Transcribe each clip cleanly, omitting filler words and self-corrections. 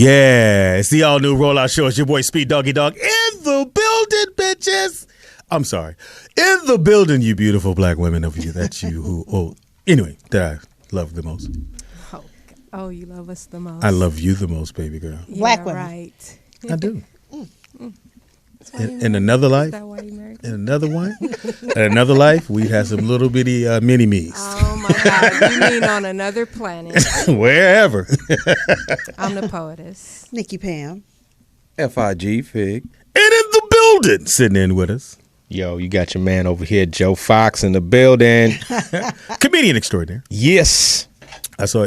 Yeah, it's the all-new Rollout Show. It's your boy Speed Doggy Dog in the building, bitches. I'm sorry. In the building, you beautiful black women of you. That's you who, anyway, that I love the most. Oh, you love us the most. I love you the most, baby girl. Yeah, black women. Right. I do. In another life, in another life, we had some little bitty mini-me's. Oh, my God. You mean on another planet. Wherever. I'm the poetess. Nikki Pam. FIG Fig. And in the building, sitting in with us. Yo, you got your man over here, Joe Fox, in the building. Comedian extraordinaire. Yes. I saw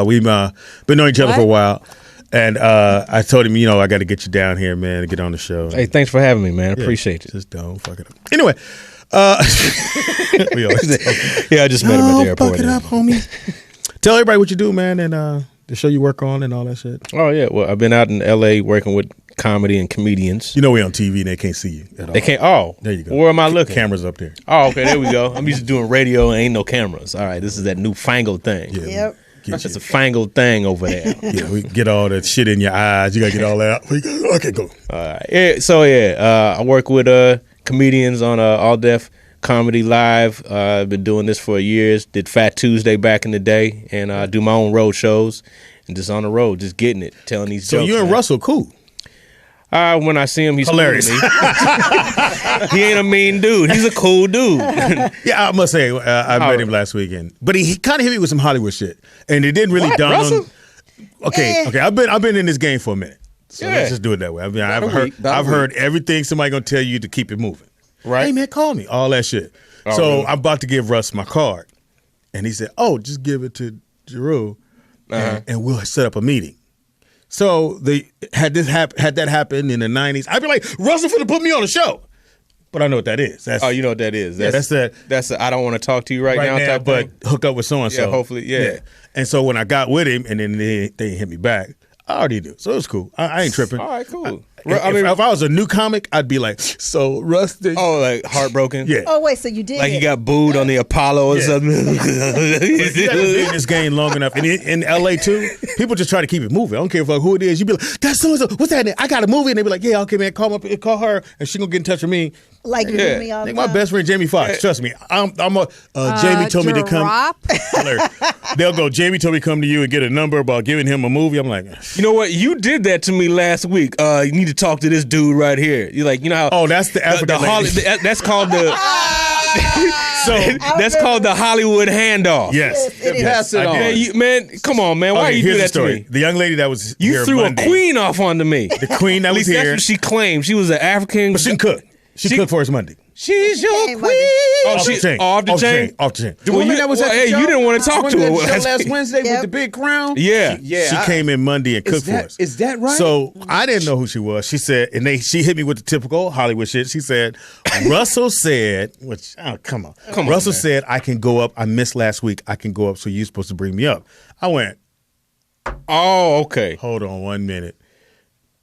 we've been knowing each other for a while. And I told him, I got to get you down here, man, to get on the show. Hey, thanks for having me, man. I appreciate it. Just don't fuck it up. Anyway. We always I just met him at the airport. Fuck it up, homie. Tell everybody what you do, man, and the show you work on and all that shit. Oh, yeah. Well, I've been out in L.A. working with comedy and comedians. We on TV and they can't see you at all. They can't. Oh. There you go. Where am I looking? Cameras up there. Oh, okay. There we go. I'm used to doing radio and ain't no cameras. All right. This is that newfangled thing. Yeah, Yep. It's a fangled thing over there. Yeah, we get all that shit in your eyes. You got to get all that out. Okay, go. All right. Yeah, so, I work with comedians on All Def Comedy Live. I've been doing this for years. Did Fat Tuesday back in the day. And I do my own road shows. And just on the road, just getting it, telling these jokes. So you and man. Russell cool. When I see him, he's hilarious. Cool to me. He ain't a mean dude. He's a cool dude. Yeah, I must say, I met him last weekend, but he kind of hit me with some Hollywood shit, and it didn't really dawn on. Okay. I've been in this game for a minute, so let's just do it that way. I mean, I've heard everything somebody gonna tell you to keep it moving. Right? Hey man, call me. All that shit. Oh, so really? I'm about to give Russ my card, and he said, "Oh, just give it to Giroux, and we'll set up a meeting." So had that happened in the 90s, I'd be like, Russell finna put me on the show. But I know what that is. You know what that is. That's I don't want to talk to you right now type but thing. Hook up with so-and-so. Yeah, hopefully, yeah. And so when I got with him and then they didn't hit me back, I already knew. So it was cool. I ain't tripping. All right, cool. If I was a new comic, I'd be like, so Rusty. Oh, like heartbroken? Yeah. Oh, wait, so you did Like you got booed on the Apollo or something? If you ever been in this game long enough, and in LA too, people just try to keep it moving. I don't care who it is. You be like, that's so-and-so. What's that? I got a movie. And they be like, yeah, okay, man, call her, and she gonna get in touch with me. Like you do me all I the think time. my best friend, Jamie Foxx. Trust me. Jamie told me to come. They'll go, Jamie told me to come to you and get a number about giving him a movie. I'm like, you know what? You did that to me last week. You need to talk to this dude right here. You're like, you know how? Oh, that's the African that's called the. That's called the Hollywood handoff. Yes. Pass it on. Man, come on, man. Why you do that to me? The young lady that was you here threw Monday, a queen off onto me. The queen that was here. That's what she claimed. She was an African. But she can cook. She cooked for us Monday. She's your queen. Off the chain. Off the chain. Off the chain. The woman that was at the show, you didn't want to talk to her last Wednesday with the big crown. Yeah. She came in Monday and cooked for us. Is that right? So I didn't know who she was. She said, and she hit me with the typical Hollywood shit. She said, Russell said, come on. Russell said, I can go up. I missed last week. I can go up. So you're supposed to bring me up. I went, oh, okay. Hold on 1 minute.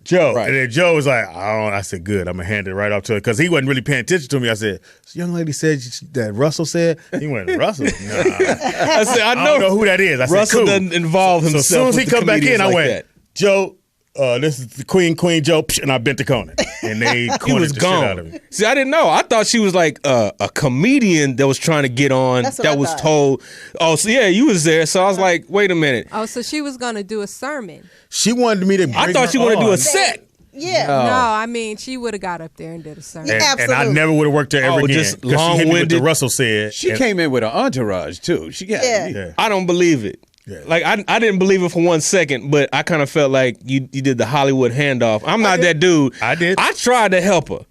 Joe. Right. And then Joe was like, I said, good. I'm going to hand it right off to her. Because he wasn't really paying attention to me. I said, this young lady said that Russell said. He went, Russell? Nah. I said, I don't know who that is. I said, Russell cool. doesn't involve himself. So as soon as he come back in, I went, that. Joe, this is the Queen Joe, and I bent the corner. And they cornered the shit out of me. See, I didn't know. I thought she was like a comedian that was trying to get on. That was told. Oh, so yeah, you was there. So I was like, wait a minute. Oh, so she was going to do a sermon. She wanted me to bring I thought she wanted to do a set. Yeah. No, I mean, she would have got up there and did a sermon. And I never would have worked there ever again. Just long-winded. She hit me with the Russell said. She came in with an entourage, too. She got I don't believe it. Yeah. Like, I didn't believe it for 1 second, but I kind of felt like you did the Hollywood handoff. I'm not that dude. I did. I tried to help her.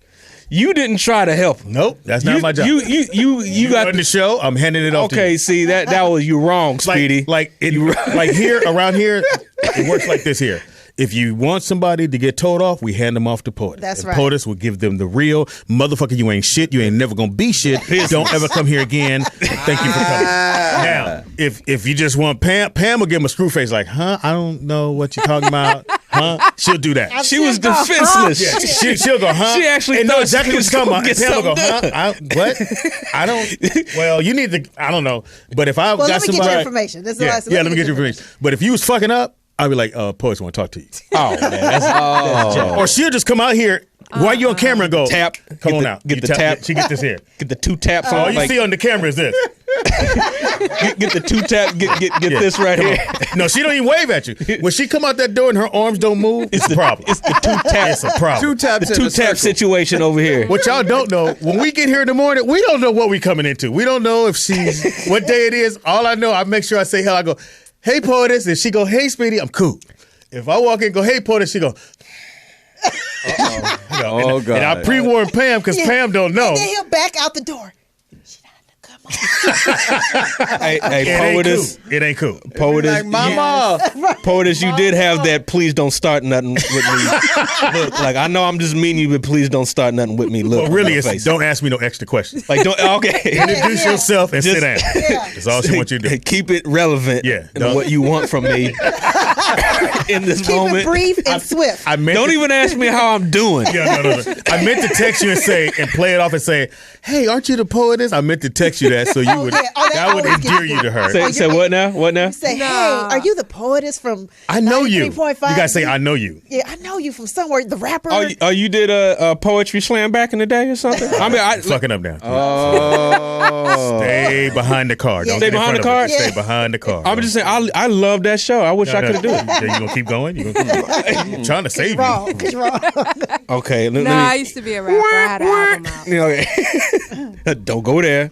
You didn't try to help her. Nope, that's not my job. You got the show. I'm handing it off to you. Okay, see, that was you wrong, Speedy. Like here, around here, it works like this here. If you want somebody to get told off, we hand them off to Poetess. That's and right. Poetess will give them the real motherfucker. You ain't shit. You ain't never gonna be shit. Don't ever come here again. Thank you for coming. Now, if you just want Pam will give him a screw face like, huh? I don't know what you're talking about. Huh? She'll do that. She was defenseless. Yeah, she'll go, huh? She actually and thought know exactly what you're talking about. And Pam will go, huh? What? I don't. Well, you need to. I don't know. But if I got let me somebody, get your information. Let me get your information. But if you was fucking up, I'll be like, Poets want to talk to you. Oh, man. That's Or she'll just come out here while you on camera and go, tap. Come on out. Get the tap. She get this here. Get the 2 taps on. All you see on the camera is this. Get the 2 tap. Get this right here. No, she don't even wave at you. When she come out that door and her arms don't move, it's a problem. It's the 2 taps. It's a problem. 2 taps. The 2 tap situation over here. What y'all don't know, when we get here in the morning, we don't know what we coming into. We don't know if she's what day it is. All I know, I make sure I say hello. I go, hey, Poetess. If she go, hey, Speedy, I'm cool. If I walk in and go, hey, Poetess, she go, Oh, God. And I pre-warn Pam because Pam don't know. And then he'll back out the door. Hey, Poetess. It ain't cool. Poetess, Like, Mama. Poetess, you did have that. Please don't start nothing with me. Look, like I know I'm just meaning you, but please don't start nothing with me. Look, Well, really, on my it's face. don't ask me no extra questions. Like don't. Okay. Introduce yourself and sit down. Yeah. That's all she wants you to do. Keep it relevant. Yeah. And what you want from me in this Keep moment. it brief and swift. I meant Don't to, even ask me how I'm doing. Yeah, no. I meant to text you and say and play it off and say, "Hey, aren't you the poetess?" I meant to text you that so you would yeah. Oh, that that would always gets endear me. you to her. Say what now? What now? Say, No. hey, are you the poetess from I know you. You 93.5? gotta say, "I know you." Yeah, I know you from somewhere. The rapper. Oh, you did a poetry slam back in the day or something? I mean, I Fucking up now. Oh. Stay behind the car. Don't Stay get in behind front the of car? it. Stay Yeah. behind the car. I'm just saying, I love that show. I wish I could have done it. You gonna keep going? You gonna keep going? I'm trying to save you. wrong. It's wrong. Okay, let No, I me. used to be a rapper. I had an album out. You know, don't go there.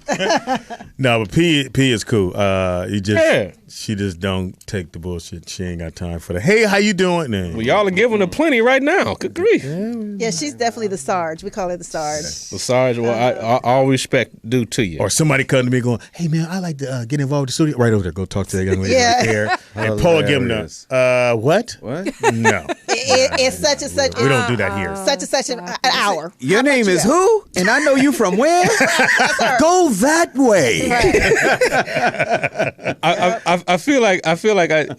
No, but P is cool. Yeah. She just don't take the bullshit. She ain't got time for that. Hey, how you doing? Well, y'all are giving her plenty right now. Good grief. Yeah, she's definitely the Sarge. We call her the Sarge. Well, Sarge, all respect due to you. Or somebody come to me going, "Hey man, I like to get involved with the studio." Right over there, go talk to that young lady Yeah. right there. And Paul give him Hilarious. the what? What? No, It's such and such. we don't do that here. Such and such an hour. Your name is who? And I know you from where? Go that way. I feel like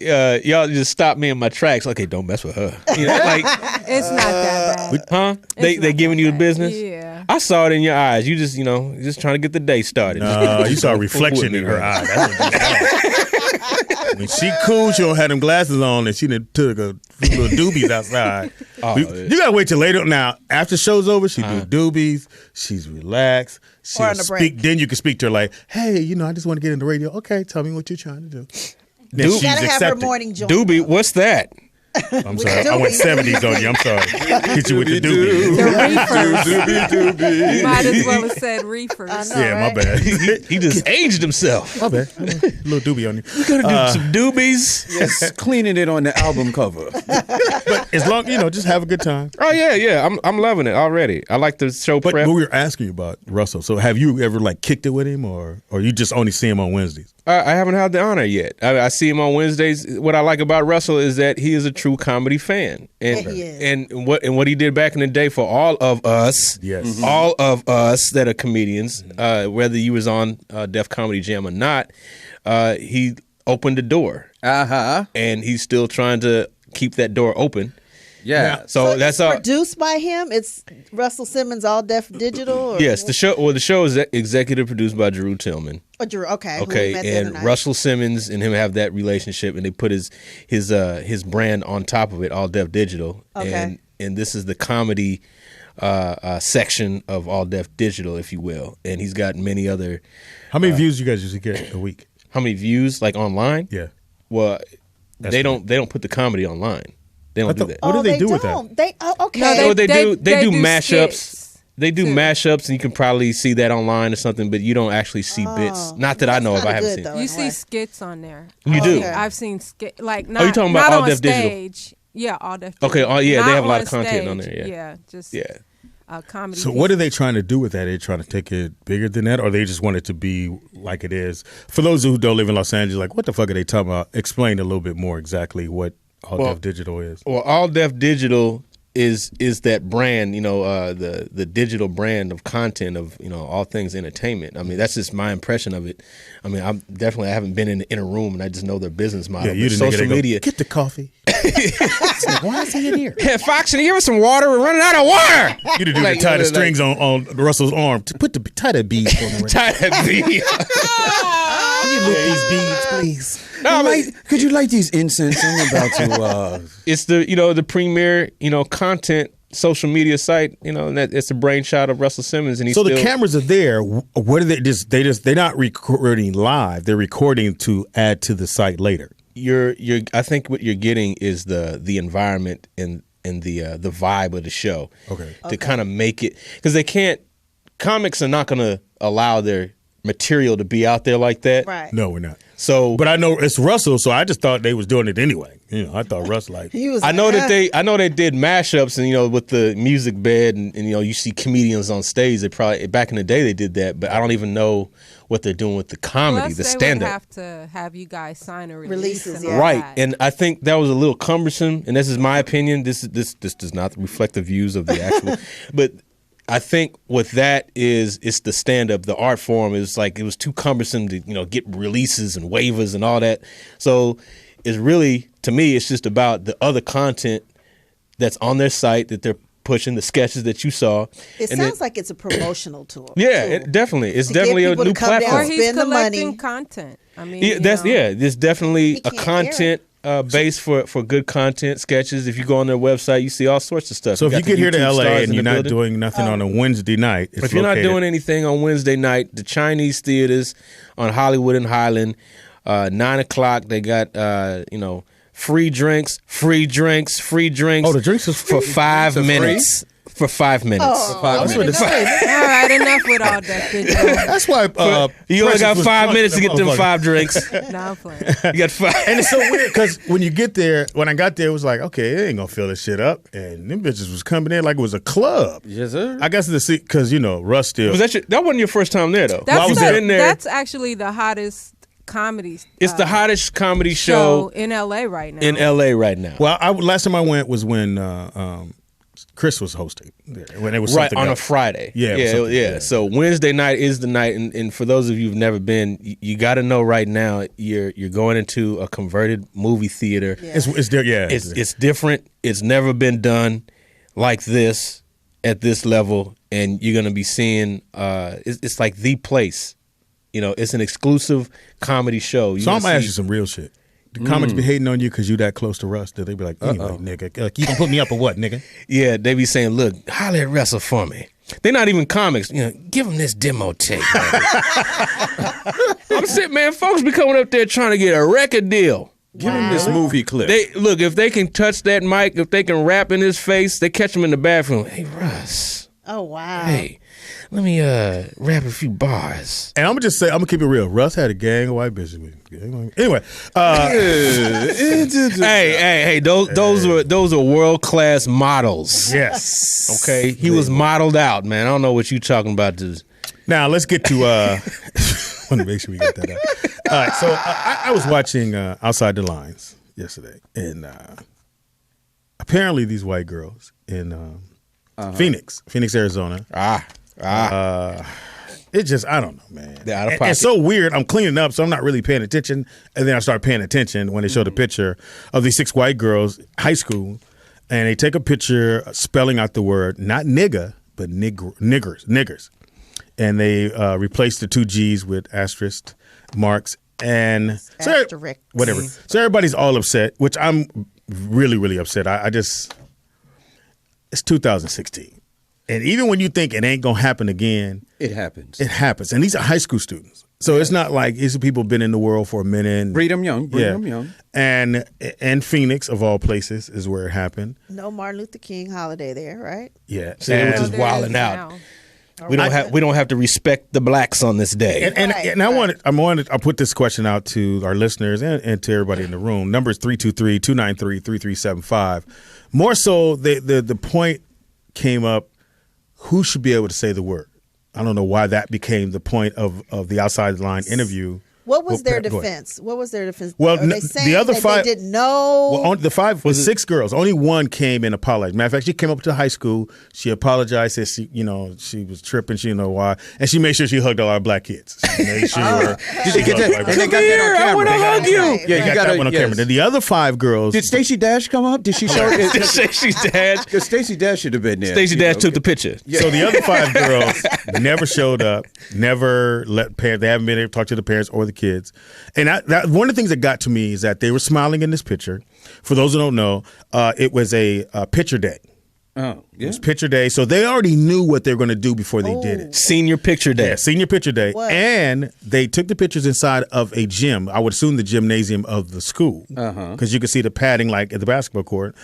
y'all just stopped me in my tracks. Okay, don't mess with her. You know, like, It's not that bad. huh? They not giving that you the bad. business. Yeah. I saw it in your eyes. You just just trying to get the day started. You saw a reflection in her eye. That's what you saw. When she cool, she don't have them glasses on, and she done took a few little doobies outside. You gotta wait till later. Now, after show's over, she do doobies. She's relaxed. She'll on the break. speak. Then you can speak to her like, "Hey, I just want to get in the radio. Okay, tell me what you're trying to do." Then You she's gotta have her accepting. morning joy. Doobie, what's that? I'm sorry, I went 70s on you. I'm sorry. Hit you with the doobie. The reefers. You might as well have said reefers. I know. Yeah, my right? bad. He just aged himself. My bad. A little doobie on you. Gotta do some doobies. Yes, cleaning it on the album cover. But as long, just have a good time. Oh yeah. I'm loving it already. I like the show But prep. we were asking you about Russell. So have you ever kicked it with him, or you just only see him on Wednesdays? I haven't had the honor yet. I see him on Wednesdays. What I like about Russell is that he is a true comedy fan, and Yeah, he is. and what he did back in the day for all of us, Yes. all of us that are comedians, whether you was on Def Comedy Jam or not, he opened the door, and he's still trying to keep that door open. Yeah. So that's it's all. produced by him. It's Russell Simmons, All Deaf Digital. Or Yes, the show is executive produced by Drew Tillman. Or Drew. Okay. who we Okay, met the other and night. Russell Simmons and him have that relationship, and they put his brand on top of it, All Deaf Digital. Okay. And this is the comedy section of All Deaf Digital, if you will. And he's got many other. How many views you guys usually get a week? How many views like online? Yeah. Well, That's they don't put the comedy online. They don't do that. What do they do with that? don't. They okay. No, So they do they do mashups. skits. They do too. mashups, and you can probably see that online or something, but you don't actually see bits. Not that I know of. I kinda haven't good, seen. though. You in a see way. skits on there. You do? Okay. I've seen skit not. you talking about not All on Def Digital? stage. Yeah, All Def. Okay, Digital. yeah, they Not have a lot of on content on stage. there, yeah. Yeah, just Yeah. comedy. So what are they trying to do with that? Are they trying to take it bigger than that, or they just want it to be like it is? For those who don't live in Los Angeles, like, what the fuck are they talking about? Explain a little bit more exactly what All Def Digital is. Well, All Def Digital is that brand, the digital brand of content of all things entertainment. I mean, that's just my impression of it. I mean, I haven't been in a room, and I just know their business model. Yeah, you But the nigga social that go, metie. get the coffee. Why is he in here? Hey, Fox, can you give us some water? We're running out of water. You the dude that tie the strings on Russell's arm. Tie that bead for me. Tie that beat. Can you light these beads, please? Could you light these incense? I'm about to. It's the premier content social media site, and that it's the brainchild of Russell Simmons, and the cameras are there. What are they? They're not recording live. They're recording to add to the site later. I think what you're getting is the environment and the vibe of the show. Okay. To kind of make it, because comics are not going to allow their material to be out there like that. Right. No, we're not. So, but I know it's Russell, so I just thought they was doing it anyway. I thought Russ I know they did mashups, and with the music bed, and you see comedians on stage. They probably back in the day they did that, but I don't even know what they're doing with the comedy, the stand up. They would have to have you guys sign a release, right? And I think that was a little cumbersome. And this is my opinion. This does not reflect the views of the actual, but. I think with that it's the stand-up, the art form is like it was too cumbersome to get releases and waivers and all that. So it's really, to me, it's just about the other content that's on their site that they're pushing, the sketches that you saw. It sounds like it's a promotional tool. Yeah, it definitely. It's definitely a new platform. Or he's collecting content. I mean, there's definitely a content. Base for good content, sketches. If you go on their website, you see all sorts of stuff. So if you get here to LA and you're not doing nothing on a Wednesday night, if you're not doing anything on Wednesday night, the Chinese theaters on Hollywood and Highland, 9:00, they got free drinks. Oh, the drinks is free. For 5 minutes. For 5 minutes. Oh, 5 minutes. All right, enough with all that. That's why you only got 5 minutes to get them 5 drinks. No, I'm playing. You got 5. And it's so weird because when I got there, it was like, okay, it ain't gonna fill this shit up, and them bitches was coming in like it was a club. Yes, sir. I guess because Russ still. That wasn't your first time there though. That's actually the hottest comedy. It's the hottest comedy show in LA right now. Well, last time I went was when Chris was hosting there, when it was right on a Friday. Yeah. So Wednesday night is the night, and for those of you who've never been, you got to know right now you're going into a converted movie theater. Yeah. It's different. It's never been done like this at this level, and you're going to be seeing. It's like the place. It's an exclusive comedy show. So I'm gonna ask you some real shit. The comics be hating on you because you that close to Russ that they be like, anyway, nigga, you gonna put me up or what, nigga? Yeah, they be saying, look, holler at Russell for me. They're not even comics. Give them this demo tape. I'm saying, man, folks be coming up there trying to get a record deal. Give him this movie clip. Look, if they can touch that mic, if they can rap in his face, they catch him in the bathroom. Hey, Russ. Oh, wow. Hey, let me rap a few bars. And I'm gonna just say, I'm gonna keep it real. Russ had a gang of white bitches with him. Anyway, hey, those are world class models. Yes. Okay, he was modeled out, man. I don't know what you talking about. Now let's get to. Want to make sure we get that out. All right, so I was watching Outside the Lines yesterday, and apparently these white girls in Phoenix, Arizona. It just, I don't know, man. They're out of pocket. It's so weird. I'm cleaning up, so I'm not really paying attention. And then I start paying attention when they show the picture of these 6 white girls, high school, and they take a picture spelling out the word, not nigga, but niggers. And they replace the 2 G's with asterisk marks. And so whatever. So everybody's all upset, which I'm really, really upset. It's 2016. And even when you think it ain't gonna happen again, it happens. It happens, and these are high school students, so it's not like these are people been in the world for a minute. Breed them young. And Phoenix, of all places, is where it happened. No Martin Luther King holiday there, right? Yeah, so they were just wilding out. We don't have to respect the blacks on this day. And I put this question out to our listeners and to everybody in the room. Number is 323-293-3375. More so, the point came up. Who should be able to say the word? I don't know why that became the point of the Outside the Line interview. What was their defense? Well, are they saying the other 5 they didn't know. Well, the 5 was 6 girls. Only one came and apologized. Matter of fact, she came up to high school. She apologized. Said she was tripping. She didn't know why, and she made sure she hugged all our black kids. She made sure. Did they get that? And they got that on camera. I want to hug you. Yeah, you got that one on camera. Then the other 5 girls. Did Stacey Dash come up? Did she show it? Stacey Dash? Because Stacey Dash should have been there. Stacey Dash took the picture. Yeah. So the other 5 girls never showed up. Never let parents. They haven't been able to talk to the parents or the kids. And one of the things that got to me is that they were smiling in this picture. For those who don't know, it was a picture day. Oh, yeah. It was picture day. So they already knew what they were going to do before they did it. Senior picture day. Yeah, senior picture day. What? And they took the pictures inside of a gym. I would assume the gymnasium of the school. Because you could see the padding like at the basketball court.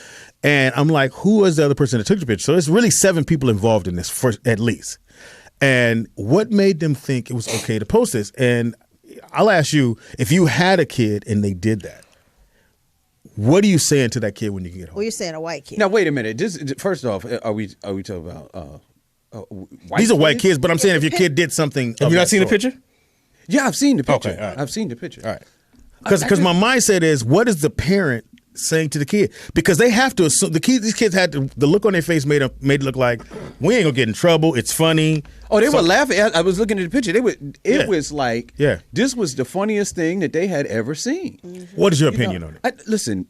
And I'm like, who was the other person that took the picture? So there's really 7 people involved in this, at least. And what made them think it was okay to post this? And I'll ask you, if you had a kid and they did that, what are you saying to that kid when you get home? Well, you're saying a white kid. Now wait a minute. First off, are we talking about white These are white kids? kids, but I'm saying if your kid did something. Have you not seen the picture? Yeah, I've seen the picture. Okay, all right. I've seen the picture. All right. Because my mindset is, what is the parent saying to the kid? Because they have to assume these kids had the look on their face made it look like we ain't gonna get in trouble. It's funny. Oh, they were laughing. I was looking at the picture. It was like, Yeah. this was the funniest thing that they had ever seen. What is your opinion on it? Listen,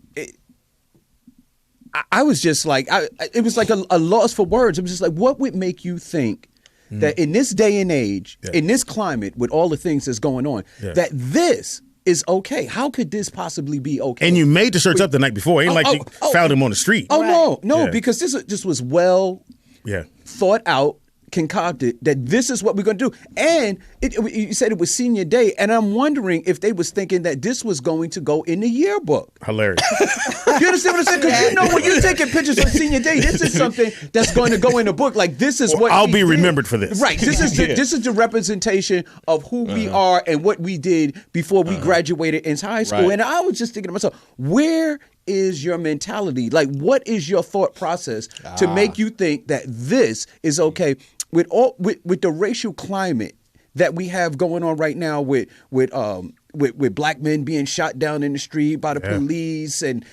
I was just like, it was like a loss for words. It was just like, what would make you think that in this day and age, in this climate, with all the things that's going on, that this is okay? How could this possibly be okay? And you made the shirts up the night before. It ain't like you found them on the street. Oh, no, Yeah. because this was well Yeah. thought out, concocted, that this is what we're going to do. And you said it was senior day, and I'm wondering if they was thinking that this was going to go in the yearbook. Hilarious. You understand what I'm saying? Because when you're taking pictures on senior day, this is something that's going to go in the book. Like, this is what I'll we be did. remembered for this. Right. This is the representation of who we are and what we did before we graduated into high school. Right. And I was just thinking to myself, where is your mentality? Like, what is your thought process to make you think that this is okay with the racial climate that we have going on right now with black men being shot down in the street by the police and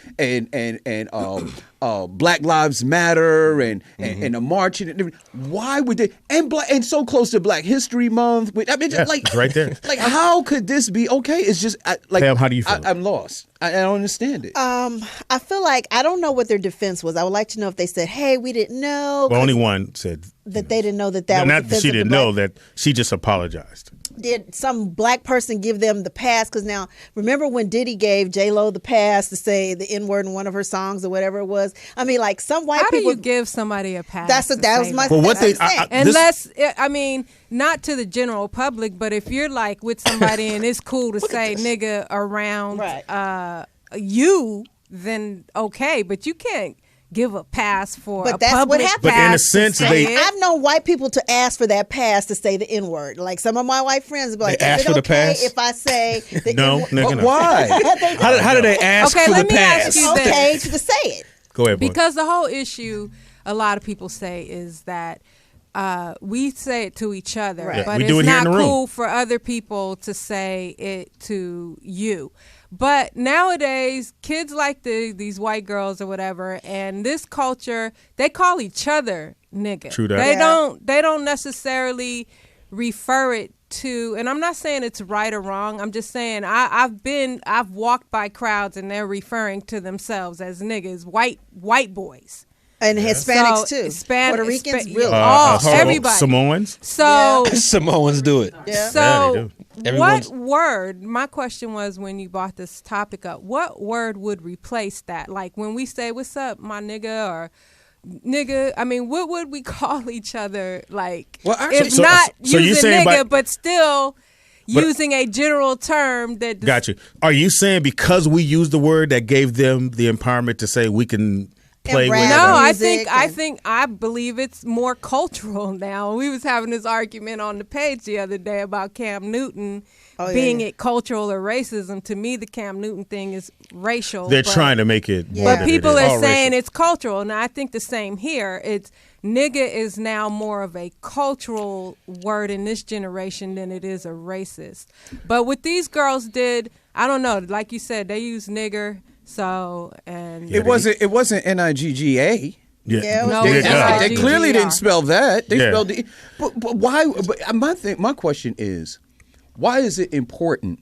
Black Lives Matter and the marching and everything. Why would they and so close to Black History Month? It's right there. Like, how could this be okay? It's just like, Pam, how do you feel? I'm lost. I don't understand it. I feel like I don't know what their defense was. I would like to know if they said, "Hey, we didn't know." Well, only one said that they didn't know that was not that offensive she to didn't black- know, that she just apologized. Did some black person give them the pass? Because now, remember when Diddy gave J-Lo the pass to say the N-word in one of her songs or whatever it was? I mean, like, some white How people. do you give somebody a pass? That was my. Well, what that's they- I'm saying. Unless, I mean, not to the general public, but if you're like with somebody and it's cool to say nigga around Right. you, then okay, but you can't give a pass for But a that's what public happened. But in a pass to sense, say they- it. I've known white people to ask for that pass to say the N-word. Like, some of my white friends be like, They ask "Is it for the okay pass? if I say the No, N-word?" nigga, no. Why? How do they ask Okay, for the let me ask pass? you this. Okay to say it. Go ahead, boy. Because the whole issue, a lot of people say, is that we say it to each other, Right. Yeah, but we it's do it here in not the room. cool for other people to say it to you. But nowadays, kids like these white girls or whatever, and this culture, they call each other nigga. True that. They don't necessarily refer it to, and I'm not saying it's right or wrong. I'm just saying I've walked by crowds and they're referring to themselves as niggas, white boys. And Hispanics So, too. Hispan- Puerto Ricans, Hispa- really. everybody. Samoans. So Samoans do it. Yeah. So they do. what word, my question was when you brought this topic up, what word would replace that? Like when we say, "What's up, my nigga," or nigga, I mean, what would we call each other? Like, Well, actually- if So- not so you're using saying nigga, by- but still using a general term that... Got you. Are you saying because we use the word that gave them the empowerment to say we can play And with rap. it? No, music I believe it's more cultural now. We was having this argument on the page the other day about Cam Newton being it cultural or racism. To me, the Cam Newton thing is racial. They're but- trying to make it more But than people it is. are saying it's cultural, and I think the same here. It's nigga is now more of a cultural word in this generation than it is a racist. But what these girls did, I don't know. Like you said, they use nigger. So and It wasn't NIGGA. Yeah. No, Yeah, it's yeah. not. They clearly didn't spell that. They Yeah. spelled it. But why? But my question is, why is it important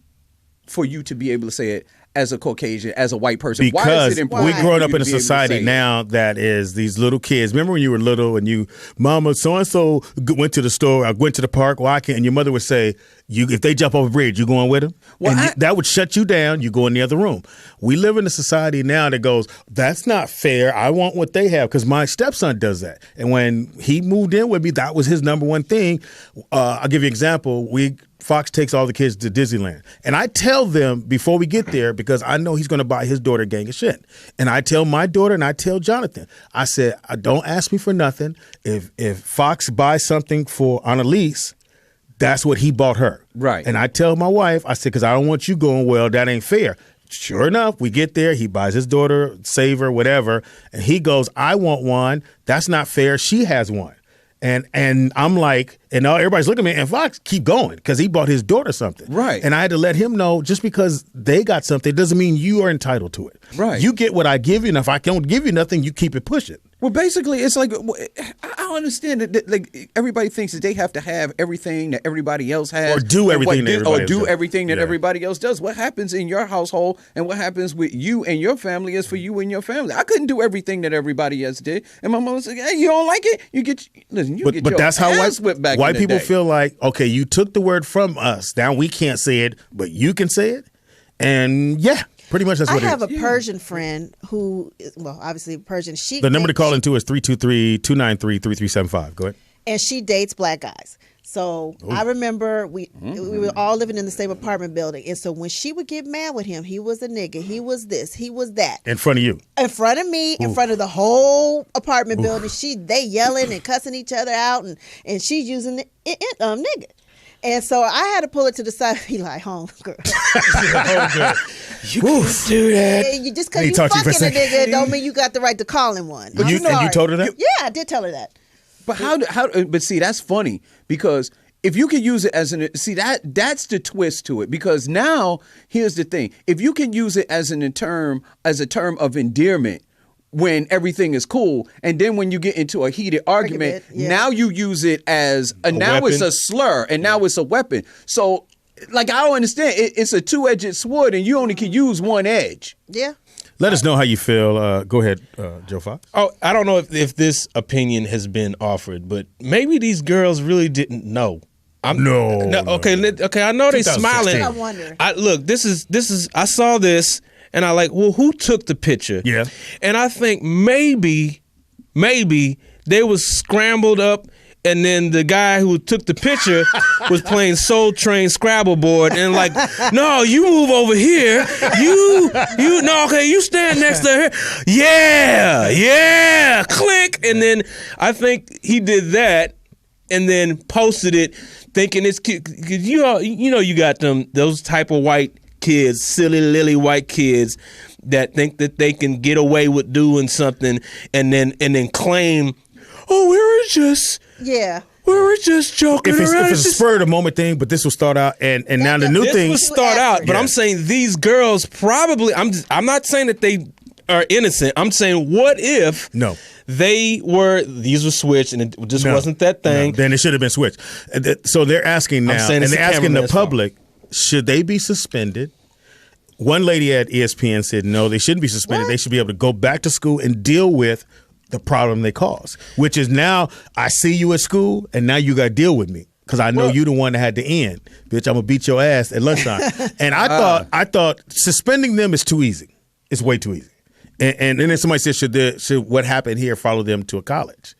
for you to be able to say it as a Caucasian, as a white person? Because why is it important? we're growing up in a society now that is these little kids. Remember when you were little and Mama, so-and-so went to the store, I went to the park, why can't? And your mother would say, if they jump off a bridge, you going with them? Well, and that would shut you down. You go in the other room. We live in a society now that goes, that's not fair. I want what they have, because my stepson does that. And when he moved in with me, that was his number one thing. I'll give you an example. Fox takes all the kids to Disneyland. And I tell them before we get there, because I know he's going to buy his daughter a gang of shit. And I tell my daughter and I tell Jonathan, I said, don't ask me for nothing. If Fox buys something for Annalise, that's what he bought her. Right. And I tell my wife, I said, because I don't want you going, well, that ain't fair. Sure enough, we get there. He buys his daughter, Saver, whatever. And he goes, I want one. That's not fair. She has one. And I'm like, and everybody's looking at me, and Fox keep going because he bought his daughter something. Right. And I had to let him know, just because they got something doesn't mean you are entitled to it. Right. You get what I give you, and if I don't give you nothing, you keep it pushing. Well, basically, it's like, I don't understand that. Like, everybody thinks that they have to have everything that everybody else has, or do everything that everybody else does. What happens in your household and what happens with you and your family is for you and your family. I couldn't do everything that everybody else did, and my mom said, "Hey, you don't like it? You get but that's how white people day. Feel like, okay, you took the word from us. Now we can't say it, but you can say it, and yeah." Pretty much that's what it is. I have a Persian friend who, obviously Persian. The number to call into is 323-293-3375. Go ahead. And she dates black guys. So I remember we were all living in the same apartment building. And so when she would get mad with him, he was a nigga, he was this, he was that. In front of you. In front of me, in front of the whole apartment building. They yelling and cussing each other out, and she's using the nigga. And so I had to pull it to the side and be like, home girl. You can't do that. Yeah, just because you fucking a nigga don't mean you got the right to call him one. But you told her that? Yeah, I did tell her that. But but see, that's funny, because if you can use it that's the twist to it, because now here's the thing. If you can use it as a term of endearment, when everything is cool, and then when you get into a heated argument, now you use it as now it's a slur, and now it's a weapon. So, like, I don't understand. It's a two-edged sword, and you only can use one edge. Yeah. Let us know how you feel. Go ahead, Joe Fox. Oh, I don't know if this opinion has been offered, but maybe these girls really didn't know. No. Okay. I know they smiling. I wonder. Look, this is. I saw this. And I who took the picture? Yeah. And I think maybe they was scrambled up, and then the guy who took the picture was playing Soul Train Scrabble board, and no, you move over here. You stand next to her. Yeah, click. And then I think he did that, and then posted it, thinking it's cute. 'Cause you got those type of white kids, silly lily white kids that think that they can get away with doing something and then claim, we were just joking around. If it's a spur of the moment thing, but this will start out, and now the new thing will start out. But I'm saying these girls probably. I'm not saying that they are innocent. I'm saying, what if these were switched and it just wasn't that thing? Then it should have been switched. So they're asking now, and they're asking the public. Should they be suspended? One lady at ESPN said no, they shouldn't be suspended. What? They should be able to go back to school and deal with the problem they caused, which is now I see you at school and now you got to deal with me because I know you the one that had to end. Bitch, I'm going to beat your ass at lunchtime. And I thought suspending them is too easy. It's way too easy. And then somebody said, should what happened here follow them to a college?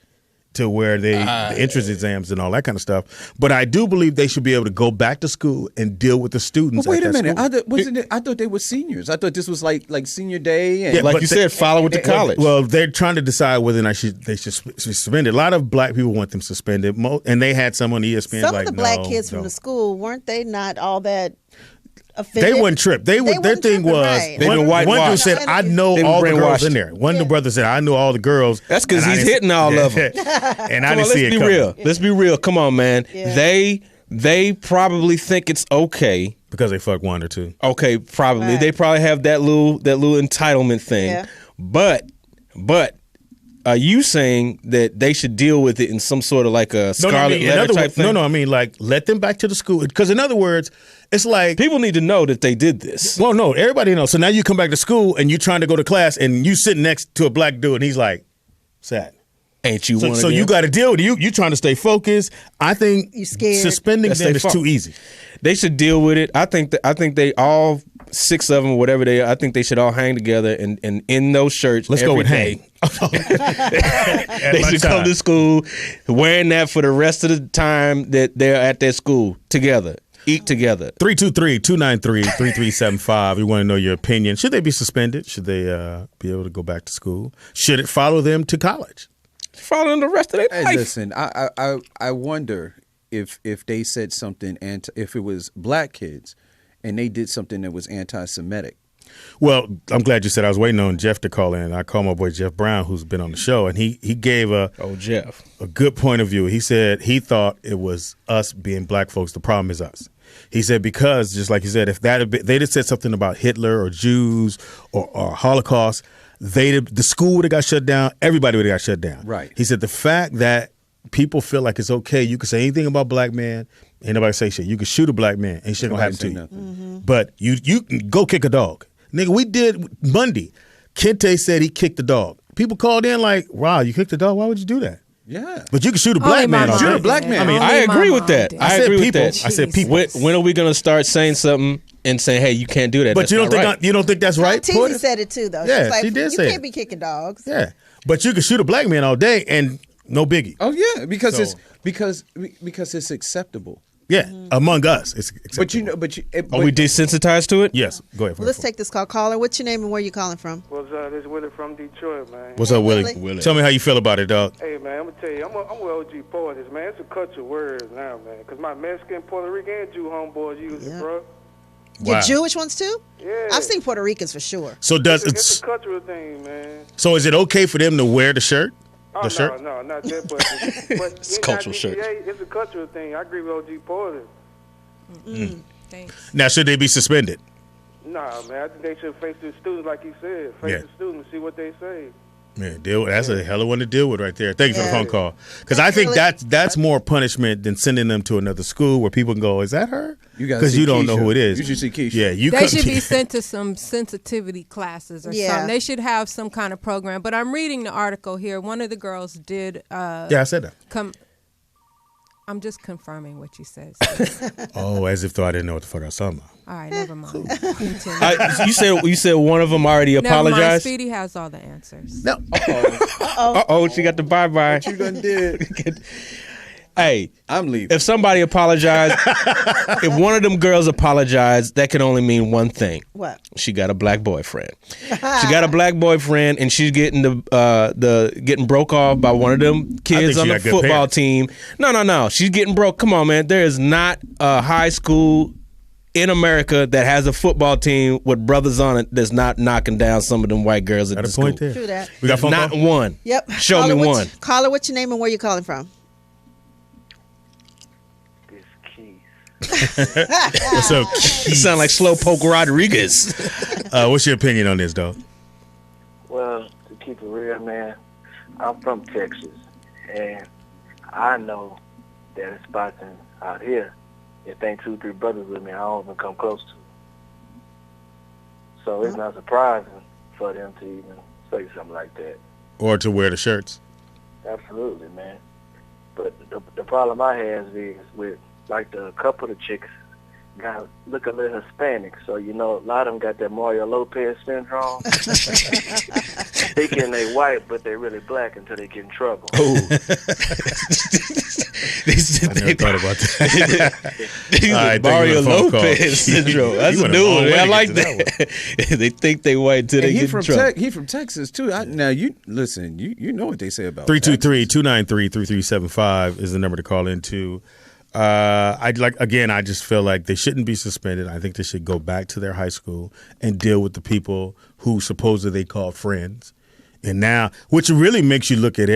To where the entrance exams and all that kind of stuff. But I do believe they should be able to go back to school and deal with the students. But wait a minute, school. I thought they were seniors. I thought this was like senior day. And like you said, follow it to college. Well, they're trying to decide whether or not they should suspend it. A lot of black people want them suspended, and they had some on ESPN. Some of the black kids from the school, weren't they not all that offended? They wouldn't trip. Their thing was, right. one dude said, I know all the girls in there. One of the brothers said, I know all the girls. That's because he's hitting all of them. And I didn't see it coming. Let's be real. Come on, man. Yeah. They probably think it's okay. Because they fuck one or two. Okay, probably. Right. They probably have that little entitlement thing. Yeah. But Are you saying that they should deal with it in some sort of like a scarlet letter type thing? No, I mean like let them back to the school. Because in other words, it's like people need to know that they did this. Well, no, everybody knows. So now you come back to school and you're trying to go to class and you sitting next to a black dude and he's like, sad. Ain't you one of So them? you got to deal with it. You trying to stay focused. I think you scared. Suspending them is too easy. They should deal with it. I think they all 6 of them, whatever they are, I think they should all hang together and in those shirts. Let's go with hang. They should come to school wearing that for the rest of the time that they're at their school together. Eat together. 323-293-3375. We want to know your opinion. Should they be suspended? Should they be able to go back to school? Should it follow them to college? Follow them the rest of their life. Listen, I wonder if they said something, if it was black kids and they did something that was anti-Semitic. Well, I'm glad you said. I was waiting on Jeff to call in. I called my boy Jeff Brown, who's been on the show, and he gave a good point of view. He said he thought it was us being black folks. The problem is us. He said because, just like he said, if that had been, they'd have said something about Hitler or Jews or Holocaust, the school would have got shut down. Everybody would have got shut down. Right. He said the fact that people feel like it's okay, you can say anything about black man, ain't nobody say shit. You can shoot a black man, ain't shit gonna happen to you. Mm-hmm. But you can go kick a dog. Nigga, we did Monday. Kente said he kicked the dog. People called in like, wow, you kicked the dog? Why would you do that? Yeah. But you can shoot a black man. Shoot a black man. I mean, I agree with that. I agree with that. I said people. When are we going to start saying something and saying, hey, you can't do that? But you don't think that's right? Tizzy said it too, though. Yeah, she's like, she did say you it. can't be kicking dogs. Yeah. But you can shoot a black man all day and no biggie. Oh yeah, because it's acceptable. Yeah, among us, it's acceptable. But are we desensitized to it? Yes. Go ahead. Well, let's take this call. Caller, what's your name and where you calling from? What's up? This is Willie from Detroit, man. What's up, Willie? Tell me how you feel about it, dog. Hey, man, I'm going to tell you, I'm with OG Poetess, man. It's a culture words now, man. Because my Mexican, Puerto Rican, and Jew homeboys use it, bro. Your Wow. Jewish ones too? Yeah. I've seen Puerto Ricans for sure. So It's a cultural thing, man. So is it okay for them to wear the shirt? Oh, shirt? No, not that, but It's a cultural shirt. It's a cultural thing. I agree with OG Poetess. Thanks. Now, should they be suspended? Nah, man, I think they should face the students like he said. Face the students and see what they say. Man, that's a hell of one to deal with right there. Thank you for the phone call. Because I think that's more punishment than sending them to another school where people can go, is that her? Because you don't know who it is. You should see Keisha. Yeah, They should be sent to some sensitivity classes or Yeah. something. They should have some kind of program. But I'm reading the article here. One of the girls did Yeah, I said that. I'm just confirming what you said. Oh, as if though I didn't know what the fuck I was talking about. All right, never mind. You said one of them already Never mind. apologized? Speedy has all the answers. No. Uh-oh, she got the bye-bye. What you done did? Hey, I'm leaving. if somebody apologized, if one of them girls apologized, that can only mean one thing. What? She got a black boyfriend. She got a black boyfriend, and she's getting getting broke off by one of them kids on the football team. No. She's getting broke. Come on, man. There is not a high school in America that has a football team with brothers on it that's not knocking down some of them white girls at the school. Point there. True that. We got phone Not call? one. Yep. Show me one. Caller, what's your name and where you calling from? What's up? You sound like Slowpoke Rodriguez. What's your opinion on this, dog? Well, to keep it real, man, I'm from Texas, and I know that it's spots out here, if ain't 2-3 brothers with me, I don't even come close to. So it's not surprising for them to even say something like that. Or to wear the shirts? Absolutely, man. But the problem I have is with, like, the couple of chicks look a little Hispanic, so a lot of them got that Mario Lopez syndrome. Thinking they white, but they really black until they get in trouble. Oh, I never thought about that. All right, Mario Lopez Lopez syndrome. That's a dude. I like that. They think they white until they get in trouble. He from Texas too. Now you listen. You know what they say about 323-293-3375 is the number to call into. I just feel like they shouldn't be suspended. I think they should go back to their high school and deal with the people who supposedly they call friends. And now, which really makes you look at I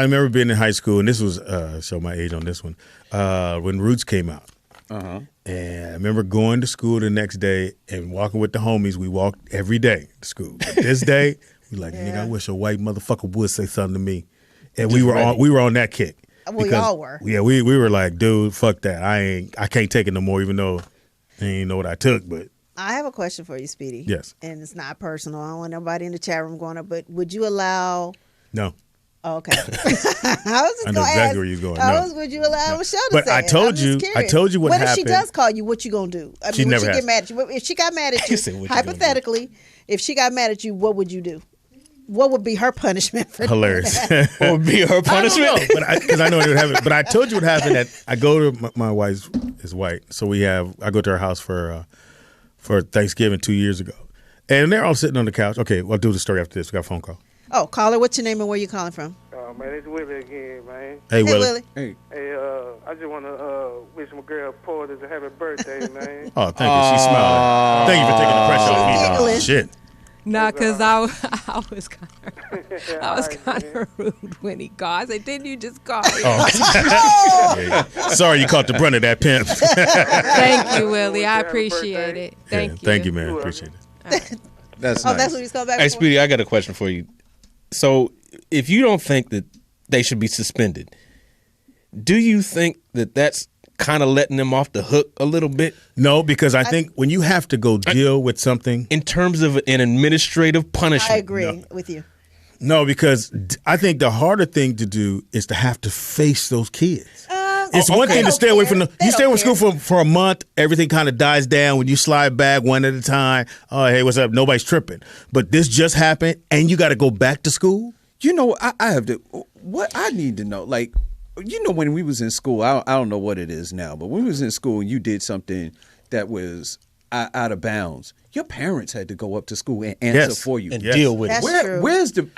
remember being in high school, and this was, show my age on this one, when Roots came out. Uh-huh. And I remember going to school the next day and walking with the homies. We walked every day to school. But this day, He like, nigga, I wish a white motherfucker would say something to me. And we were on that kick. We all were. Yeah, we were like, dude, fuck that. I can't take it no more, even though I ain't know what I took, but. I have a question for you, Speedy. Yes. And it's not personal. I don't want nobody in the chat room going up, but would you allow... No. Oh, okay. I know exactly where you're going. No. Would you allow Michelle to but say I told you what happened. What if she does call you? What you gonna do? I mean, never get mad at you? If she got mad at you, hypothetically, if she got mad at you, what would you do? What would be her punishment for hilarious? What would be her punishment? Because I know it would happen. But I told you what happened. That I go to my wife is white, so I go to her house for Thanksgiving 2 years ago, and they're all sitting on the couch. Okay, we'll do the story after this. We got a phone call. Oh, caller, what's your name and where you calling from? Man, it's Willie again, man. Hey, Willie. Hey. Hey, I just want to wish my girl Poetess a happy birthday, man. Oh, thank you. She's smiling. Thank you for taking the pressure off me. Shit. Nah, because I was kind of rude when he called. I said, didn't you just call me? Yeah. Sorry you caught the brunt of that pimp. Thank you, Willie. I appreciate it. Thank you. Thank you, man. Appreciate it. That's nice. That's what he's called back Hey, for? Speedy, I got a question for you. So, if you don't think that they should be suspended, do you think that that's kind of letting them off the hook a little bit? No, because I think when you have to go deal with something in terms of an administrative punishment. I agree with you. No, because I think the harder thing to do is to have to face those kids. It's one thing to stay away from you stay with school for a month, everything kind of dies down when you slide back one at a time. Oh, hey, what's up? Nobody's tripping. But this just happened and you got to go back to school? You know, I have to, what I need to know, like, you know, when we was in school, I don't know what it is now, but when we was in school and you did something that was out of bounds, your parents had to go up to school and answer for you and deal with it. Where's the?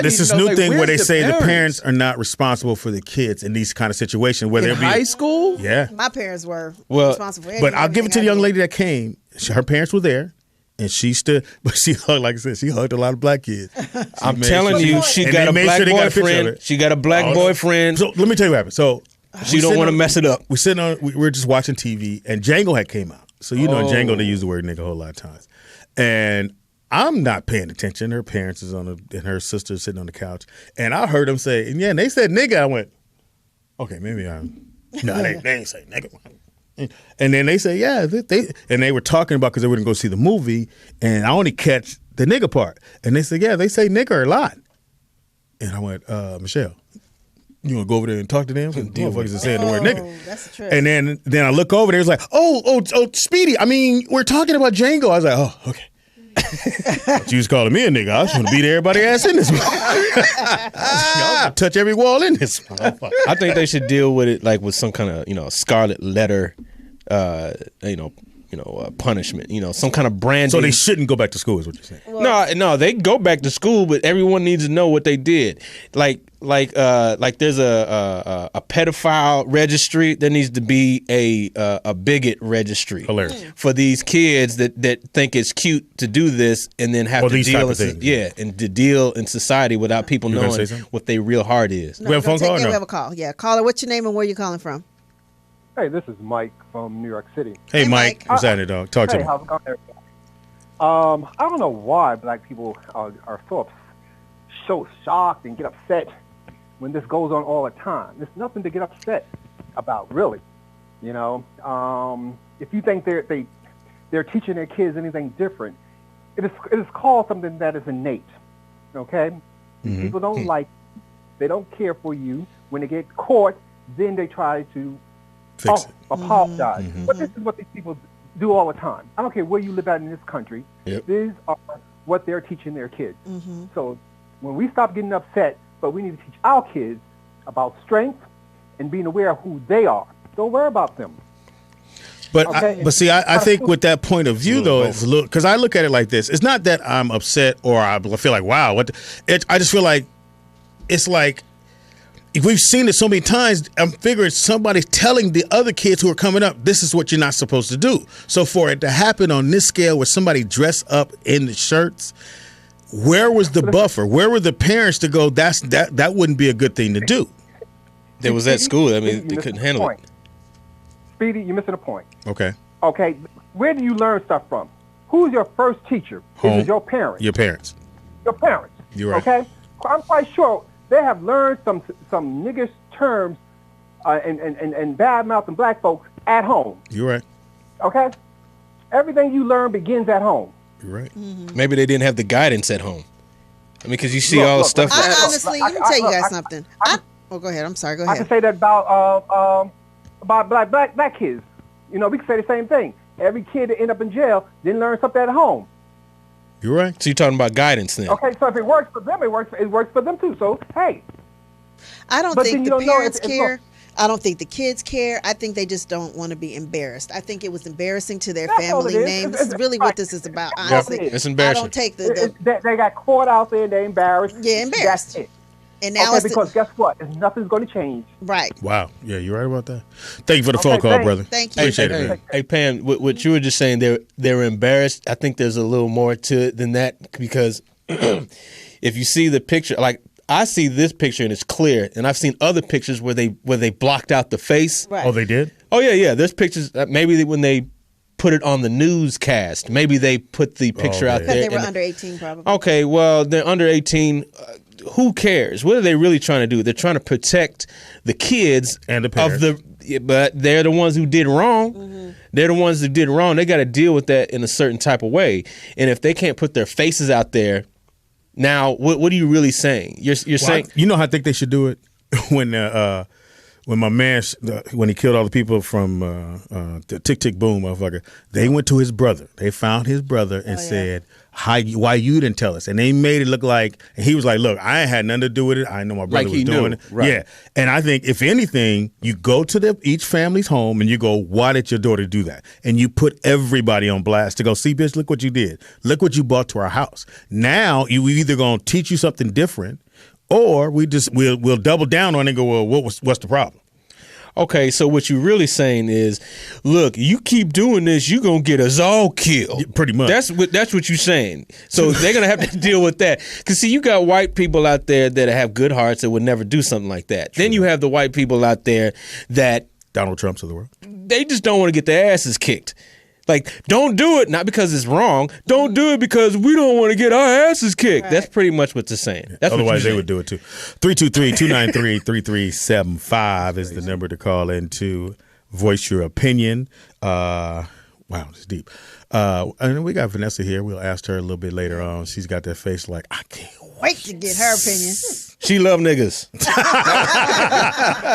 This is new thing where they say the parents are not responsible for the kids in these kind of situations. Whether in high school, yeah, my parents were responsible for but I'll give it to the young lady that came. Her parents were there. And she stood, but she hugged, like I said, she hugged a lot of black kids. I'm telling you, she got a black boyfriend. She got a black boyfriend. So let me tell you what happened. So she don't want to mess it up. We were just watching TV, and Django had came out. So you know, in Django they use the word nigga a whole lot of times. And I'm not paying attention. Her parents is and her sister is sitting on the couch, and I heard them say, and they said nigga. I went, okay, maybe they ain't say nigga. And then they say, yeah, they were talking about because they wouldn't go see the movie, and I only catch the nigga part. And they said, yeah, they say nigger a lot. And I went, Michelle, you want to go over there and talk to them? Because motherfuckers are saying the word nigga. That's the truth. And then I look over there, it's like, oh, Speedy, I mean, we're talking about Django. I was like, oh, okay. But you was calling me a nigga. I was going to beat everybody ass in this motherfucker. Touch every wall in this motherfucker. I think they should deal with it like with some kind of, scarlet letter, punishment. Some kind of branding. So they shouldn't go back to school, is what you're saying? Well, no, they can go back to school, but everyone needs to know what they did. Like there's a pedophile registry. There needs to be a bigot registry. Hilarious. For these kids that think it's cute to do this and then have to deal and to deal in society without people knowing what their real heart is. No, we have a phone call? We have a call. Yeah, caller, what's your name and where you calling from? Hey, this is Mike from New York City. Hey Mike. What's happening, dog? Talk to me. How's it going, everybody? I don't know why black people are so shocked and get upset when this goes on all the time. There's nothing to get upset about, really. If you think they're teaching their kids anything different, it is called something that is innate. Okay, people don't like, they don't care for you. When they get caught, then they try to apologize. But this is what these people do all the time. I don't care where you live at in this country. Yep. These are what they're teaching their kids. So when we stop getting upset, but we need to teach our kids about strength and being aware of who they are. Don't worry about them. But I think with that point of view though, it's because I look at it like this. It's not that I'm upset or I feel like wow. I just feel like it's like. If we've seen it so many times, I'm figuring somebody's telling the other kids who are coming up, this is what you're not supposed to do. So for it to happen on this scale where somebody dressed up in the shirts, where was the buffer? Where were the parents to go, that wouldn't be a good thing to do? They was at school. I mean, they couldn't handle it. Speedy, you're missing a point. Okay. Okay, where do you learn stuff from? Who's your first teacher? Home. Is it your parents? Your parents. your parents. You're right. Okay, I'm quite sure they have learned some niggish terms and bad mouthing black folks at home. You're right. Okay, everything you learn begins at home. You're right. Mm-hmm. Maybe they didn't have the guidance at home. I mean, because you see all the stuff. Honestly, let me tell you guys something. Go ahead. I'm sorry. Go ahead. I can say that about black kids. You know, we can say the same thing. Every kid that end up in jail didn't learn something at home. You're right. So you're talking about guidance then? Okay, so if it works for them, it works for them too. So hey, I don't think the parents care. I don't think the kids care. I think they just don't want to be embarrassed. I think it was embarrassing to their family name. This is really what this is about. Honestly, it's embarrassing. I don't take they got caught out there. They're embarrassed. Yeah, embarrassed. That's it. And now it's because guess what? Nothing's going to change. Right. Wow. Yeah, you're right about that. Thank you for the phone call, brother. Thank you. Appreciate it, man. Hey, Pam, what you were just saying, they're embarrassed. I think there's a little more to it than that, because if you see the picture, like I see this picture and it's clear, and I've seen other pictures where they blocked out the face. Right. Oh, they did? Oh yeah. There's pictures maybe when they put it on the newscast, maybe they put the picture out there. Because they were under 18, probably. Okay, well they're under 18. Who cares? What are they really trying to do? They're trying to protect the kids and the parents. But they're the ones who did wrong. Mm-hmm. They're the ones that did wrong. They got to deal with that in a certain type of way. And if they can't put their faces out there, now what are you really saying? You're saying, you know how I think they should do it when my man when he killed all the people from the Tick Tick Boom motherfucker. They went to his brother. They found his brother and said, why you didn't tell us? And they made it look like, and he was like, look, I ain't had nothing to do with it. I know my brother was doing it. Right. Yeah. And I think if anything, you go to each family's home and you go, why did your daughter do that? And you put everybody on blast to go, see, bitch, look what you did. Look what you brought to our house. Now we either gonna teach you something different, or we'll double down on it and go, well, what's the problem? okay, so what you're really saying is, look, you keep doing this, you're going to get us all killed. Yeah, pretty much. That's what you're saying. So they're going to have to deal with that. Because, see, you got white people out there that have good hearts that would never do something like that. True. Then you have the white people out there that Donald Trumps of the world. They just don't want to get their asses kicked. Like, don't do it, not because it's wrong. Don't do it because we don't want to get our asses kicked. Right. That's pretty much what they're saying. That's Otherwise, they would do it too. 323-293-3375 is the number to call in to voice your opinion. Wow, it's deep. And we got Vanessa here. We'll ask her a little bit later on. She's got that face like, I can't wait to get her opinion. She love niggas.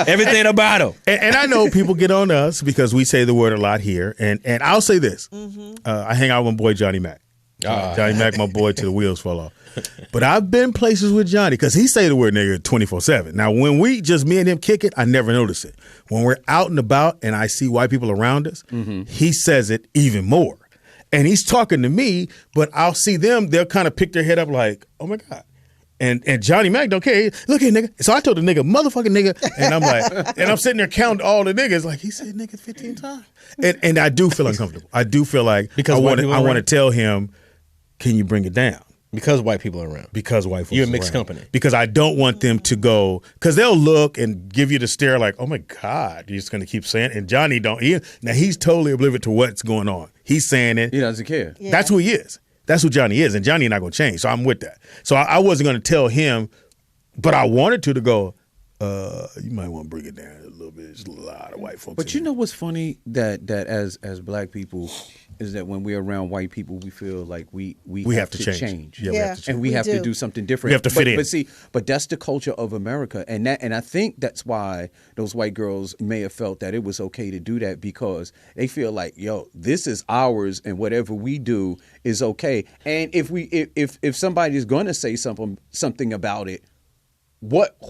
Everything about them. And I know people get on us because we say the word a lot here. And I'll say this. Mm-hmm. I hang out with my boy Johnny Mac. Johnny Mac, my boy, till the wheels fall off. But I've been places with Johnny because he say the word nigga 24/7. Now, when we just me and him kick it, I never notice it. When we're out and about and I see white people around us, he says it even more. And he's talking to me, but I'll see them, they'll kind of pick their head up like, oh my God. And Johnny Mac don't care. Look here, nigga. So I told the nigga, motherfucking nigga. And I'm like, and I'm sitting there counting all the niggas. Like, he said nigga 15 times. And I do feel uncomfortable. I do feel like because I want to tell him, can you bring it down? Because white people are around. Because white folks You're a mixed around. company. Because I don't want them to go, because they'll look and give you the stare like, oh my God, you're just going to keep saying it. And Johnny don't. Now, he's totally oblivious to what's going on. He's saying it. He doesn't care. Yeah. That's who he is. That's who Johnny is. And Johnny not going to change. So I'm with that. So I wasn't going to tell him, but I wanted to go, you might want to bring it down a little bit. There's a lot of white folks. But you know what's funny that as black people is that when we're around white people, we feel like we have to change. Yeah, we have to change. And we have to do something different. We have to fit in. But that's the culture of America, and I think that's why those white girls may have felt that it was okay to do that, because they feel like, yo, this is ours, and whatever we do is okay. And if somebody is going to say something about it,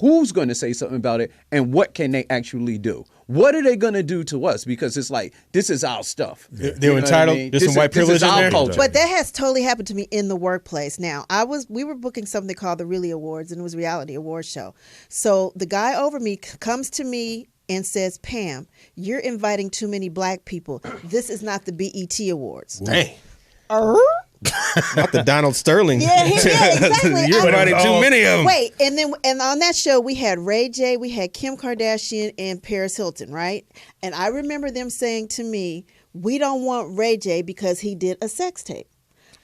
who's going to say something about it, and what can they actually do? What are they going to do to us? Because it's like, this is our stuff. Yeah. They're entitled. There's some white privilege in there. Culture. But that has totally happened to me in the workplace. Now, we were booking something called the Really Awards, and it was a reality award show. So the guy over me comes to me and says, Pam, you're inviting too many black people. This is not the BET Awards. Dang. Not the Donald Sterling. Yeah, exactly. You're inviting too many of them. Wait, and on that show we had Ray J, we had Kim Kardashian, and Paris Hilton, right? And I remember them saying to me, "We don't want Ray J because he did a sex tape."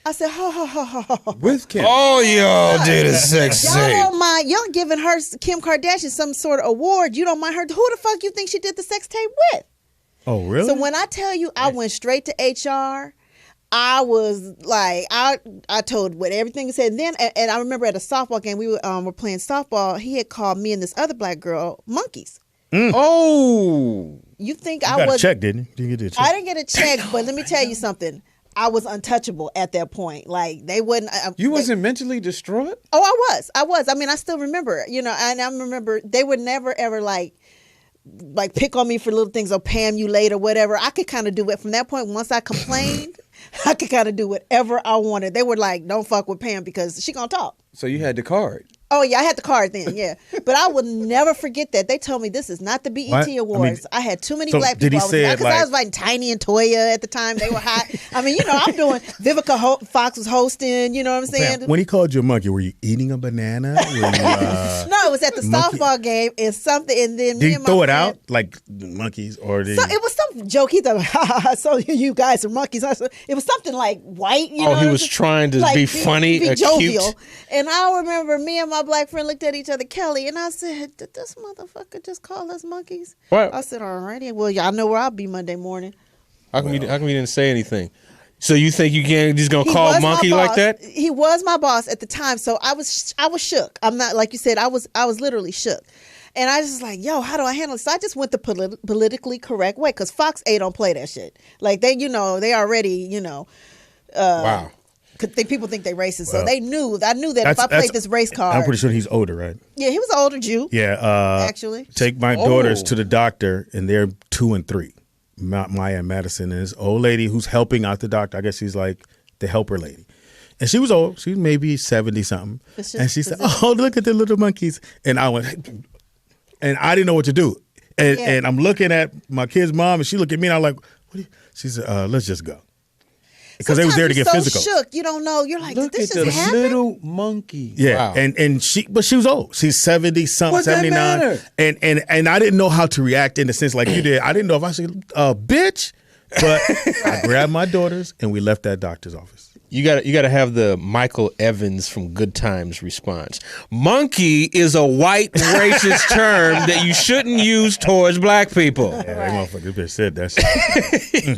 I said, ho, ho, ho, ho, ho. With Kim. Oh, y'all did a sex Y'all tape. don't mind. Y'all giving her, Kim Kardashian, some sort of award. You don't mind her. Who the fuck you think she did the sex tape with? Oh, really? So when I tell you I went straight to HR, I was like, I told what everything said. And then, and I remember at a softball game, we were playing softball. He had called me and this other black girl monkeys. Oh. You think you I got was? a check, didn't you? Did you get a check? I didn't get a check, but let me tell you something. I was untouchable at that point. Like they wouldn't. You wasn't mentally distraught? Oh, I was. I mean, I still remember. And I remember they would never ever like pick on me for little things or Pam, you late or whatever. I could kind of do it from that point. Once I complained, I could kind of do whatever I wanted. They were like, "Don't fuck with Pam because she gonna talk." So you had the card. Oh yeah, I had the card then, yeah. But I will never forget that. They told me this is not the BET What? Awards. I had too many so black did people. he say it Because I was like Tiny and Toya at the time. They were hot. I mean, I'm doing Vivica Fox was hosting. You know what I'm saying? When he called you a monkey, were you eating a banana? Were you, No, it was at the softball game and something. And then did me he and my throw it friend, out like the monkeys, or did So it was some joke. He thought, ha, ha, ha, so you guys are monkeys. I said, it was something like white. You know he what was I'm saying? trying to Like, be funny, be or jovial. cute. And I remember me and my black friend looked at each other, Kelly, and I said, did this motherfucker just call us monkeys? What? I said, alrighty. Well, y'all know where I'll be Monday morning. How come you didn't say anything? So you think you can't just gonna He call was my monkey boss. like that? He was my boss at the time, so I was shook. I'm not, like you said, I was literally shook. And I was just like, yo, how do I handle it? So I just went the politically correct way, because Fox 8 don't play that shit. Like, they already, Wow. people think they racist. So I knew that if I played this race card. I'm pretty sure he's older, right? Yeah, he was an older Jew. Yeah. Actually. Take my daughters to the doctor, and they're 2 and 3. Maya and Madison, and this old lady who's helping out the doctor. I guess she's like the helper lady. And she was old. She was maybe 70-something. And she said, oh, look at the little monkeys. And I went, and I didn't know what to do. And I'm looking at my kid's mom, and she looked at me, and I'm like, she said, let's just go. Because they was there to get physical. Shook, you don't know. You're like, Look did this at just the happen? little monkey. Yeah, Wow. but she was old. She's 70-something, What that 79. matter? And I didn't know how to react in the sense like you did. I didn't know if I said, bitch. But I grabbed my daughters and we left that doctor's office. You gotta have the Michael Evans from Good Times response. Monkey is a white racist term that you shouldn't use towards black people. Yeah, that motherfucker bitch said that shit.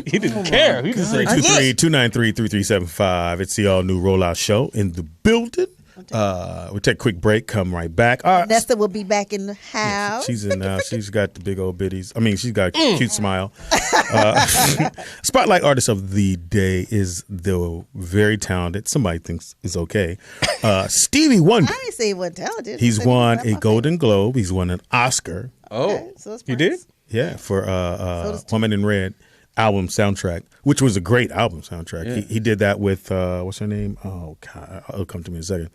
He didn't care. He just said, 323-293-3375. It's the all new rollout show in the building. We'll take a quick break, come right back. Vanessa will be back in the house. She's in now. She's got the big old bitties. I mean, she's got a cute smile. Spotlight artist of the day is the very talented, somebody thinks is okay, Stevie Wonder. I didn't say he wasn't talented. He's won a Golden Globe. He's won an Oscar. Okay, so it's You did? Yeah, for Woman in Red album soundtrack, which was a great album soundtrack. Yeah. He did that with what's her name? Oh God, it'll come to me in a second.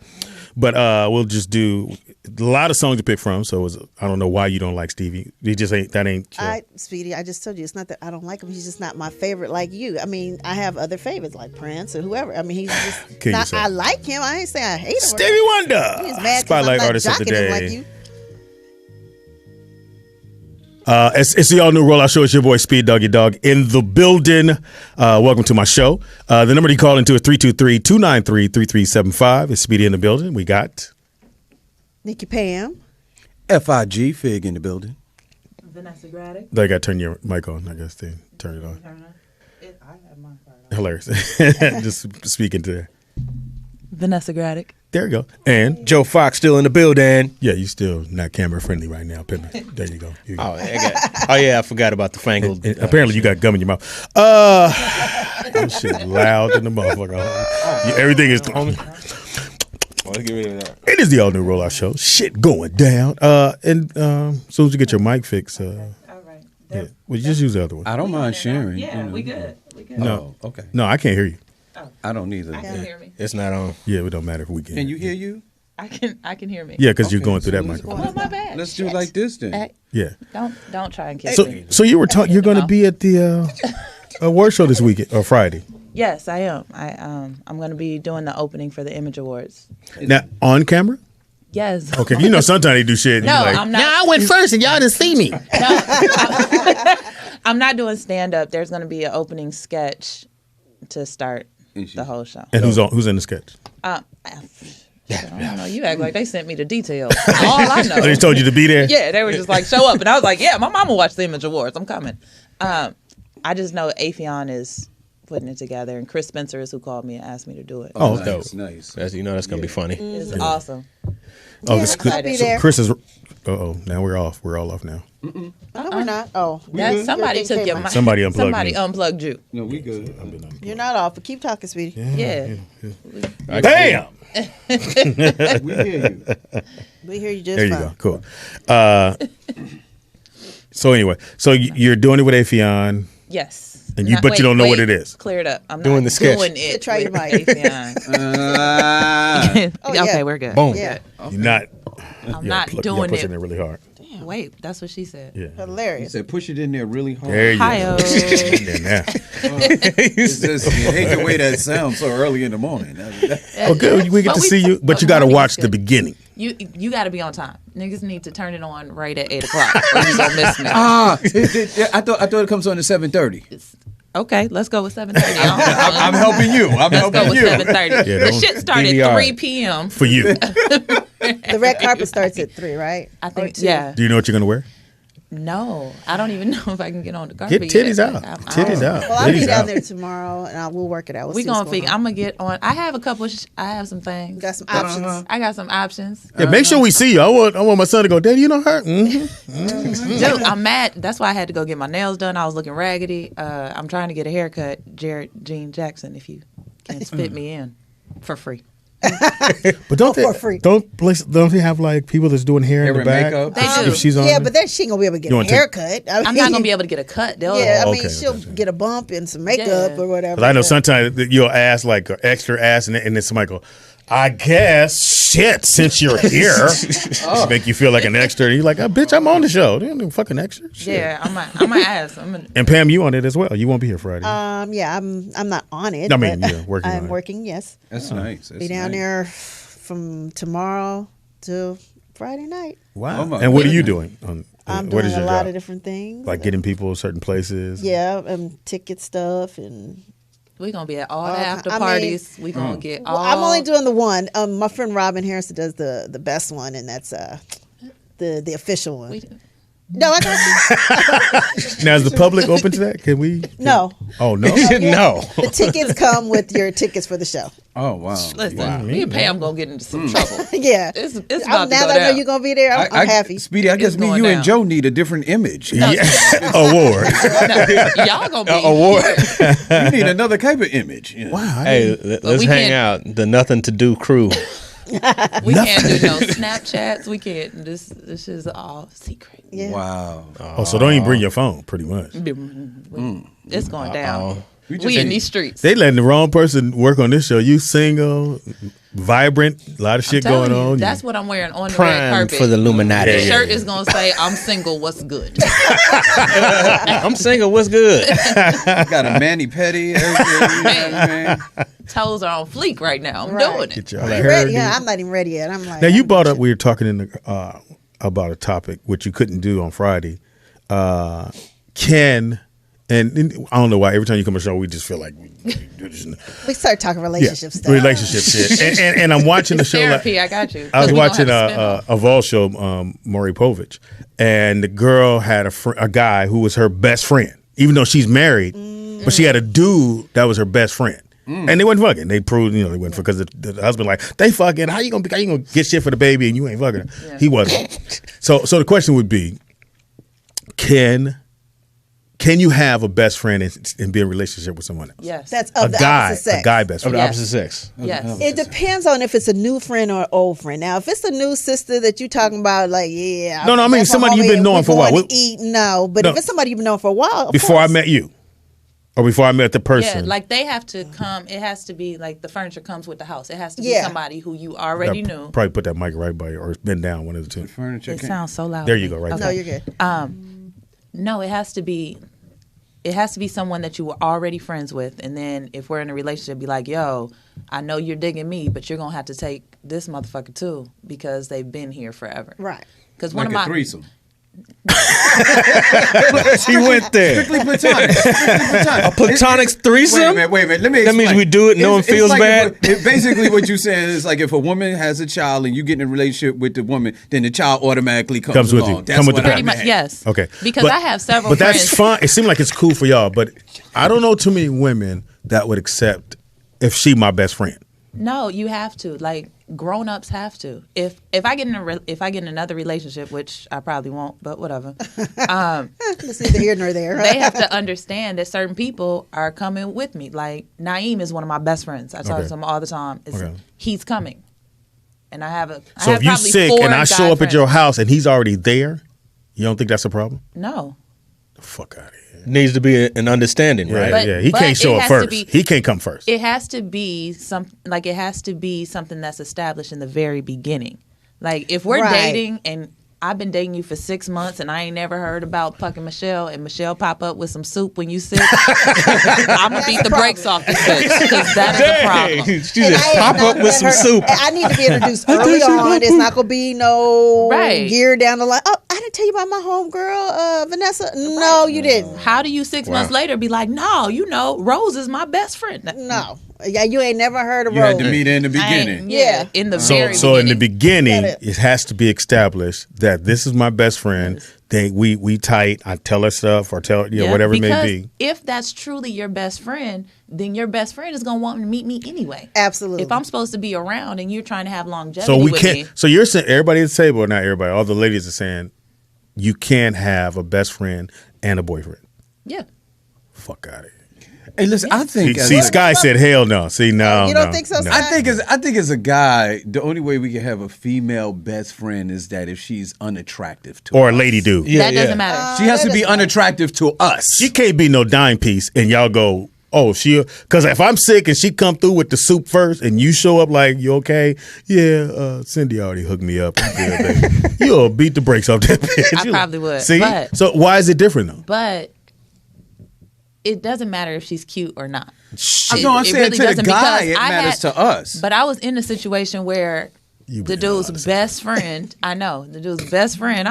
But we'll just do a lot of songs to pick from. So I don't know why you don't like Stevie. He just ain't your- Speedy, I just told you, it's not that I don't like him. He's just not my favorite like you. I mean, I have other favorites like Prince or whoever. I mean, he's just Kill not. yourself. I like him. I ain't say I hate him. Stevie Wonder. He's mad 'cause I'm Spotlight not artist of the jocking him day. like you. It's the all new rollout show. It's your boy Speed Doggy Dog in the building. Welcome to my show. The number to call into is 323-293-3375. It's Speedy in the building. We got Nikki Pam. FIG Fig in the building. Vanessa Graddick. They got to turn your mic on. I guess they turn it on. I have my part on. Hilarious. Just speaking to her. Vanessa Graddick. There you go. And Joe Fox still in the building. yeah, you still not camera friendly right now, Pimpin'. There you go. I forgot about the fangled. And apparently you got gum in your mouth. That shit loud in the motherfucker. Everything is. It is the all new rollout show. Shit going down. And as soon as you get your mic fixed, All right. yeah, well, just use the other one. I don't mind sharing. Yeah, you know. we good. We good. No. Oh, okay. No, I can't hear you. I don't either. I can hear me. It's not on. Yeah, it don't matter if we can. Can you hear you? I can hear me. Yeah, because you're Okay, going through so that let's microphone. Oh, my bad. Let's do it like this then. Yeah. Don't try and kiss me. So you were talking. You're going to be at the award show this weekend or Friday. Yes, I am. I'm going to be doing the opening for the Image Awards. Now on camera. Yes. Okay, you know sometimes they do shit. And No, you're like, I'm not. I went first and y'all didn't see me. I'm not doing stand up. There's going to be an opening sketch to start. the whole show. And who's in the sketch? I don't know. You act like they sent me the details. All I know. They told you to be there? Yeah, they were just like, show up. And I was like, yeah, my mama watched the Image Awards. I'm coming. I just know Afion is putting it together, and Chris Spencer is who called me and asked me to do it. Oh, nice, dope. nice. That's going to be funny. It's awesome. Oh, Yeah, this I'll be there. Chris is. Now we're off. We're all off now. No, we're not. Oh, Somebody took your mic. Somebody unplugged Somebody me. unplugged you. No, we good. you're not off, but keep talking, sweetie. Yeah. Bam! We hear you. We hear you just There you fine. go. Cool. So anyway, you're doing it with Afion. Yes. And but you don't know what it is. Clear it up. I'm Doing not the sketch. doing it. Try your with mic. Afion. Oh, yeah. Okay, we're good. Boom. Yeah. You're not. I'm not you're doing pushing it. it really hard. Damn, wait, that's what she said. Yeah. He Hilarious. said, push it in there really hard. There you Hi-oh. go. There now. It's just, you hate the way that sounds so early in the morning. Oh, good. We get to see you, but you got to watch the beginning. You got to be on time. Niggas need to turn it on right at 8 o'clock, or you gonna miss me. I thought it comes on at 7:30. Okay, let's go with 7:30. I'm helping you. Let's go with 7:30. Yeah, The don't- shit started DVR. 3 p.m. For you. The red carpet starts at 3, right? I Or think. 2. Yeah. Do you know what you're going to wear? No, I don't even know if I can get on the carpet. Get titties yet. out. I Titties don't- out. Well, I'll be Titties down out. there tomorrow, and we'll work it out. We'll We see what's gonna going figure. on. I'm gonna get on. I have a couple. I have some things. Got some options. I got some options. Yeah, make sure we see you. I want my son to go, Daddy, you know her? Mm-hmm. Dude, I'm mad. That's why I had to go get my nails done. I was looking raggedy. I'm trying to get a haircut. Gene Jackson, if you can fit me in for free. But don't for free. Don't they have like people that's doing hair in Hair the and back? makeup? They do. If she's on Yeah, there? but then she ain't gonna be able to get You a wanna take- haircut. I'm not gonna be able to get a cut. They'll, Yeah, I Oh, mean, okay, she'll gotcha. get a bump and some makeup Yeah. or whatever. 'Cause I know sometimes you'll ask like an extra ass, and then somebody go, I guess, shit, since you're here. Make you feel like an extra. And you're like, oh, bitch, I'm on the show. They don't fucking extra. Shit. Yeah, I'm my ass. And Pam, you on it as well. You won't be here Friday. Yeah, I'm not on it. I mean, but you're working on I'm it. working. Yes, That's nice. be down there from tomorrow till Friday night. Wow. Oh my And what are you goodness. doing? I'm what doing is a your lot job? of different things. Like getting people certain places? Yeah, ticket stuff and. We gonna be at all the I after mean- parties. We gonna get all. Well, I'm only doing the one. My friend Robin Harrison does the best one, and that's the official one. No, I got Now, is the public open to that? Can we? no. Oh, no? No. The tickets come with your tickets for the show. Oh, wow. Listen, me and Pam gonna get into some trouble. Yeah, It's I'm- about to now go that I know down. you're gonna be there, I'm happy. Speedy, I guess It's me, going you, and down. Joe need a different image. Yeah. Award. Y'all gonna be Award. You need another type of image. Yeah. Wow. Hey, let's we hang can't- out. The Nothing to Do crew. We can't do no Snapchats. We can't. This is all secret. Yeah. Wow. Oh, so don't even bring your phone, pretty much. It's going down. We We in these streets. They letting the wrong person work on this show. You single, vibrant, a lot of shit Telling going you, on. that's what I'm wearing on the red Prime carpet. for the Illuminati. The shirt is gonna say, "I'm single. What's good?" I'm single. What's good? Got a mani pedi. Everything, man. Toes are on fleek right now. I'm Right. doing it. Get your You hair ready? did. Yeah, I'm not even ready yet. I'm like. Now you I'm- brought up, we were talking in the about a topic which you couldn't do on Friday. Ken, and I don't know why every time you come on the show we just feel like we do this. We start talking relationship stuff. Relationship shit. And I'm watching the show. Therapy. I got you. I was 'Cause we gonna watching have to spin off. a Vol show, Maury Povich, and the girl had a guy who was her best friend, even though she's married, but she had a dude that was her best friend. And they wasn't fucking. They proved, they wasn't fucking because the husband like, they fucking. How you gonna get shit for the baby and you ain't fucking her? Yeah. He wasn't. So the question would be, can you have a best friend and be in a relationship with someone else? Yes. That's A of the guy, opposite sex. a guy best Of friend. the Yes. opposite sex. Yes. It depends on if it's a new friend or an old friend. Now, if it's a new sister that you talking about, like, yeah. No, I mean that's my somebody you've homie been and knowing we for a while. going to eat, no. But No. if it's somebody you've been knowing for a while, of Before I course. met you, or before I met the Yeah, person. like they have to come. It has to be like the furniture comes with the house. It has to be Yeah. somebody who you already knew. Probably put that mic right by you or bend down, one of the two. Furniture. It sounds so loud. There you go, right No, there. you're good. No, it has to be. It has to be someone that you were already friends with, and then if we're in a relationship, be like, "Yo, I know you're digging me, but you're gonna have to take this motherfucker too because they've been here forever." Right. Because Like one a of my threesome. She went there. Strictly platonic. A platonic threesome? Wait a minute. Let me explain. That means we do it, no one feels like bad? Basically, what you're saying is like if a woman has a child and you get in a relationship with the woman, then the child automatically comes with along. you. That's Come with what the I Pretty much, meant. yes. Okay. Because I have several But friends. that's fine. It seemed like it's cool for y'all, but I don't know too many women that would accept if she my best friend. No, you have to. Like grown-ups have to. If I get in another relationship, which I probably won't, but whatever. It's neither here nor there. They have to understand that certain people are coming with me. Like Naeem is one of my best friends. I talk to him all the time. He's coming, and I have So if you sick and I show up at your house and he's already there, you don't think that's a problem? No. The fuck out of here. Needs to be an understanding, right? Yeah, He can't show up first. He can't come first. It has to be something that's established in the very beginning. Like if we're dating and I've been dating you for 6 months and I ain't never heard about fucking Michelle and Michelle pop up with some soup when you sick, I'm going to beat the brakes off this bitch because that is a problem. She just pop up with some soup. I need to be introduced early on. It's not going to be no gear down the line. Oh, I didn't tell you about my homegirl, Vanessa. No, you didn't. How do you 6 months later be like, no, Rose is my best friend? No. Yeah, you ain't never heard of You Rose. had to meet her in the beginning. Yeah. In the So in the beginning, it has to be established that this is my best friend. We tight. I tell her stuff or tell whatever it may be. If that's truly your best friend, then your best friend is gonna want to meet me anyway. Absolutely. If I'm supposed to be around and you're trying to have longevity So we with can't. me, So you're saying everybody at the table, not everybody. All the ladies are saying you can't have a best friend and a boyfriend. Yeah. Fuck out of here. Hey, listen, I think See, Sky said hell no. See, no, you don't think so, no. I think as a guy, the only way we can have a female best friend is that if she's unattractive to or us. a lady dude. that doesn't matter. She has to be unattractive to us. She can't be no dime piece, and y'all go, oh, because if I'm sick and she come through with the soup first, and you show up like, you okay? Yeah, Cindy already hooked me up. I'm good, baby. You'll beat the brakes off that bitch. I probably would. See, but, so why is it different though? But it doesn't matter if she's cute or not. I'm going to say it to the guy, it matters to us. But I was in a situation where the dude's best friend, I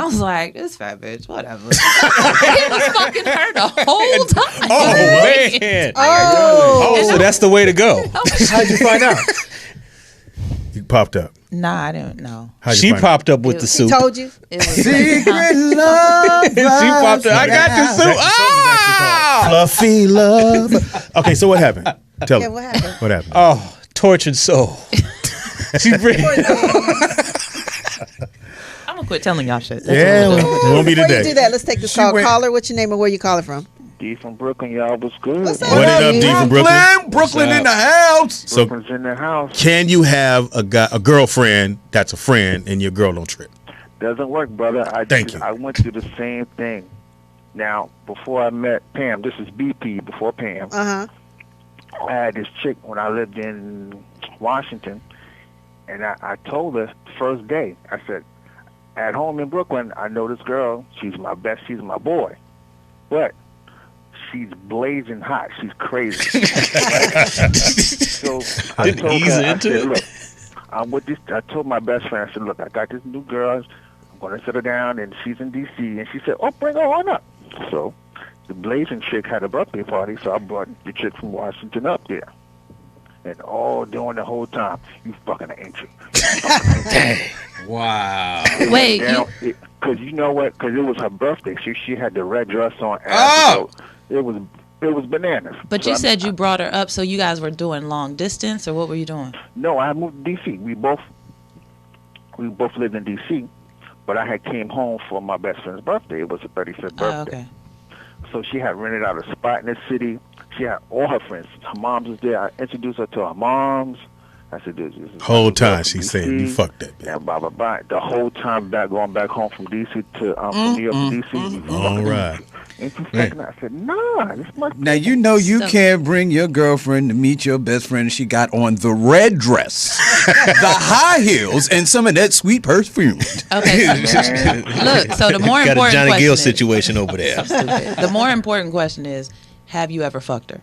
was like, this fat bitch, whatever. He was fucking her the whole time. Oh, man. So that's the way to go. How'd you find out? You popped up. Nah, I didn't know. She popped up with the soup. She told you? It was Secret love. She popped up. I got the soup. Fluffy love. Okay, so what happened? Tell me. What happened? What happened? Oh, tortured soul. She I'm gonna quit telling y'all shit. Yeah, it won't be Before today. you do that, let's take this call. Caller, what's your name and where you calling from? D from Brooklyn, y'all was good. What's up? What it up, D from Brooklyn? Brooklyn in the house. So Brooklyn's in the house. can you have a girlfriend that's a friend and your girl don't trip? Doesn't work, brother. Thank you. I went through the same thing. Now, before I met Pam, this is BP before Pam. Uh-huh. I had this chick when I lived in Washington, and I told her the first day, I said, at home in Brooklyn, I know this girl. She's my best. She's my boy. But she's blazing hot. She's crazy. So I told her, I said, look, I'm with this. I told my best friend, I said, look, I got this new girl. I'm going to sit her down, and she's in D.C. And she said, oh, bring her on up. So the blazing chick had a birthday party, so I brought the chick from Washington up there. And all during the whole time, you fucking ain't you. Wow. Wait, because you know what? Because it was her birthday. She had the red dress on. Oh! So it was bananas. but So you said you brought her up, so you guys were doing long distance, or what were you doing? No, I moved to D.C. We both lived in D.C., but I had came home for my best friend's birthday. It was her 35th birthday. Oh, okay. So she had rented out a spot in the city. She had all her friends. Her moms was there. I introduced her to her moms. I said, this is Whole time she's saying, you fucked that bitch. And blah, blah, blah. The whole time going back home from D.C. to from New York to D.C. All right. And she fucking I said, nah, this my Now, you know you can't bring your girlfriend to meet your best friend. She got on the red dress, the high heels, and some of that sweet perfume. Okay. Look, so the more Got a important Johnny question Gill is, situation over there. the more important question is, have you ever fucked her?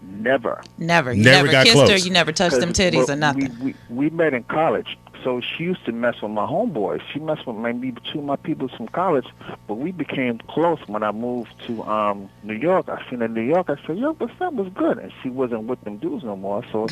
never. Never. You Never never got kissed close. her. You never touched them titties or nothing. We met in college, So she used to mess with my homeboys. She messed with maybe two of my people from college, but we became close when I moved to New York. I seen her in New York. I said, yo, what's up? Was good. And she wasn't with them dudes no more. So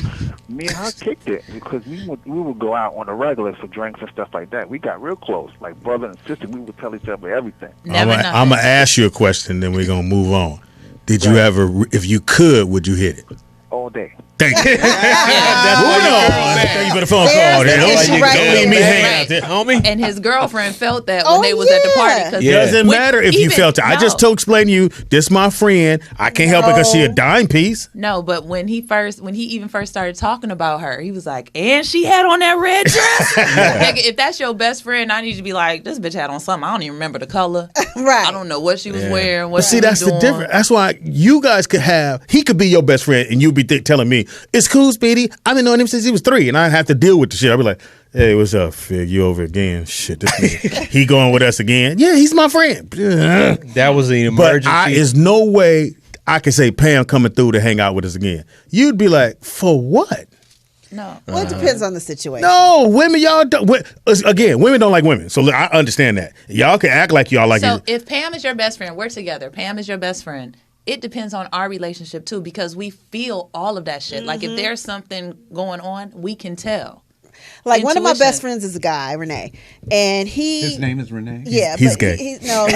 me and her kicked it because we would go out on the regular for drinks and stuff like that. We got real close, like brother and sister. We would tell each other everything. I'm going to ask you a question, then we're going to move on. Did you ever, if you could, would you hit it? All day. Thank you. Moving on. Thank you for the phone call. Don't leave me hanging out there, homie. And his girlfriend felt that when they was at the party. It doesn't matter if you felt it. I just explained to you, this my friend. I can't help it because she a dime piece. No, but when he even first started talking about her, he was like, and she had on that red dress. Nigga, if that's your best friend, I need you to be like, this bitch had on something. I don't even remember the color. Right. I don't know what she was wearing. What But see, that's doing. the difference. That's why you guys could have, he could be your best friend and you'd be telling me, it's cool, Speedy. I've been knowing him since he was 3 and I have to deal with the shit. I'd be like, hey, what's up, Fig? You over again? Shit, this nigga, he going with us again. Yeah, he's my friend. That was an emergency. But there's no way I can say Pam coming through to hang out with us again. You'd be like, for what? No. Well, it depends on the situation. No, women, y'all don't. Again, women don't like women. So I understand that. Y'all can act like y'all like it. So if Pam is your best friend, we're together. Pam is your best friend. It depends on our relationship too, because we feel all of that shit. Like if there's something going on, we can tell. Like one of my best friends is a guy, Renee, and his name is Renee. Yeah, he's gay. He's not.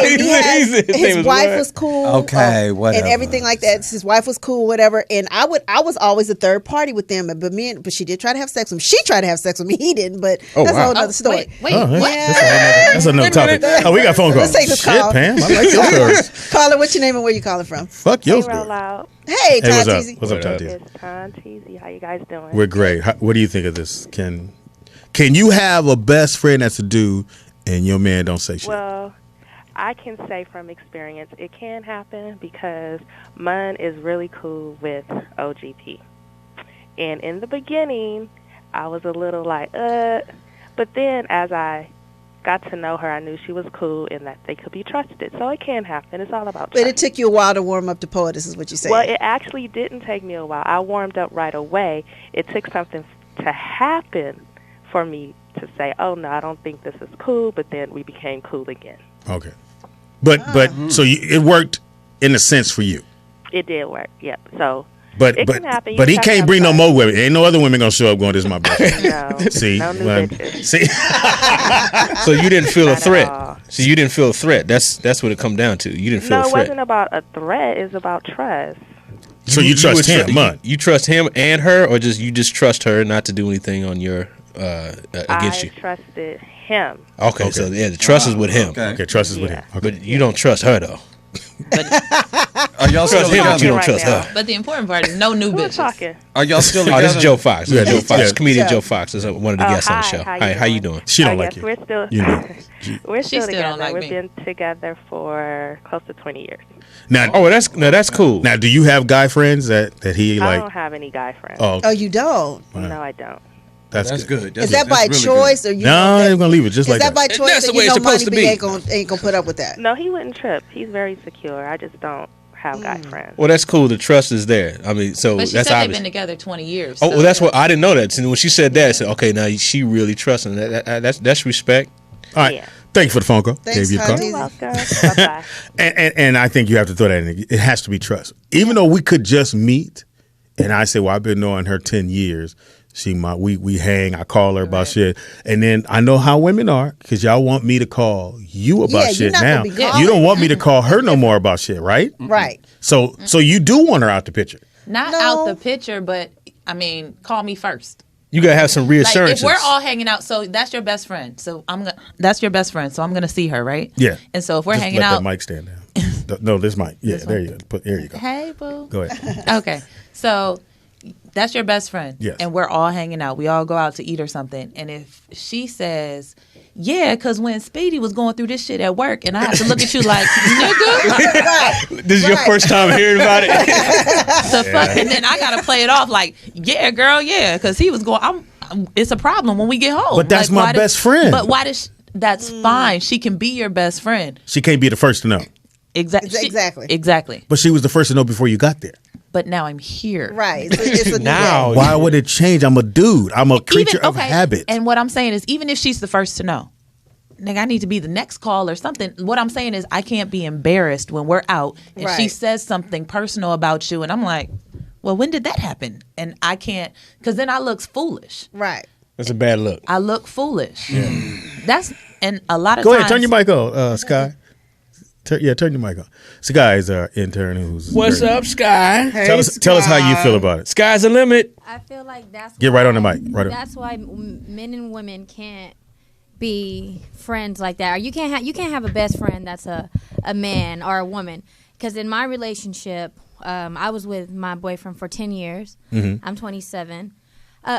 His wife was cool. Okay, whatever. And everything like that. His wife was cool, whatever. And I was always a third party with them. But she did try to have sex with him. She tried to have sex with me. He didn't. But that's a whole other story. Wait, that's another topic. Oh, we got phone calls. Let's take this call. Shit, Pam, I like your stories. Caller, what's your name and where you calling from? Fuck your Hey, story. roll out. Hey, Tom what's up? Teasy. What's up, Tom Teasy? It's Tom Teasy. How you guys doing? We're great. What do you think of this? Can you have a best friend that's a dude and your man don't say shit? Well, I can say from experience it can happen because mine is really cool with OGP. And in the beginning, I was a little like, but then as I got to know her, I knew she was cool and that they could be trusted. So it can happen. It's all about trust. But it took you a while to warm up to Poetess, is what you said. Well, it actually didn't take me a while. I warmed up right away. It took something to happen for me to say, oh, no, I don't think this is cool, but then we became cool again. Okay. But so it worked in a sense for you. It did work, yep. So But it can happen. But he can't bring no more women. Ain't no other women gonna show up going, this is my best friend. No, See, no new bitches. See, So you didn't feel a Not at threat. all. So you didn't feel a threat. That's what it come down to. You didn't feel No, a it threat. wasn't about a threat. It's about trust. so you trust him, man. You trust him and her, or you just trust her not to do anything on your against you. I trusted him. Okay, so yeah, the trust is with him. Okay, trust is with him. Okay. But you don't trust her though. Are y'all still Trust him, but you together? don't Right trust now. her. But the important part is no new Who's bitches. talking? Are y'all still Oh, together? this is Joe Fox. Yeah, Joe Fox, yeah. comedian Yeah. Joe Fox is one of the Oh, guests on the hi. show. How Hi, you how you doing? doing? She don't Oh, like yes, you. We're still, You know. we're She still still together. don't like We've me. been together for close to 20 years. Now, Oh, that's cool. now, do you have guy friends that he I like? don't have any guy friends. Oh, Oh, you don't? No, I don't. That's good. Is that by choice or you? No, I'm gonna leave it just is like that by that. choice That's or the way you it's know money supposed to B be. ain't gonna put up with that? No, he wouldn't trip. He's very secure. I just don't have guy friends. Well, that's cool. The trust is there. I mean, so But she that's said they've obvious. been together 20 years. Oh, so- well, that's what I didn't know that. And when she said that, I said, okay, now she really trusts him. That's respect. All right. Yeah. Thank you for the phone call. Thanks, Gave you a Tom call. Teasy. Welcome. Bye-bye. And I think you have to throw that in. It has to be trust. Even though we could just meet, and I say, well, I've been knowing her 10 years. We hang. I call her about shit, and then I know how women are because y'all want me to call you about Yeah, shit you're not now. gonna be calling. You don't want me to call her no more about shit, right? Right. So you do want her out the picture. Not No. out the picture, but I mean, call me first. You gotta have some Like reassurances. if we're all hanging out, so that's your best friend. So that's your best friend. So I'm gonna see her, right? Yeah. And so if we're Just hanging let out, that mic stand down. No, this mic. Yeah, This there one? you go. There you go. hey boo. Go ahead. Okay, so that's your best friend. Yes. And we're all hanging out. We all go out to eat or something. And if she says, yeah, because when Speedy was going through this shit at work, and I have to look at you like, nigga, This is your first time hearing about it. the fuck, and then I gotta play it off like, yeah, girl, yeah, because he was going. It's a problem when we get home. But that's Like, my why best friend. But why does? That's fine. She can be your best friend. She can't be the first to know, Exactly. Exactly. Exactly. but she was the first to know before you got there. but now I'm here. Right. It's a Now, Why would it change? I'm a dude. I'm a creature of habit. And what I'm saying is, even if she's the first to know, nigga, I need to be the next call or something. What I'm saying is, I can't be embarrassed when we're out and she says something personal about you, and I'm like, well, when did that happen? And I can't, because then I look foolish. Right. That's a bad look. I look foolish. That's, and a lot of Go times. ahead, turn your mic on, Sky. Turn your mic on. Sky is our intern who's. What's up, Sky? Hey, tell us how you feel about it. Sky's the limit. I feel like that's Get right on the mic. That's why men and women can't be friends like that. Or you can't have a best friend that's a man or a woman. Because in my relationship, I was with my boyfriend for 10 years. Mm-hmm. I'm 27.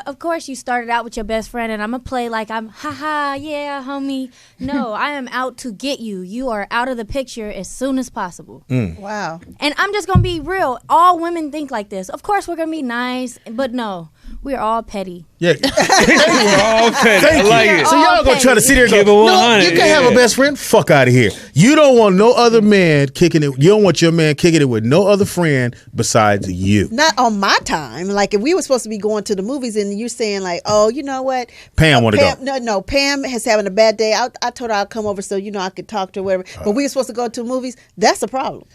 Of course, you started out with your best friend, and I'm going to play like I'm, haha, yeah, homie. No, I am out to get you. You are out of the picture as soon as possible. Wow. And I'm just going to be real. All women think like this. Of course, we're going to be nice, but no, we're all petty. Yeah. We're all petty. I like it. So y'all gonna try to sit here and go, no, you can have a best friend? Fuck out of here. You don't want no other man kicking it. You don't want your man kicking it with no other friend besides you. Not on my time. Like if we were supposed to be going to the movies and you're saying like, oh, you know what? Pam want to go. No, Pam is having a bad day. I told her I'd come over so I could talk to her, whatever. But we were supposed to go to movies. That's a problem.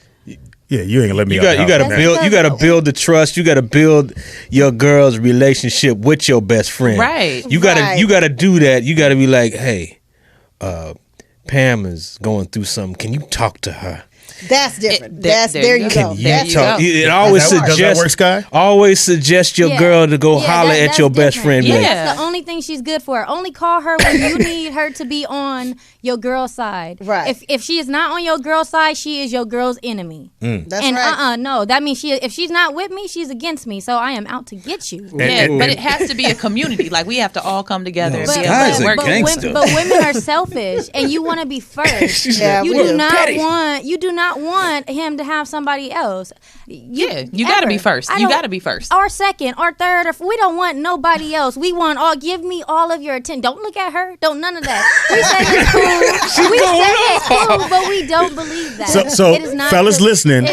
Yeah, you ain't gonna let me. You got to build the trust. You got to build your girl's relationship with your best friend. Right. You got to do that. You got to be like, hey, Pam is going through something. Can you talk to her? That's different. There you go. It always suggests. Does that work, Sky? Always suggest your girl to go holler at your best friend. Yeah, that's the only thing she's good for. Only call her when you need her to be on your girl's side. Right. If she is not on your girl's side, she is your girl's enemy. That's right. No, that means if she's not with me, she's against me. So I am out to get you. Yeah, but it has to be a community. Like we have to all come together. No, Sky's a gangster. But women are selfish, and you want to be first. You do not want him to have somebody else. You got to be first. You got to be first. Or second, or third. Or we don't want nobody else. We want give me all of your attention. Don't look at her. Don't none of that. We say it's cool. We say it's cool, but we don't believe that. So it is not fellas listening,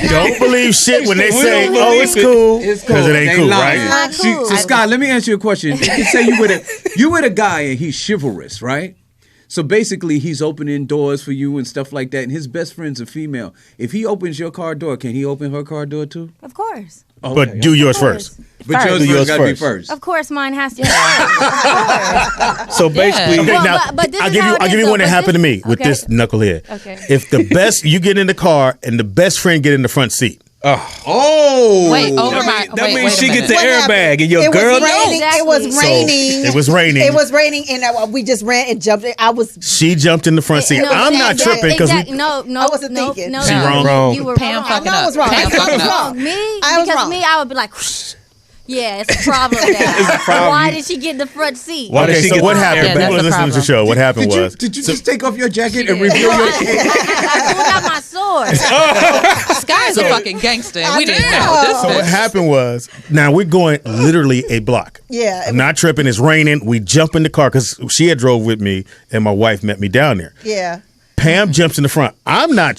don't believe shit when they say, "Oh, it's cool," because it ain't cool, right? It's not cool. So Scott, let me answer you a question. You can say you with a guy and he's chivalrous, right? So basically, he's opening doors for you and stuff like that. And his best friend's a female. If he opens your car door, can he open her car door too? Of course. Okay. But do yours first. But yours got to be first. Of course, mine has to. So basically, okay, now I'll give you one that happened to me with this knucklehead. Okay. If you get in the car and the best friend get in the front seat. Oh! Wait, that means she gets the airbag and your girl knows. It was raining. It was raining. It was raining, and we just ran and jumped. She jumped in the front seat. I'm not tripping because I wasn't thinking. She wrong. You were Pam wrong. fucking I up. was wrong. Pam fucking up. Me? I was because wrong. me, I would be like, whoosh. Yeah, it's a problem now. Why did she get in the front seat? Okay, so what happened? People that's a listening to the show. What happened was. Did you just take off your jacket and reveal your I pulled out my sword. Sky's a fucking gangster. And we didn't know this. So what happened was, now we're going literally a block. Yeah. I'm not tripping. It's raining. We jump in the car because she had drove with me and my wife met me down there. Yeah. Pam jumps in the front. And my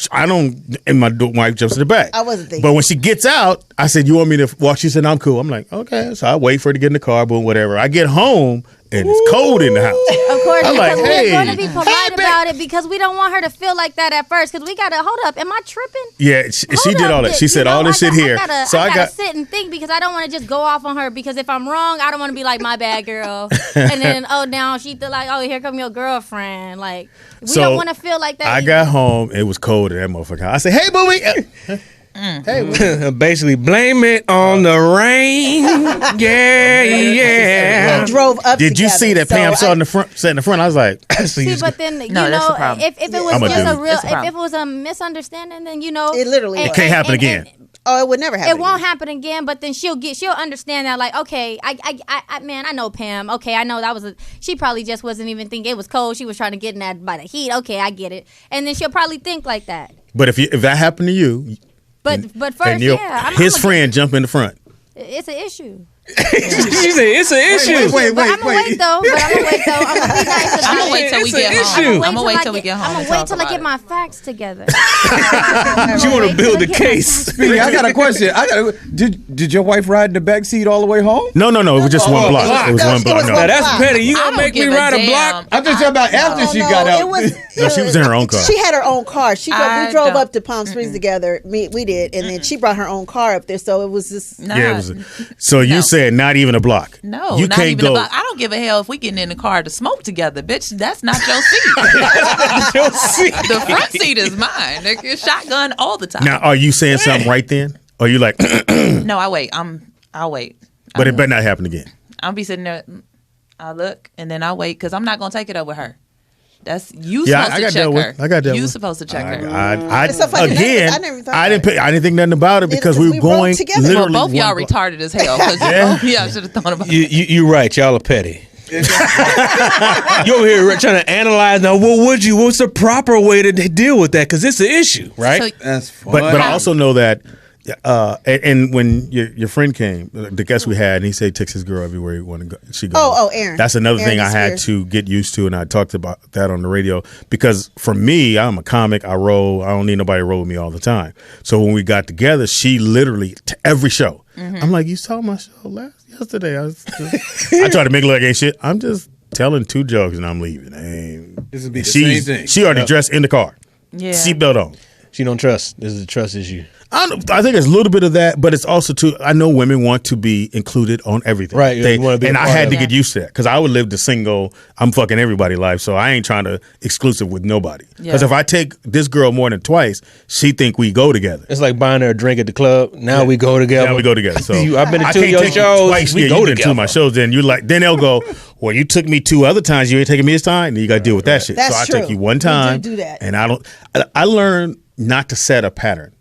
wife jumps in the back. I wasn't thinking. But when she gets out, I said, you want me to walk? She said, I'm cool. I'm like, okay. So I wait for her to get in the car, boom, whatever. I get home and it's cold in the house. Of course, I'm because like, we're going to be polite about it because we don't want her to feel like that at first. Because we got to, hold up, am I tripping? Yeah, she did all that. She said all this shit here. I gotta sit and think because I don't want to just go off on her because if I'm wrong, I don't want to be like, my bad, girl. And then, now she feel like, here come your girlfriend. Like, we don't want to feel like that. I got home. It was cold in that motherfucker. I said, hey, booby. Hey, basically blame it on the rain. Yeah. We drove up. Did you see that Pam sat in the front? I was like, see, but then if it was if it was a misunderstanding, then it literally it can't happen again. It would never happen. It won't happen again. But then she'll understand that, like, okay, I know Pam. Okay, I know she probably just wasn't even thinking it was cold. She was trying to get in that by the heat. Okay, I get it. And then she'll probably think like that. But if that happened to you. But first, his friend jump in the front. It's an issue. She said it's an issue. I'm gonna wait though. I'm gonna be nice. I'm gonna wait till we get home. I'm gonna wait till we get home. I'm gonna wait till I get my facts together. You want to build a case? Speedy, I got a question. Did your wife ride in the back seat all the way home? No. It was just one block. It was one block. Now that's petty. You gonna make me ride a block? I'm just talking about after she got out. No, she was in her own car. She had her own car. We drove up to Palm Springs together. We did, and then she brought her own car up there. So it was just So you said not even a block. No, you not can't even go. a block. I don't give a hell if we getting in the car to smoke together, bitch. That's not your seat. Your seat. The front seat is mine. Nigga, shotgun all the time. Now, are you saying something right then? Or are you like, No, I wait. I'll wait. but it better not happen again. I'll be sitting there. I'll look and then I'll wait because I'm not gonna take it over her. That's you Yeah, supposed I to got check dealt her. with. I got dealt You with. supposed to check her. It's so funny. Again, I never thought I about didn't think nothing about it because we were we going rode together. literally. Well, both y'all one retarded as hell. Cause I should have thought about it. You're right. Y'all are petty. You over here trying to analyze now. What's the proper way to deal with that? Because it's an issue, right? So, That's fun. But I also know that, and when your friend came, the guest we had, and he said he takes his girl everywhere he want to go. She goes. Oh, Aaron. That's another Aaron thing I is had weird. to get used to, and I talked about that on the radio because for me, I'm a comic. I roll. I don't need nobody to roll with me all the time. So when we got together, she literally to every show. I'm like, you saw my show yesterday. I try to make it like ain't shit. I'm just telling 2 jokes and I'm leaving. This would be the same thing. She already dressed in the car. Yeah. Seatbelt on. She don't trust. This is a trust issue. I think it's a little bit of that, but it's also too. I know women want to be included on everything, Right, you wanna be a and I part had of to it. get used to that because I would live the single. I'm fucking everybody life, so I ain't trying to exclusive with nobody. Because if I take this girl more than twice, she think we go together. It's like buying her a drink at the club. Now we go together. Now we go together. So I've been to I 2 of can't your take you shows. twice. We Yeah, go you been together. to my shows. Then then they'll go. Well, you took me 2 other times. You ain't taking me this time. And you got to deal with that shit. That's so I true. take you one We do time. do that. And I don't. I learned not to set a pattern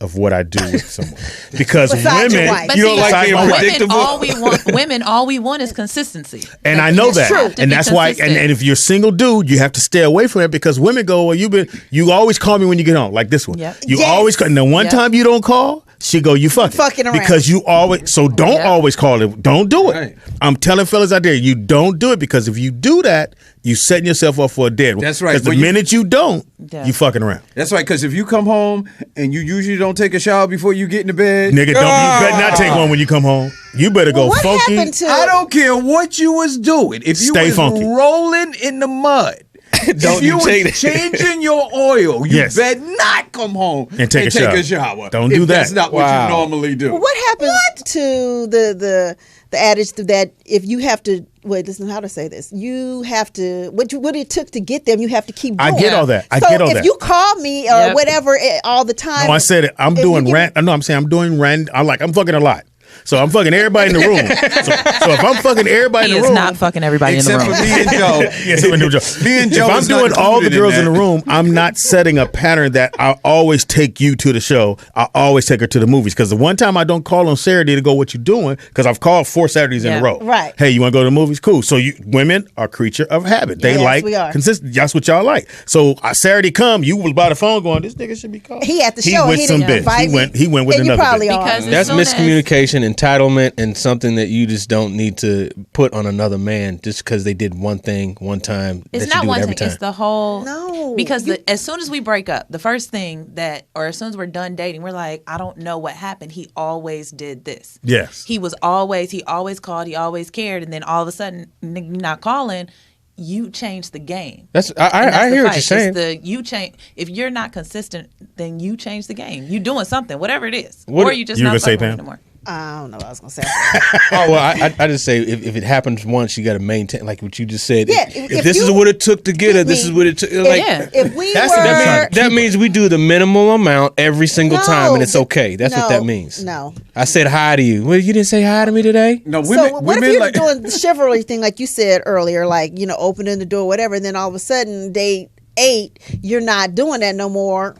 of what I do with someone because Besides your women, wife. But you don't see, like being women, predictable. all we want is consistency. And I know that, and that's why. And if you're a single dude, you have to stay away from it because women go, "Well, you always call me when you get home." Like this one, Yep. you Yes. always call. And the one time you don't call, she go, "You fucking around." because you always." So don't always call it. Don't do it. Right. I'm telling fellas out there, you don't do it because if you do that, you setting yourself up for a dead. That's right. Because the When you- minute you don't, you fucking around. That's right, because if you come home and you usually don't take a shower before you get into bed, Nigga, you better not take one when you come home. You better go What funky. happened to? I don't care what you was doing. If you Stay was funky. rolling in the mud, Don't if you you was take that. changing your oil, you Yes. better not come home And take a shower. Don't if do that. That's not what you normally do. What happens to the adage that if you have to listen how to say this, you have to what it took to get them, you have to keep I going. get all that. I so get all if that. you call me or whatever all the time, No, I said it. I'm if doing you give- rant. No, I'm saying I'm doing rant. I'm fucking a lot. So I'm fucking everybody in the room. So if I'm fucking everybody He in is the room, not fucking everybody in the Except room. for me and Joe. yes, I'm doing Joe. Me and Joe If I'm is not doing all the included girls in in the that. room, I'm not setting a pattern that I always take you to the show. I always take her to the movies because the one time I don't call on Saturday to go, what you doing? Because I've called 4 Saturdays in a row. Right. Hey, you want to go to the movies? Cool. So women are creature of habit. They Yes, like we are. consistent. That's what y'all like. So Saturday come, you was by the phone going, this nigga should be called. He at the He show, with he some didn't bitch. invite me. He went with And you another probably bitch. are. Because That's as soon as- miscommunication, entitlement, and something that you just don't need to put on another man just because they did one thing one time. It's that not you do one it every thing. It's time. the whole. No. Because as soon as we break up, the first thing or as soon as we're done dating, we're like, I don't know what happened. He always did this. Yes. He always called. He always cared. And then all of a sudden, you're not calling. You change the game. That's And I that's the hear what fight. you're saying. It's you change. If you're not consistent, then you change the game. You doing something, whatever it is, What- or you just You not gonna say, fucking with Pam? it anymore. I don't know what I was gonna say. Oh well, I just say if it happens once, you got to maintain, like what you just said. Yeah, if if this is you what it took to get her, this is what it took. Like, If we that means we do the minimal amount every single time, and it's No, okay. That's what no, that means. no. I said hi to you. Well, you didn't say hi to me today. No, So what if women you're like doing the chivalry thing like you said earlier, like, opening the door, whatever, and then all of a sudden day 8, you're not doing that no more.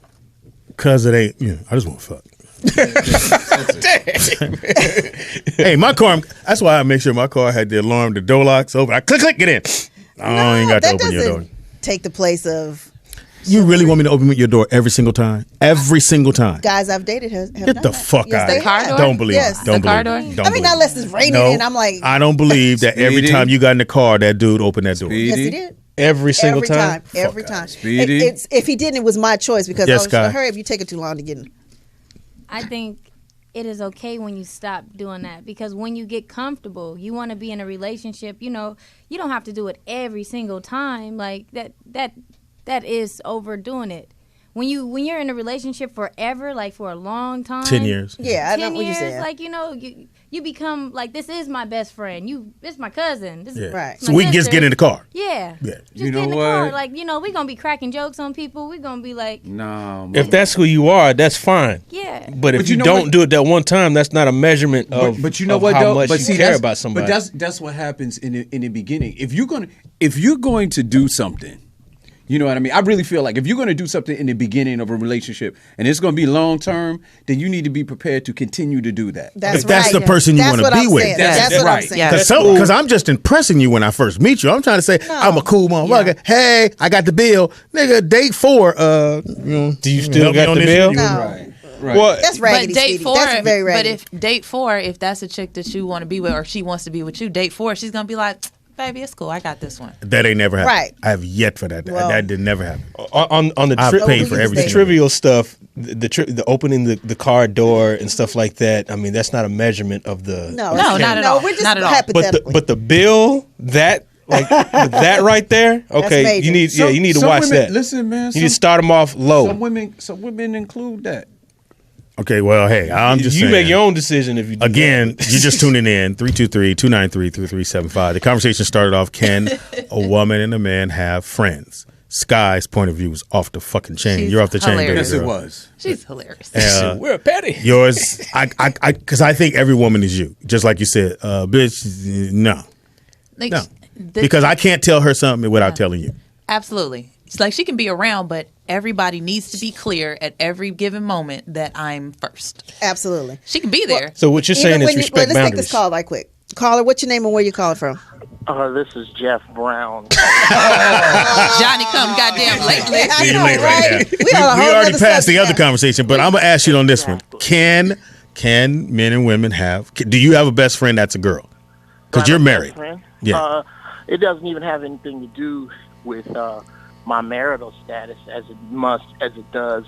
Cause it ain't. I just want to fuck. Hey, my car. That's why I make sure my car had the alarm, the door locks open. I click, get in. I ain't got to that open your door. doesn't take the place of You really want me to open your door every single time? Every single time. Guys I've dated have Get done the that. fuck Yes, out they of here. have. Don't believe Yes. it. Don't The car believe it. door? Don't I mean, believe unless it. it's raining No, and I'm like, I don't believe that every Speedy. time you got in the car, that dude opened that door. yes, he did. Every single Every time. Every time. Speedy. If he didn't, it was my choice because Yes, I was Sky. like, hurry up, you take it too long to get in. I think it is okay when you stop doing that, because when you get comfortable, you want to be in a relationship. You know, you don't have to do it every single time. Like that is overdoing it. When you're in a relationship forever, like for a long time, 10 years. Yeah, I know 10 what you're years, saying. like, you know, you become like, this is my best friend. This is my cousin. This Yeah. is Right. So my we can just sister. get in the car. Yeah. Yeah. Just You get know in the what? car. Like, you know, we're going to be cracking jokes on people. We're going to be like, No. If that's who you are, that's fine. yeah. But if But you, you know don't what? do it that one time, that's not a measurement of, but you know of what how though? much But you see, care that's, about somebody. But that's what happens in the beginning. If you're going to do something, you know what I mean? I really feel like if you're going to do something in the beginning of a relationship and it's going to be long term, then you need to be prepared to continue to do that. That's If that's right. the person you That's want to what be I'm with. saying. That's That's what I'm right. saying. Yeah. Because I'm just impressing you when I first meet you. I'm trying to say I'm a cool motherfucker. Hey, I got the bill, nigga. Date 4. Do you still help me got on the this bill? shit? No. Right. Well, That's But raggedy, date Speedy. 4, That's very raggedy. but if date 4, if that's a chick that you want to be with or she wants to be with you, date 4, she's gonna be like, baby, it's cool. I got this one. That ain't never happened. Right. I have yet for that. Well- that did never happen. on the, I've paid for the everything. trivial stuff, the opening the car door and stuff like that. I mean, that's not a measurement of the. No, No, not at all. We're just Not at all. hypothetically. But the bill that that right there. Okay, major. you need you need to Some watch women, that. Listen, man. You need to start them off low. Some women include that. Okay, well, hey, I'm just you saying. make your own decision if you do Again, that. you're just tuning in. 323-293-3375. The conversation started off, can a woman and a man have friends? Sky's point of view was off the fucking chain. She's You're off the chain, baby hilarious. Yes, it girl. was. She's hilarious. We're petty. Yours, because I think every woman is you. Just like you said, bitch, no. Like, No. the- Because I can't tell her something without telling you. Absolutely. It's like she can be around, but everybody needs to be clear at every given moment that I'm first. Absolutely. She can be there. So what you're saying is Let's respect take boundaries. this call right quick. Caller, what's your name and where you calling from? This is Jeff Brown. Johnny come goddamn lately. I You're know, late right now. We on a We whole already nother passed the subject other now. conversation, but I'm gonna ask you on this one. Can men and women have? Do you have a best friend that's a girl? Because you're married. Friend? Yeah. It doesn't even have anything to do with my marital status as it does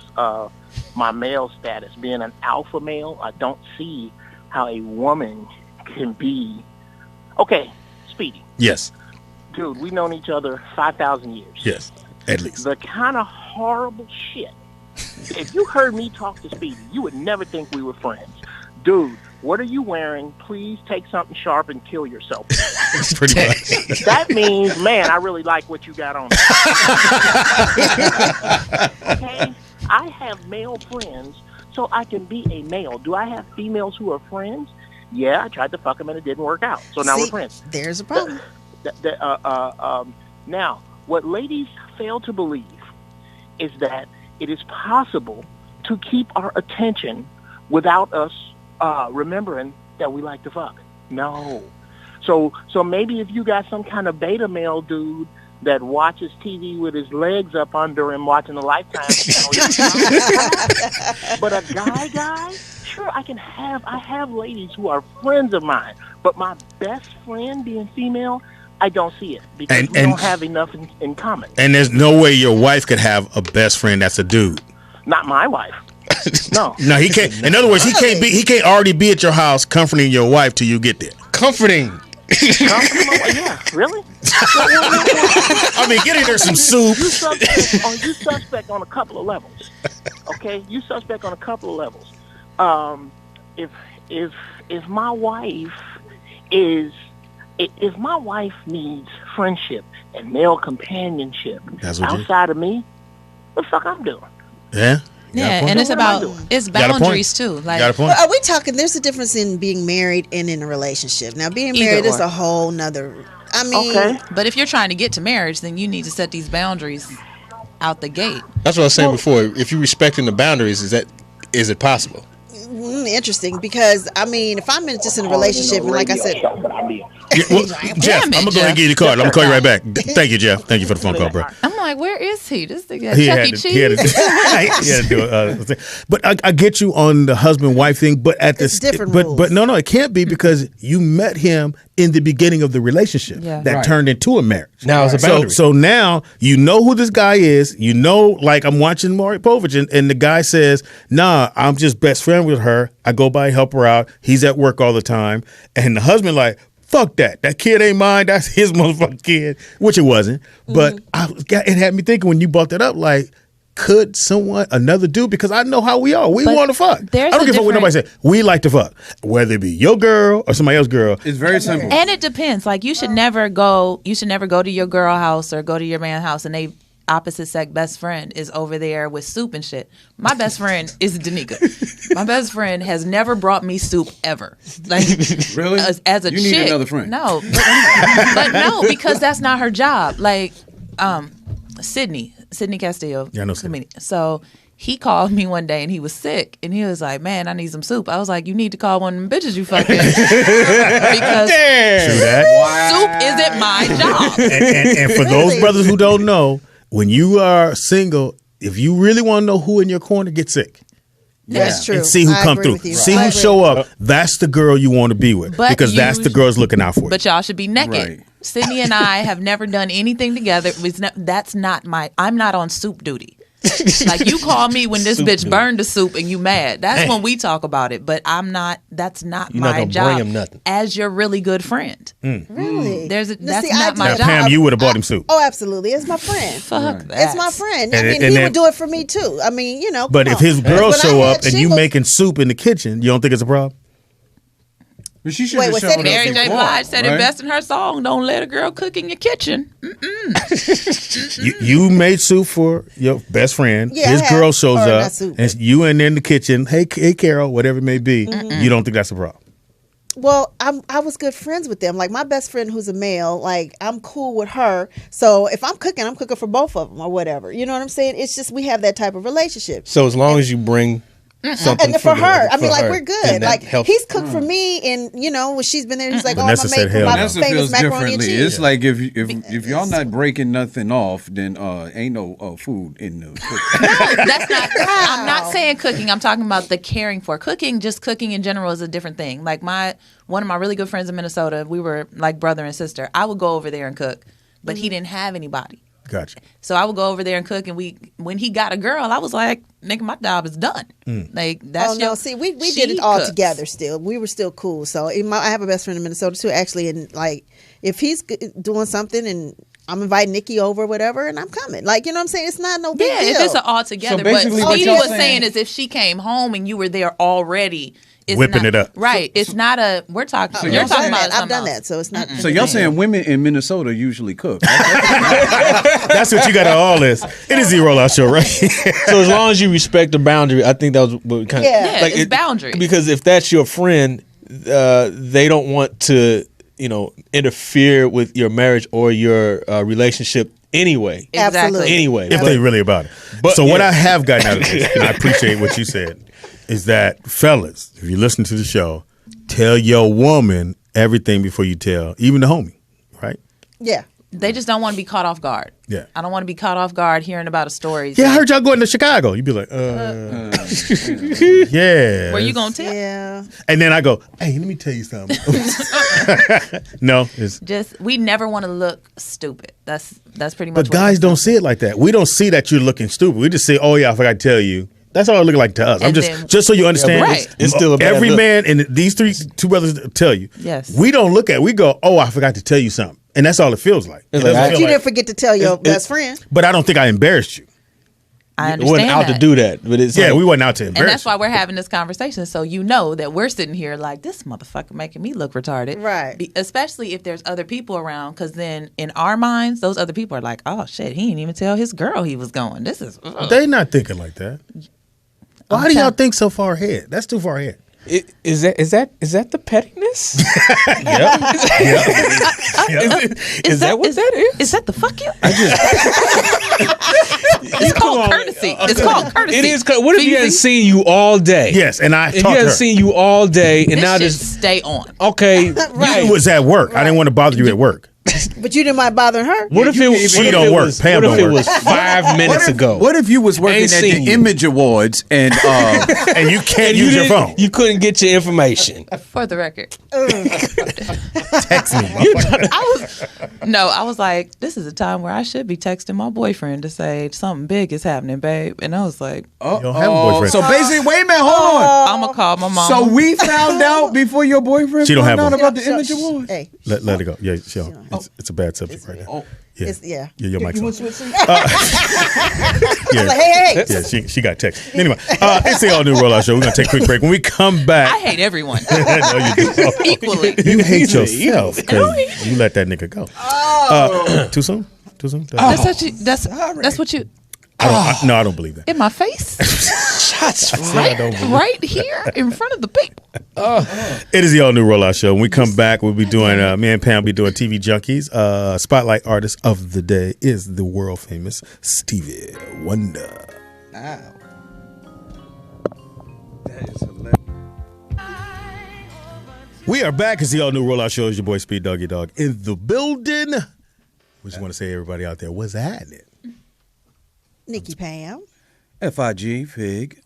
my male status. Being an alpha male, I don't see how a woman can be. Okay, Speedy. Yes. Dude, we've known each other 5,000 years. Yes. At least. The kind of horrible shit. If you heard me talk to Speedy, you would never think we were friends. Dude, what are you wearing? Please take something sharp and kill yourself. Pretty much. That means, man, I really like what you got on. Okay? I have male friends, so I can be a male. Do I have females who are friends? Yeah, I tried to fuck them and it didn't work out. So now we're friends. There's a problem. Now, what ladies fail to believe is that it is possible to keep our attention without us remembering that we like to fuck. No. So maybe if you got some kind of beta male dude that watches TV with his legs up under him watching the Lifetime channel, but a guy, sure, I have ladies who are friends of mine, but my best friend being female, I don't see it because we don't have enough in common. And there's no way your wife could have a best friend that's a dude. Not my wife. No. No, he can't. In other words, he can't already be at your house comforting your wife till you get there. Comforting. Yeah, really? I mean, getting there some soup. You suspect on a couple of levels. Okay, you suspect on a couple of levels. If my wife needs friendship and male companionship outside of me, what the fuck I'm doing? Yeah. Yeah, and it's boundaries too. Like, got a point. Well, are we talking? There's a difference in being married and in a relationship. Now, being married is a whole nother. I mean, okay. But if you're trying to get to marriage, then you need to set these boundaries out the gate. That's what I was saying before. If you're respecting the boundaries, is it possible? interesting because I mean, if I'm just in a relationship and like I said, Well, Jeff, I'm gonna go ahead and give you the card. I'm gonna call you right back. Thank you, Jeff. Thank you for the phone call, bro. I'm like, where is he? This thing got He Chuck had E. to- Cheese. he had to do it. But I get you on the husband-wife thing. But at It's different but rules. no, it can't be because you met him in the beginning of the relationship that turned into a marriage. Now it's a boundary. So now you know who this guy is. You know, like I'm watching Maury Povich, and the guy says, "Nah, I'm just best friend with her. I go by, help her out. He's at work all the time." And the husband like, "Fuck that. That kid ain't mine. That's his motherfucking kid," which it wasn't. But it had me thinking when you brought that up, like, could another dude, because I know how we are. We want to fuck. I don't give a fuck what nobody says. We like to fuck. Whether it be your girl or somebody else's girl. It's very simple. And it depends. Like you should never go to your girl house or go to your man house and they opposite sex best friend is over there with soup and shit. My best friend is Danica. My best friend has never brought me soup ever. Like really? As a you chick. need another friend. No. But no, because that's not her job. Like Sydney Castillo. Yeah, I know Sydney. comedian. So he called me one day and he was sick and he was like, "Man, I need some soup." I was like, "You need to call one of them bitches you fucking because soup isn't my job." And for those brothers who don't know, when you are single, if you really want to know who in your corner, get sick. That's true. And see who I come agree through. with you. See I who agree. show up. That's the girl you want to be with. But because that's the girl's looking out for you. But y'all should be naked. Right. Sydney and I have never done anything together. That's not I'm not on soup duty. Like you call me when this bitch burned the soup and you mad. That's when we talk about it. But I'm not. That's not You're my not gonna job. bring him nothing. As your really good friend. Really? That's see, not my now, job. Pam, you would have bought him soup. Oh, absolutely. It's my friend. Fuck that. It's my friend. I And- mean, and he then- would do it for me too. I mean, you know. But come if on. his girl When I show had up and you shingles- making soup in the kitchen, you don't think it's a problem? But she should Wait, have what, shown said up Mary J. before, Blige said it right? best in her song. Don't let a girl cook in your kitchen. You made soup for your best friend. Yeah, His I have. girl shows Or not up, soup, and you in there in the kitchen. Hey, Carol, whatever it may be. You don't think that's a problem? Well, I was good friends with them. Like my best friend, who's a male, like I'm cool with her. So if I'm cooking for both of them or whatever. You know what I'm saying? It's just we have that type of relationship. So as long as you bring something And for her, I for mean, like her, we're good. then that Like helps. he's cooked for me, and you know when she's been there, he's like, "Oh, I'm Vanessa gonna said make hell my no. Vanessa famous feels macaroni and differently. cheese." It's like if y'all not breaking nothing off, then ain't no food in the cooking. No, that's not. I'm not saying cooking. I'm talking about the caring for cooking. Just cooking in general is a different thing. Like one of my really good friends in Minnesota, we were like brother and sister. I would go over there and cook, but he didn't have anybody. Gotcha. So I would go over there and cook, and when he got a girl, I was like, "Nigga, my job is done." Like that's Oh no! your, See, we she did it all cooks. together. Still, we were still cool. So I have a best friend in Minnesota too, actually. And like, if he's doing something and I'm inviting Nikki over, or whatever, and I'm coming. Like, you know what I'm saying? It's not no big Yeah, deal. if it's an all together. So But basically what Speedy y'all was saying- saying is if she came home and you were there already. It's Whipping not, it up. Right. It's not a. We're talking. You're I've talking done about that. I've something done else. that, so it's not. So y'all saying women in Minnesota usually cook? That's what you got to all this. It is the rollout show, right? So as long as you respect the boundary, I think that was what we kind of Yeah. Yeah, it's boundaries. Because if that's your friend, they don't want to interfere with your marriage or your relationship anyway. Exactly. Absolutely. Anyway, If they really about it. But- So what yeah. I have gotten out of this, and I appreciate what you said, is that fellas, if you listen to the show, tell your woman everything before you tell even the homie, right? Yeah. They just don't want to be caught off guard. Yeah. I don't want to be caught off guard hearing about a story. Yeah, I heard y'all going to Chicago. You'd be like, yeah. Were you gonna tell? Yeah. And then I go, hey, let me tell you something. No, it's. Just we never want to look stupid. That's pretty much. But what guys it don't is. see it like that. We don't see that you're looking stupid. We just say, oh yeah, I forgot to tell you. That's all it look like to us. I'm And just then- just so you understand. Right. It's still a bad every look. man and these two brothers tell you. Yes. We don't look at it. We go, oh, I forgot to tell you something. And that's all it feels like. It It's doesn't like, feel You like- didn't forget to tell your best friend. but I don't think I embarrassed you. I It understand wasn't out that. to do that, but it's Yeah, like, we wasn't out to embarrass And that's why you. we're having this conversation, so you know that we're sitting here like this motherfucker making me look retarded, Right. Especially if there's other people around, because then in our minds, those other people are like, "Oh shit, he didn't even tell his girl he was going." This is They not thinking like that. Why do y'all think so far ahead? That's too far ahead. Is that the pettiness? Is that what that is? Is that the fuck you? It's called courtesy. It's called courtesy. It is. What if he hasn't seen you all day? Yes, and I If he talked to hasn't her. seen you all day, and This now should just stay on. okay. You was at work. I didn't want to bother you at work. But you didn't mind bothering her. What if it was? She don't work. Pam What if don't it work. was 5 minutes ago? What if you was working Ain't at seen the you. Image Awards and And you can't And use your didn't- phone. You couldn't get your information. For the record, Text me. I was like, this is a time where I should be texting my boyfriend to say something big is happening, babe. And I was like, You don't have a boyfriend. So basically, wait a minute, hold on. I'm gonna call my mom. So we found out before your boyfriend She don't found have out one. about the Image Awards. Hey, Let it go. Yeah, it's a bad subject right now. Oh, Yeah, yeah. your mic's on. I'm like, hey. Yeah, she got text. Anyway, it's the all new rollout show. We're gonna take a quick break. When we come back, I hate everyone no, you do. equally. You hate yourself because you let that nigga go. Too soon? Too soon? That's what you. That's what you. I don't believe that. In my face. Shots Right here in front of the people. It is the all new rollout show. When we come back, we'll be doing me and Pam will be doing TV Junkies. Spotlight artist of the day is the world famous Stevie Wonder. Ow. We are back. It's the all new rollout show. It's your boy Speed Doggy Dog in the building. We just want to say everybody out there, what's happening? Nikki Pam. FIG Fig.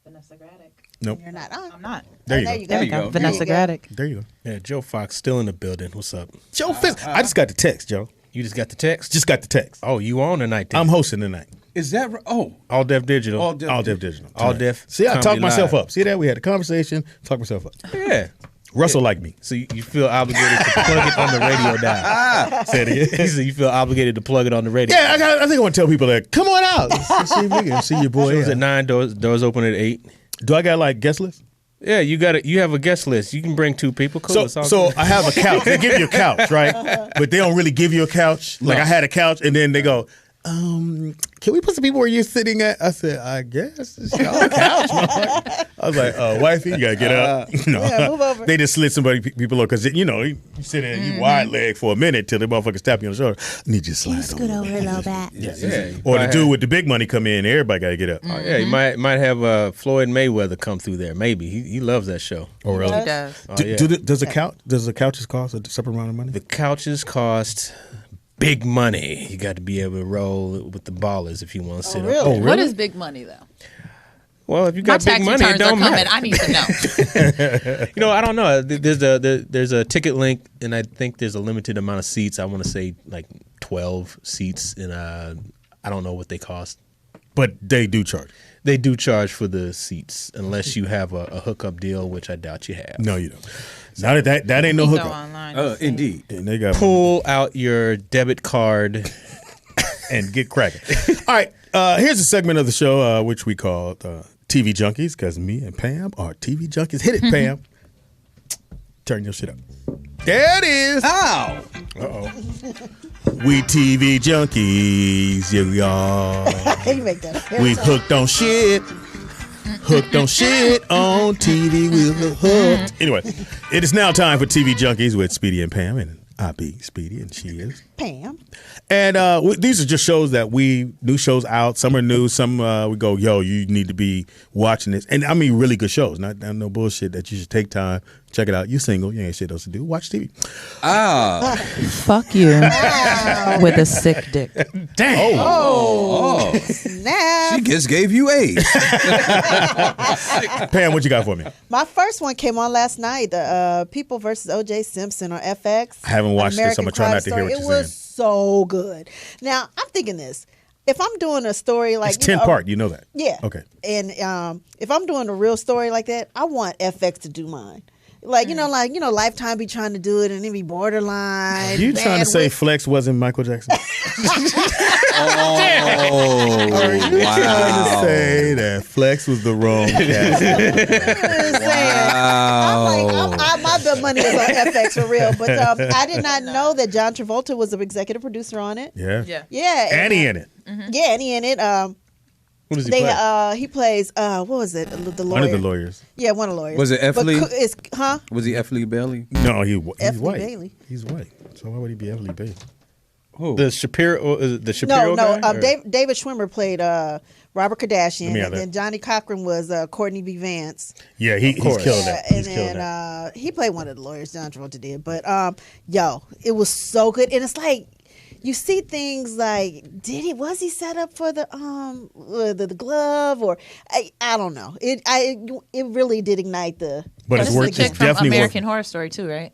Vanessa Graddick. Nope. You're not on. I'm not. There you There go. you There we go. There Vanessa you go. Graddick. There you go. Yeah, Joe Fox still in the building. What's up? Joe Fitz. I just got the text, Joe. You just got the text? Just got the text. Oh, you on tonight? Then. I'm hosting tonight. Is that right? Oh, All Def Digital. All Def Digital. All tonight. Def. See, I Comedy talked myself Live. up. See that? We had a conversation. Talked myself up. Yeah. Russell liked me. So you feel obligated to plug it on the radio dial. Said it. So you feel obligated to plug it on the radio. Yeah, I think I want to tell people that come on out. See if we can see your boy. Shows at 9, doors open at 8. Do I got like guest list? Yeah, you have a guest list. You can bring 2 people. Cool. It's all So good. I have a couch. They give you a couch, right? But they don't really give you a couch. Like I had a couch, and then they go, can we put some people where you're sitting at? I said, I guess it's your couch, motherfucker. I was like, wifey, you gotta get up. No, Yeah, move over. They just slid people up because you sit there and you wide leg for a minute till the motherfuckers tap you on the shoulder. I need you to slide Scoot over a little bit. Yeah. Or the dude with the big money come in, everybody gotta get up. Oh, yeah, you might have Floyd Mayweather come through there. Maybe he loves that show. Oh, really? He does. Oh, yeah. Does the couches cost a separate amount of money? The couches cost big money. You got to be able to roll with the ballers if you want to sit up. really? Oh, really? What is big money though? Well, if you My got big tax money, it returns are don't coming. matter. I need to know. I don't know. There's a ticket link, and I think there's a limited amount of seats. I want to say like 12 seats, and I don't know what they cost. But they do charge. They do charge for the seats, unless you have a hookup deal, which I doubt you have. No, you don't. Now that ain't no Go hookup. online. indeed. And they got Pull out your debit card. and get cracking. All right, here's a segment of the show which we call TV Junkies, because me and Pam are TV Junkies. Hit it, Pam. Turn your shit up. There it is. Ow! Uh-oh. We TV Junkies, yeah we are. You make that. We hooked on shit. Hooked on shit on TV. We're hooked. Anyway, it is now time for TV Junkies with Speedy and Pam, and I be Speedy, and she is Pam. And these are just shows that new shows out. Some are new. Some we go, yo, you need to be watching this. And I mean, really good shows. Not no bullshit that you should take time, check it out. You single, you ain't shit else to do. Watch TV. Fuck you with a sick dick. Damn. Oh. Snap. She just gave you AIDS. Pam, what you got for me? My first one came on last night. The People versus O.J. Simpson on FX. I haven't watched this. I'm gonna try not to hear what you're saying. It was so good. Now I'm thinking this: if I'm doing a story like It's 10 part. You know that. yeah, Okay. and if I'm doing a real story like that, I want FX to do mine. Like Lifetime be trying to do it and it be borderline. You trying to say Flex wasn't Michael Jackson? Oh, Trying to say that Flex was the wrong cast. I'm like, my money is on FX for real, but I did not know that John Travolta was an executive producer on it. Yeah. Yeah, And he in it. Yeah, and he in it. Who does he play? He plays what was it? The lawyer. One of the lawyers. Yeah, one of the lawyers. Was it F. Lee? Huh? Was he F. Lee Bailey? No, he's F. Lee white. Bailey. He's white. So why would he be F. Lee Bailey? Who? The Shapiro No. guy? David Schwimmer played Robert Kardashian, and that. then Johnny Cochran was Courtney B. Vance. Yeah, he's killed that. And then he played one of the lawyers John Travolta did. But it was so good, and it's like you see things like was he set up for the glove, or I don't know. It really did ignite the. But This it's is worth. the chick It's from definitely American worth. Horror Story too, right?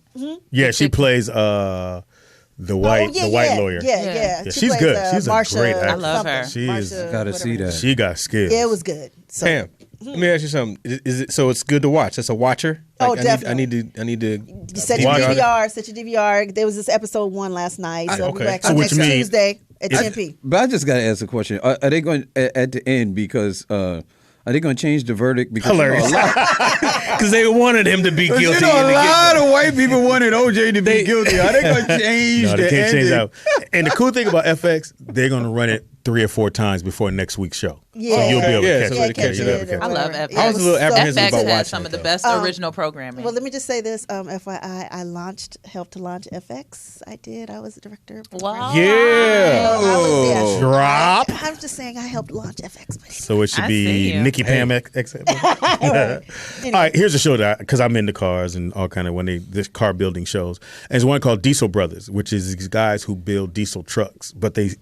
Yeah, she plays the white lawyer. Yeah. Yeah, She she's plays, good. She's a Marsha great actress. I love her. She is. Gotta see that. She got skills. Yeah, it was good. So, Pam, let me ask you something. Is it so? It's good to watch. That's a watcher. Oh, definitely. I need to. You set your DVR. Set your DVR. There was this episode 1 last night. So okay. we're back So which next means- Tuesday at 10 p. But I just got to ask a question. Are they going at the end because are they going to change the verdict? Because Hilarious. Because they wanted him to be guilty. You in know, the a lot get-go. of white people wanted OJ to be guilty. Are they going to change No, the they can't change ending? that. And the cool thing about FX, they're going to run it 3 or 4 times before next week's show. Yeah. So you'll be able to Yeah, catch so it. they catch it up. I love whatever. FX. I was a little apprehensive FX about has watching some it, of the though. best original programming. Well, let me just say this. FYI, I helped to launch FX. I did. I was the director. Wow. Yeah. Drop. I'm just saying I helped launch FX. But So it should I be see you. Nikki Pam X. All right, here's a show that because I'm into cars and all kind of this car building shows. And there's one called Diesel Brothers, which is these guys who build diesel trucks, but they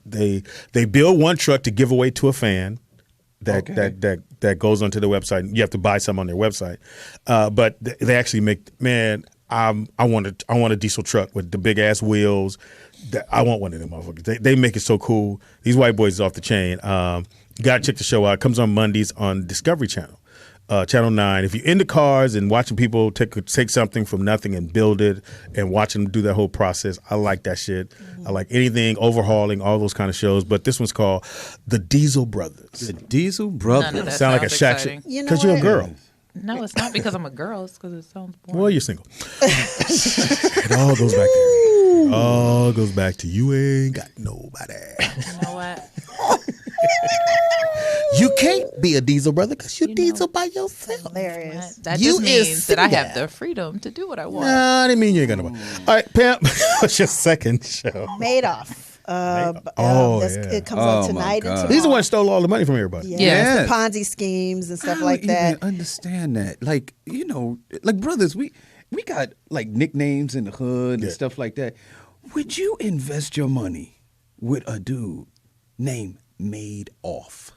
build one truck to give away to a fan. That goes onto the website. You have to buy some on their website, but they actually make. Man, I want a diesel truck with the big ass wheels. I want one of them motherfuckers. They make it so cool. These white boys is off the chain. You gotta check the show out. It comes on Mondays on Discovery Channel. Channel 9. If you're into cars and watching people take something from nothing and build it and watching them do that whole process, I like that shit. I like anything overhauling, all those kind of shows. But this one's called The Diesel Brothers. The Diesel None of Brothers. that Sound like a sounds shack exciting. shit. You know Because you're a what? girl. No, it's not because I'm a girl. It's because it sounds boring. Well, you're single. It all goes back there. It all goes back to you ain't got nobody. You know what? You can't be a diesel brother because you're You diesel know- by yourself. hilarious. That You just means is that I single. have the freedom to do what I want. Nah, I didn't mean you ain't got nobody. All right, Pam, what's your second show? Madoff. Oh, yeah. It comes on Oh, my tonight and God. tomorrow. He's the one who stole all the money from everybody. Yeah, Yes. it's the Ponzi schemes and I stuff don't like that. even understand that. Like, you know, like brothers, we got like nicknames in the hood and stuff like that. Would you invest your money with a dude named Madoff?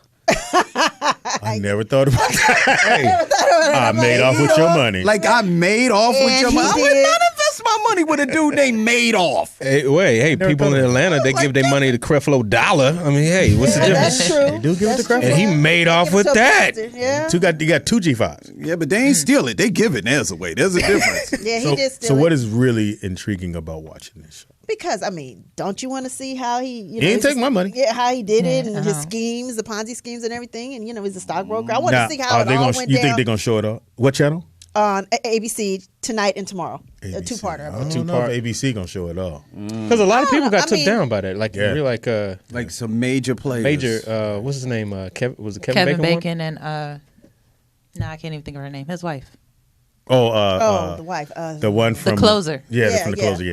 I never thought about that. I made off with your money. Like I made off with And your he money. I would did. not invest my money with a dude named Madoff. Hey, people in Atlanta, they give their money to Creflo Dollar. I mean, hey, what's the difference? That's true. They do give it to That's true. Creflo. And he made off Give it with to a that. pastor, Yeah. You got 2 G5s. Yeah, but they ain't steal it. They give it. There's a way. There's a difference. Yeah, he So, did steal so what it. is really intriguing about watching this show? Because I mean, don't you want to see how he? You He ain't take my money. Yeah, how he did it and his schemes, the Ponzi schemes and everything, and he's a stockbroker. I want Now, to see how it they all gonna, went you down think they're gonna show it all? What channel? on ABC tonight and tomorrow. A ABC. two-parter. I don't know if ABC gonna show it all. Because a lot of people got I took mean- down by that. Like, Yeah. really, like, Like some major players. what's his name? Kevin, was it Kevin Bacon? Bacon and no, I can't even think of her name. His wife. the wife. The one from closer. Yeah, Yeah, from the yeah. closer.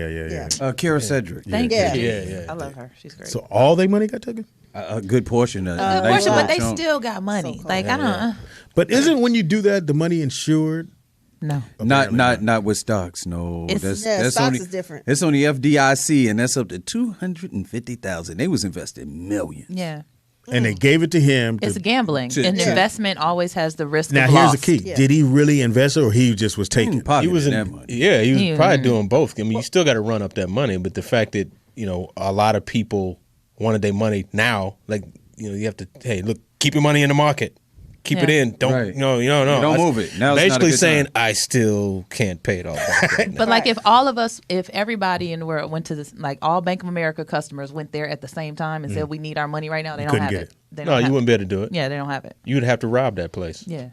Yeah. Kara Cedric. Thank Yeah. you. Yeah. I love her. She's great. So all their money got taken. A good portion of Good they portion, but they shown. still got money. Like I don't. But isn't when you do that the money insured? No. Not with stocks. No, It's- Yeah, stocks is different. It's only FDIC, and that's up to 250,000. They was investing millions. Yeah. And they gave it to him. It's gambling. to- An to- investment always has the risk Now of here's loss. the key: Yeah. did he really invest it, or he just was taking? Hmm, Probably He was that in, money. yeah, he was Yeah. probably doing both. I mean, you still got to run up that money, but the fact that a lot of people wanted their money now, like you have to, hey, look, keep your money in the market, keep it Yeah. in, don't, Right. no, Don't move it. Now it's not a basically good saying time. I still can't pay it all back. Right now. But like if everybody in the world went to this, like all Bank of America customers went there at the same time and said we need our money right now, they don't couldn't have get it. it. They No, don't you have wouldn't be able to do it. Yeah, they don't have it. You would have to rob that place. Yeah.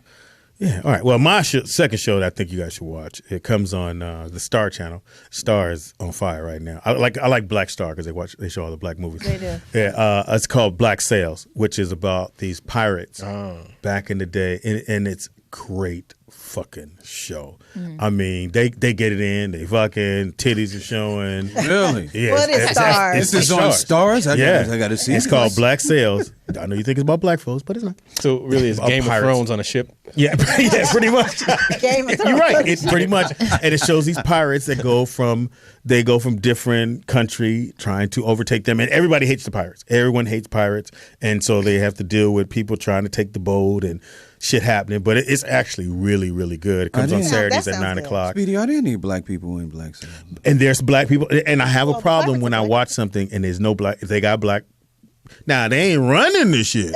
Yeah. All right. Well, my second show that I think you guys should watch. It comes on the Star Channel. Star is on fire right now. I like Black Star because they show all the black movies. They do. Yeah. It's called Black Sails, which is about these pirates back in the day, and it's great fucking show. I mean, they get it in. They fucking titties are showing. Really? Yeah. What is Stars? This is on Stars? I got to see It's called Black Sails. I know you think it's about black folks, but it's not. So really, it's Game of Thrones on a ship. Yeah, pretty much. Game of Thrones. You're right. It's pretty much, and it shows these pirates that go from different country trying to overtake them, and everybody hates the pirates. Everyone hates pirates, and so they have to deal with people trying to take the boat and shit happening. But it's actually really, really good. It comes on Saturdays at 9 o'clock. Speedy, are there any black people in Black Sails? And there's black people, and I have a problem when I watch something and there's no black. If they got black. Nah, they ain't running this shit.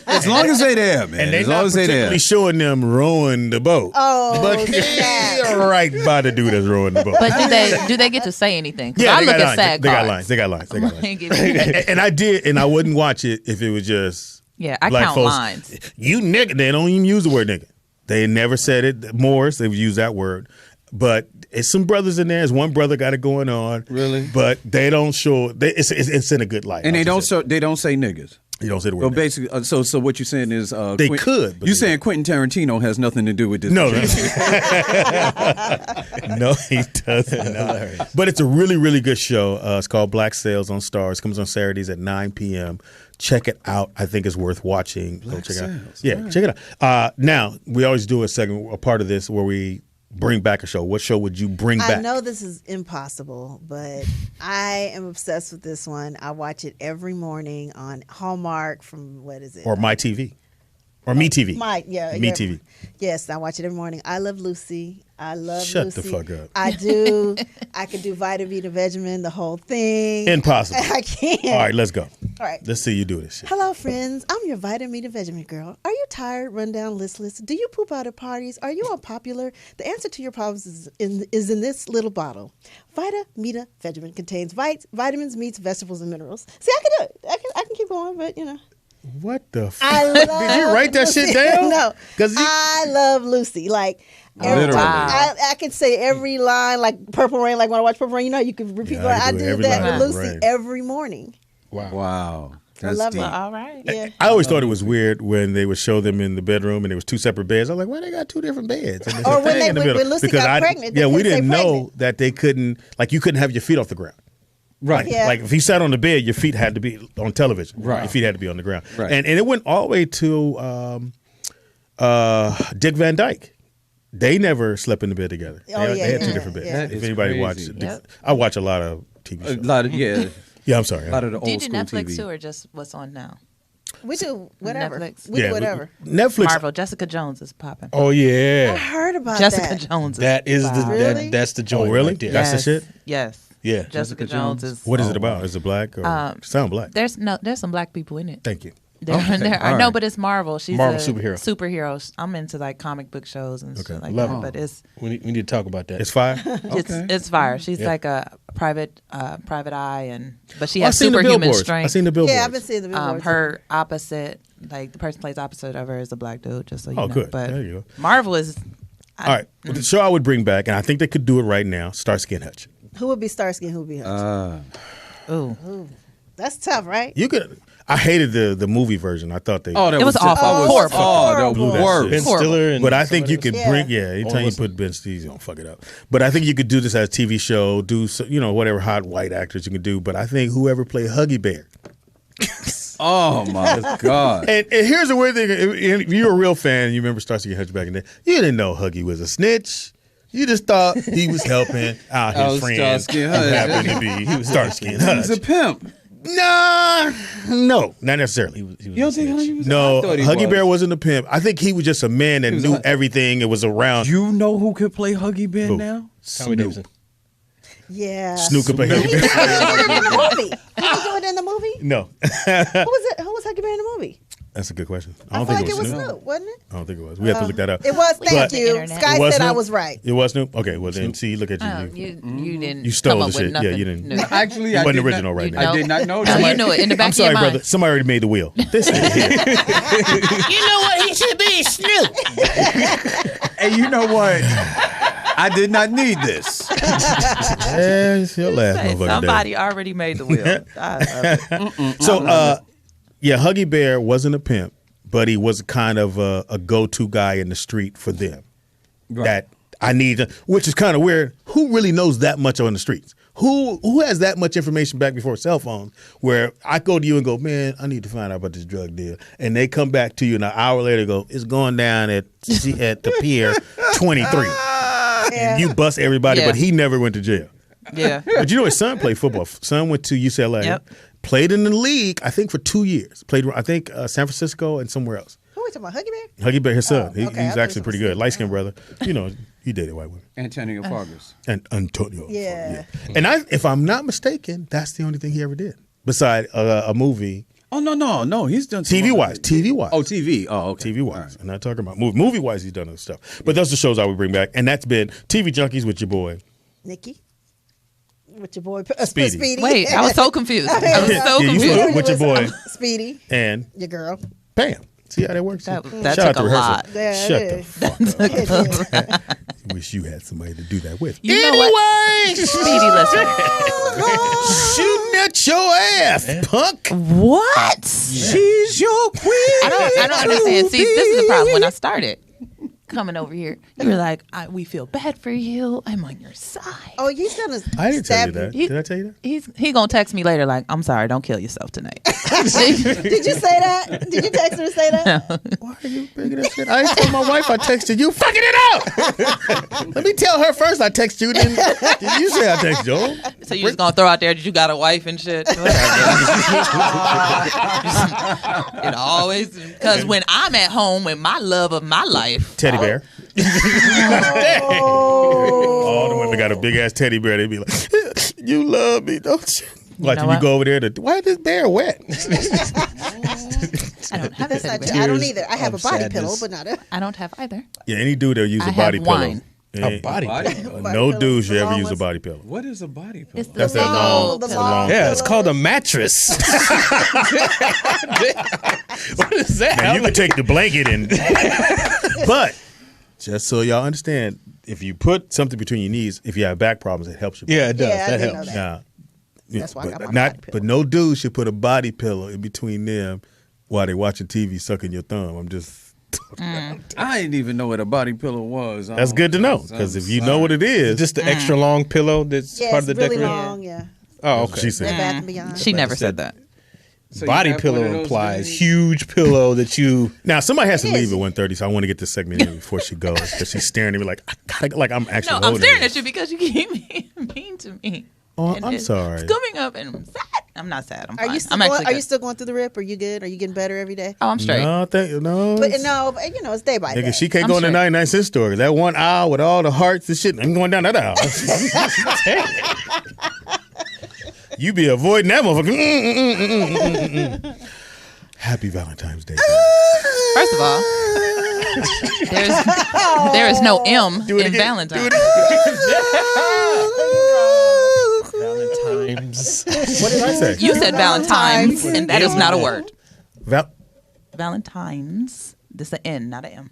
As long as they there, man. And they're as long not as they there. particularly showing them rowing the boat. Oh, but they're right by the dude that's rowing the boat. But do they get to say anything? Yeah, I they look got at lines. SAG They got cards. lines. They got lines. They got lines. Give And I did, and I wouldn't watch it if it was just Yeah, I black count folks. lines. You nigga. They don't even use the word nigga. They never said it. Moors, they would use that word. But it's some brothers in there. There's one brother got it going on. Really? But they don't show. It's in a good light. And they don't say niggas. You don't say the word. Well, nigga. basically, so what you're saying is They could, but You they saying Quentin Tarantino has nothing to do with this? No, no, he doesn't. No. But it's a really, really good show. It's called Black Sails on Stars. Comes on Saturdays at 9 p.m. Check it out. I think it's worth watching. Black Check it out. Sails. Yeah, check it out. Now, we always do a part of this where we bring back a show. What show would you bring back? I know this is impossible, but I am obsessed with this one. I watch it every morning on Hallmark from, what is it? Or My TV. Or Me TV. Me TV. Yes, I watch it every morning. I love Lucy. I love Shut Lucy. the fuck up. I do. I can do Vita Vita Vegemin, the whole thing. Impossible. I can't. All right, let's go. All right. Let's see you do this shit. Hello, friends. I'm your Vita Vita Vegemin girl. Are you tired, run down, listless? Do you poop out at parties? Are you unpopular? The answer to your problems is in this little bottle. Vita Vita Vegemin contains vitamins, meats, vegetables, and minerals. See, I can do it. I can keep going, but you know. What the fuck? I love Did you write that Lucy. shit down? No. Because I love Lucy. Like, Literally. I can say every line, like Purple Rain, like when I watch Purple Rain, you know, you can repeat Yeah, I I do do every that line with of Lucy Rain. every morning. Wow. That's love deep. it. All right. Yeah. I always thought it was weird when they would show them in the bedroom and there was two separate beds. I'm like, why they got two different beds? And there's Or a when thing in the when middle. Lucy Because got pregnant, yeah, they we couldn't say didn't know pregnant. that they couldn't, like, you couldn't have your feet off the ground. Right. Yeah. Like, if you sat on the bed, your feet had to be on television. Right. Your feet had to be on the ground. Right. And it went all the way to Dick Van Dyke. They never slept in the bed together. Oh, They had two yeah, different beds. yeah. That If is anybody crazy. watched Yep. I watch a lot of TV A shows. lot of Yeah, I'm sorry. a lot of the Do you old do school Netflix TV. too, or just what's on now? We do whatever. Netflix. We do whatever. Netflix. Marvel. Jessica Jones is popping. Oh, I yeah. heard about Jessica that. Jones. That is the Really? that's the joint. Oh, really? Right there. That's the shit? Yes. Yeah. Jessica Jones is. What is it about? Is it black or sound black? There's some black people in it. Thank you. I know, but it's Marvel. She's Marvel a superhero. Superheroes. I'm into like comic book shows and shit like Love that. it. But it's We need to talk about that. It's fire. it's fire. She's like a private eye, but she I has seen the superhuman billboards. strength. I seen the billboards. Yeah, I've been seeing the billboards. Her opposite, like the person plays opposite of her, is a black dude. Just so you Oh, know. good. But There you go. Marvel is. All right. Well, the show I would bring back, and I think they could do it right now, Starsky and Hutch. Who would be Starsky and who would be Hutch? Ooh. That's tough, right? You could. I hated the movie version. I thought they. Oh, that It was awful. Horrible. Horrible. the that worst. shit. Ben Stiller and But I think you could Yeah. bring. Yeah, anytime you put Ben Stiller, you don't fuck it up. But I think you could do this as a TV show. Do whatever hot white actors you can do. But I think whoever played Huggy Bear. Oh my God. And here's the weird thing: if you're a real fan, and you remember Starsky and Hutch back in the day, you didn't know Huggy was a snitch. You just thought he was helping out his friend Starsky who and Hutch. happened to be Starsky and Hutch. He's a pimp. No, not necessarily. You don't think Huggy was? No, I thought he Huggy was. Bear wasn't a pimp. I think he was just a man that knew everything and was around. You know who could play Huggy Bear Who? now? Tommy Davidson. Yeah. Snook could play Huggy He Bear. was in the movie. He was doing it in the movie. No, Who was it? Who was Huggy Bear in the movie? That's a good question. I don't think it was Snoop, wasn't it? I don't think it was. We have to look that up. It was. Thank you. Sky said I was right. It was Snoop. Okay, well then, see, look at you. You didn't. You stole come the up with shit. nothing Yeah, you didn't. new. Actually, it wasn't original right now. I did not know that. No, you knew it in the back I'm of sorry, your mind. brother. Somebody already made the wheel. This is here. You know what? He should be Snoop. And you know what? I did not need this. Yes, your last motherfucker. Somebody already made the wheel. So, yeah, Huggy Bear wasn't a pimp, but he was kind of a go-to guy in the street for them. Right. That I need, which is kind of weird. Who really knows that much on the streets? Who has that much information back before cell phones? Where I go to you and go, man, I need to find out about this drug deal, and they come back to you, and an hour later go, it's going down at the Pier 23, and you bust everybody, but he never went to jail. Yeah, but you know his son played football. Son went to UCLA. Yep. Played in the league, I think, for 2 years. Played, I think, San Francisco and somewhere else. Who are we talking about? Huggy Bear? Huggy Bear, his son. Okay, he's actually pretty good. Light-skinned brother. You know, he dated white women. Antonio Fargas. And Antonio. Yeah. And if I'm not mistaken, that's the only thing he ever did. Besides a movie. Oh, no. He's done TV-wise. Oh, TV. Oh, okay. TV-wise. Right. I'm not talking about movie-wise, he's done other stuff. But those are the shows I would bring back. And that's been TV Junkies with your boy. Nikki. With your boy Speedy. Wait, I was so confused. Confused. With your boy Speedy. And your girl. Pam. See how that works? That Shout took a lot. Yeah, Shut the fuck up. Wish you had somebody to do that with. You know what? Speedy, listen. Shooting at your ass, punk. What? She's your queen. I don't understand. See, this is the problem. When I started coming over here, you were like, we feel bad for you. I'm on your side. Oh, he's gonna I didn't tell you that. Did I tell you that? He gonna text me later like, I'm sorry, don't kill yourself tonight. Did you say that? Did you text her to say that? No. Why are you bringing that shit? I told my wife I texted you. Fucking it out. Let me tell her first I text you. Then you say I text you. So you just gonna throw out there that you got a wife and shit? It always, because when I'm at home with my love of my life, teddy bear. All the women got a big ass teddy bear. They be like, "You love me, don't you?" Like you go over there to, why is this bear wet? I don't have a teddy bear. I don't either. I have a body pillow, but not a. I don't have either. Yeah, any dude that'll use a body pillow. A body pillow. No dude should ever use a body pillow. What is a body pillow? It's the long. Yeah, it's called a mattress. What is that? Now, you can take the blanket and, but just so y'all understand, if you put something between your knees, if you have back problems, it helps you. Yeah, it does. Yeah, that I helps. that. That's why I got my body pillow. But no dude should put a body pillow in between them while they're watching TV, sucking your thumb. I'm just. I didn't even know what a body pillow was. That's good to know, because if you know what it is, just the extra long pillow that's part of the really decoration. long, yeah. Oh, okay. She said. Bath and Beyond. She never said that. So body pillow implies huge pillow that you. Now somebody has to leave at 1:30, so I want to get this segment in before she goes, because she's staring at me like I'm actually. No, I'm staring at you because you keep being mean to me. Oh, I'm sorry. It's coming up and I'm sad. I'm not sad. I'm fine. Are you still going through the rip? Are you good? Are you getting better every day? Oh, I'm straight. No, no. But you know, it's day by day. She can't go in the 99-cent store, because that 1 aisle with all the hearts and shit, I'm going down that aisle. You be avoiding that motherfucker. Happy Valentine's Day. First of all, there is no M in Valentine's. Valentine's. What did I say? You said Valentine's, and that is not a word. Valentine's. This is an N, not an M.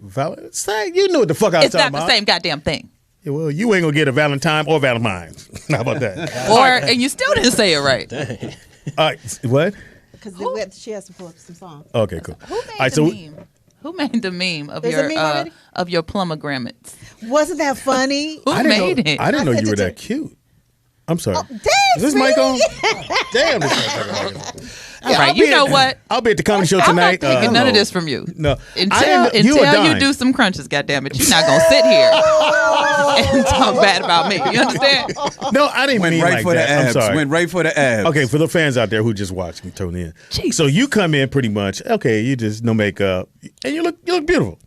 You knew what the fuck I was It's talking not about. the same goddamn thing. Yeah, well, you ain't gonna get a Valentine or Valentines. How about that? And you still didn't say it right. What? Because she has to pull up some songs. Okay, cool. Who made the meme? Who made the meme of your pomegranates? Wasn't that funny? Who made it? I didn't know you were that cute. I'm sorry. Oh, is this mic on? Damn, this All right, you know what? I'll be at the comedy show tonight. I'm not taking none of this from you. No, until you do some crunches. Goddamn it, you're not gonna sit here and talk bad about me. You understand? No, I didn't mean right like for that. the abs. I'm sorry. Went right for the abs. Okay, for the fans out there who just watched me tune in. Jesus. So you come in pretty much. Okay, you just no makeup and you look beautiful.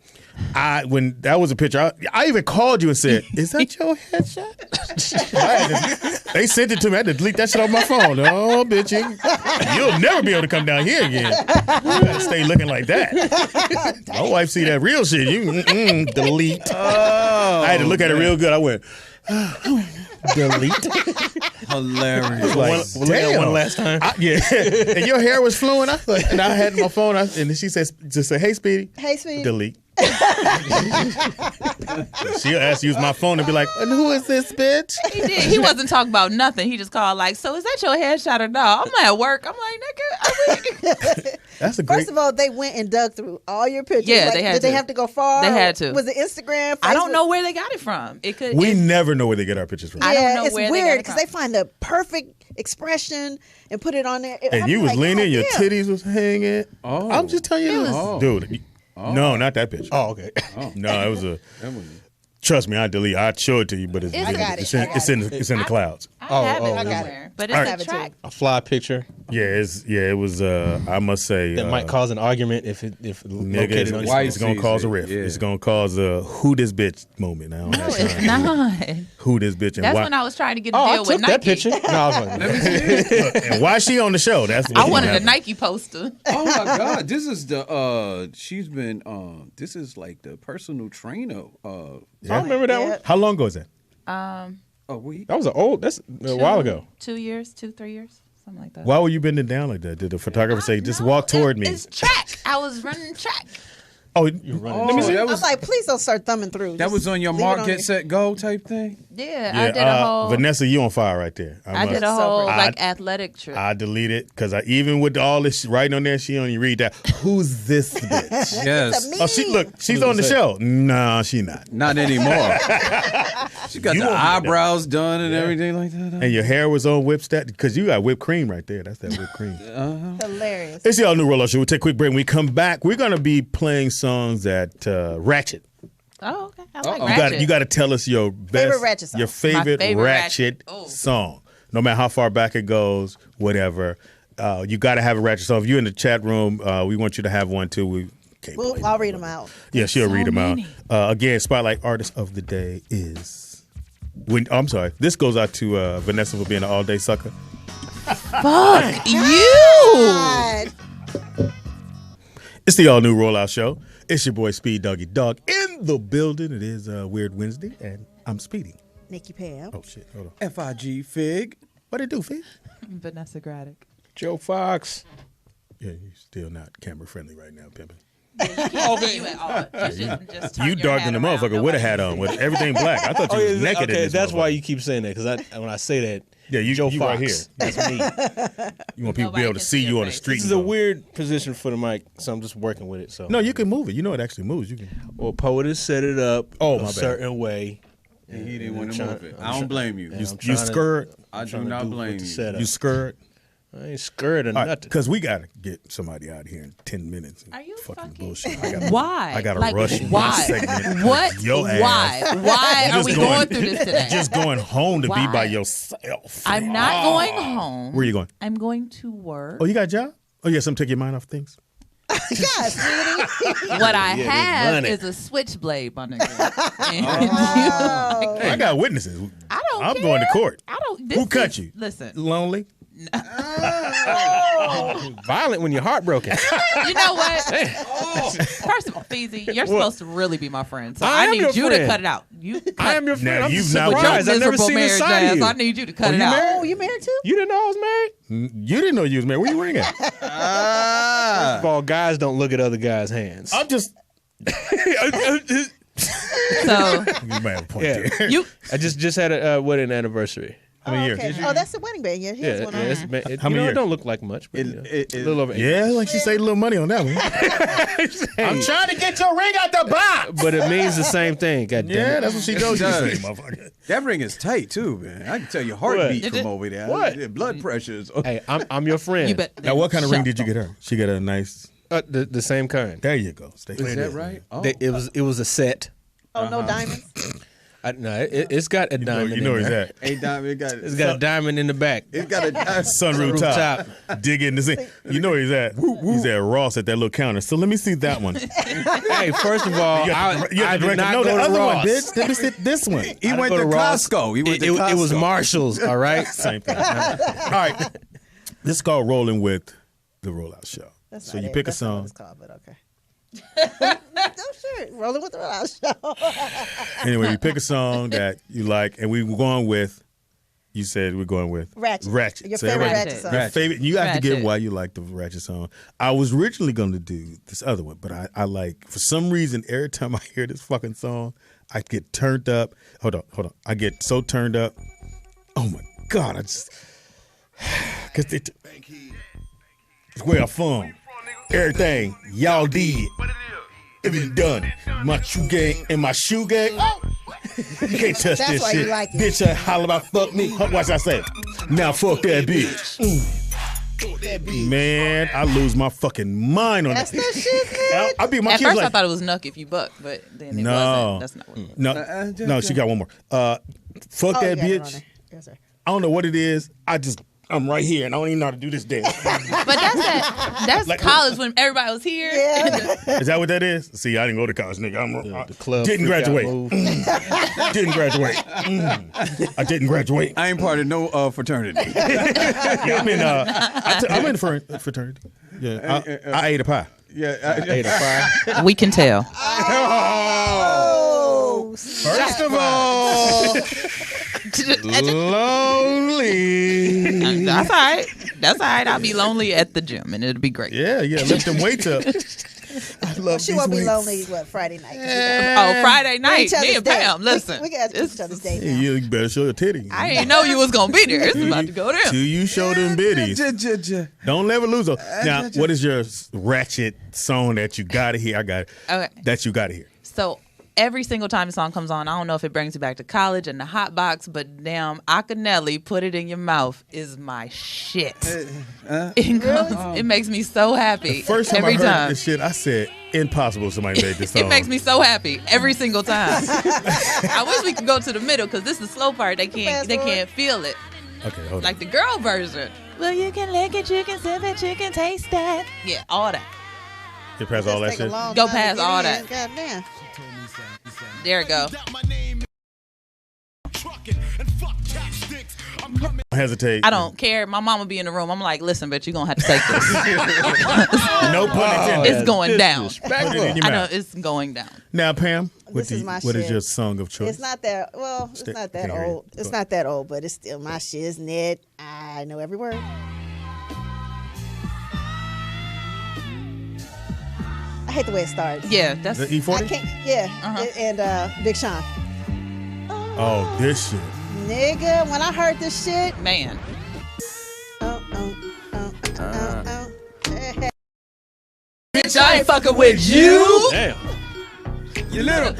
when that was a picture, I even called you and said, "Is that your headshot?" They sent it to me. I had to delete that shit off my phone. Oh, bitch, you'll never be able to come down here again. You gotta stay looking like that. My wife see that real shit. You delete. Oh, I had to look at it real good. I went. Delete. Hilarious. Like, one last time. Yeah. And your hair was flowing. And I had my phone. And then she says, just say, "Hey, Speedy." Hey, Speedy. Delete. She'll ask to use my phone and be like, "And who is this bitch?" He did. He wasn't talking about nothing. He just called like, "So is that your headshot or no?" I'm at work. I'm like, "Nigga." That's a great. First of all, they went and dug through all your pictures. Yeah, like, they had did to. they have to go far? They had to. Was it Instagram? Facebook? I don't know where they got it from. It could. We never know where they get our pictures from. Yeah, I don't know it's where weird they because they find the perfect expression and put it on there. And I'm you was like, leaning, God your damn. titties was hanging. Oh. I'm just telling you, dude. No, not that picture. Oh, okay. No, it was a. Trust me, I'd show it to you, but it's in the clouds. I have it somewhere, but it's a track. A fly picture. Yeah, it was. I must say that might cause an argument if located on your it's gonna cause a rift. Yeah. It's gonna cause a who this bitch moment. No, it's not. Who this bitch? And that's why, when I was trying to get a deal with Nike. That picture. No, I was and why she on the show? That's what I wanted a Nike poster. Oh my God, this is the she's been this is like the personal trainer. I remember that one. How long ago is that? A week. That was that's a while ago. 2 years, 2-3 years, something like that. Why were you bending down like that? Did the photographer say, "Just walk toward me"? It's track. I was running track. Oh, you're running. Let me see. I was like, please don't start thumbing through. That was on your mark, get set, go type thing. Yeah, I did a whole. Vanessa, you on fire right there. I did a whole athletic trip. I deleted because even with all this writing on there, she only read that. Who's this bitch? Yes. Oh, she's on the show. No, she not. Not anymore. She got the eyebrows done and everything like that. And your hair was on Whipstat because you got whipped cream right there. That's that whipped cream. Hilarious. It's the all new Roll Up Show. We'll take a quick break. When we come back, we're gonna be playing songs that Ratchet. Oh, okay. I like Ratchet. You got to tell us your favorite Ratchet song. Your favorite Ratchet song. No matter how far back it goes, whatever. You got to have a Ratchet song. If you're in the chat room, we want you to have one too. I'll read them out. Yeah, she'll read them out. Again, Spotlight Artist of the Day is. I'm sorry. This goes out to Vanessa for being an all-day sucker. Fuck you. It's the all new Rollout Show. It's your boy Speed Doggy Dog in the building. It is Weird Wednesday, and I'm Speedy. Nikki Pam. Oh shit! Hold on. FIG Fig. What it do, Fig? Vanessa Graddick. Joe Fox. Yeah, you're still not camera friendly right now, pimping. You dark than the motherfucker with a hat on, with everything black. I thought you was naked. Okay, that's why you keep saying that because when I say that. Yeah, Joe you Fox. Right here. That's me. You want people to be able to see you on the street. This is a weird position for the mic, so I'm just working with it. So no, you can move it. You know it actually moves. You can. Well, Poetess set it up a certain way. And he didn't want to move it. I don't blame you. You scared? I do not blame you. You scared? I ain't scared or nothing. Because we got to get somebody out here in 10 minutes. Are you fucking bullshit? Why? I got to rush why? segment. What? Your ass. Why? Why are we going through this today? Just going home to be by yourself. I'm not going home. Where are you going? I'm going to work. Oh, you got a job? Oh, yeah, something to take your mind off things? Yes, sweetie. What I have is a switchblade, my nigga. I got witnesses. I'm care. going to court. Who cut you? Listen. Lonely? Violent when you're heartbroken. You know what? First of all, Feezy, you're supposed to really be my friend. So I need you to cut it out. I am your friend. Now, I'm you've surprised. I've never seen this side of you. I need you to cut it out. Oh, you married too? You didn't know I was married? You didn't know you was married. Where you ring at? First of all, guys don't look at other guys' hands. I'm just... So you might have a point there. I just had a wedding anniversary. How many years? Okay. Oh, that's the wedding band. Yeah, here's one on. How many years? It don't look like much, but a little over 8 years. Yeah, like she saved a little money on that one. I'm trying to get your ring out the box. But it means the same thing. God damn Yeah, it. that's what she does. Motherfucker. That ring is tight too, man. I can tell your heartbeat from over there. What? Blood pressures. Hey, I'm your friend. Now, what kind of ring did you get her? She got a nice. The same kind. There you go. Stay Is that right? Oh. It was a set. Oh, no diamonds? It's got a diamond. You know where he's at. A diamond. It's got a diamond in the back. It's got a sunroof top. Dig in the thing. You know where he's at. He's at Ross at that little counter. So let me see that one. Hey, first of all, I did not no, go the to other Ross. one, bitch. Let me see this one. He went to Costco. It was Marshall's. All right, same thing. All right, this is called Rolling with the Rollout Show. That's so not you it. pick That's a not song. what it's called, but okay. No, sure. Rolling with the Rollout Show. Anyway, you pick a song that you like, and we were going with. You said we're going with Ratchet. Your So favorite everybody- Ratchet song. Your favorite. You have to Ratchet. give why you like the Ratchet song. I was originally going to do this other one, but I like, for some reason, every time I hear this fucking song, I get turned up. Hold on. I get so turned up. Oh my God, I just, cause it's where I'm from. Everything y'all did, it been done. My shoe gang and my shoe gang. You can't touch That's this why shit. you like it. Bitch, I holler about fuck me. Watch I say. Now fuck that bitch. Man, I lose my fucking mind on That's that. that shit, man. I be my At kids first, like, I thought it was Nuck If You Buck, but then it no, wasn't. That's not what it no, she got one more. Fuck Oh, that you got it on bitch. there. Yes, sir. I don't know what it is. I'm right here, and I don't even know how to do this dance. But that's Like- college when everybody was here. Yeah. Is that what that is? See, I didn't go to college, nigga. I the club didn't freak out graduate. move. Didn't graduate. I didn't graduate. I ain't part of no fraternity. Yeah, I'm in the fraternity. Yeah, I ate a pie. Yeah. I ate a pie. We can tell. Oh, First of all, lonely. That's all right. That's all right. I'll be lonely at the gym, and it'll be great. Yeah, lift them weights up. I love she these won't be weights. lonely. What, Friday night? Oh, Friday night. Each other's Me and day. Pam, listen. We can ask each other's day Hey, now. you better show your titty. I didn't know you was going to be there. It's about to go there. Till you show them biddies. Don't never lose them. Now, what is your Ratchet song that you gotta hear? I got it. Okay. That you gotta hear. So every single time the song comes on, I don't know if it brings you back to college and the hot box, but damn, Akinelli, Put It in Your Mouth is my shit. It makes me so happy. First time every I heard time. this shit, I said, impossible somebody made this song. It makes me so happy every single time. I wish we could go to the middle because this is the slow part. They can't feel it. Okay, hold on. Like the girl version. Well, you can lick it, you can sip it, you can taste that. Yeah, all that. Get past all that Take a shit. long Go time to past get all in. that. Goddamn. There it go. I hesitate. I don't care. My mama be in the room. I'm like, listen, but you're going to have to take this. No pun intended. It's going down. Put it in your I know mouth. it's going down. Now, Pam, what This is my is shit. your song of choice? It's not that it's not that can't hear you. old. It's not that old, but it's still my shit, isn't it? I know every word. I hate the way it starts. Yeah, that's The I E40? can't. Yeah, and Big Sean. Oh, this shit. Nigga, when I heard this shit, man. Bitch, I ain't fucking with you. Damn. You little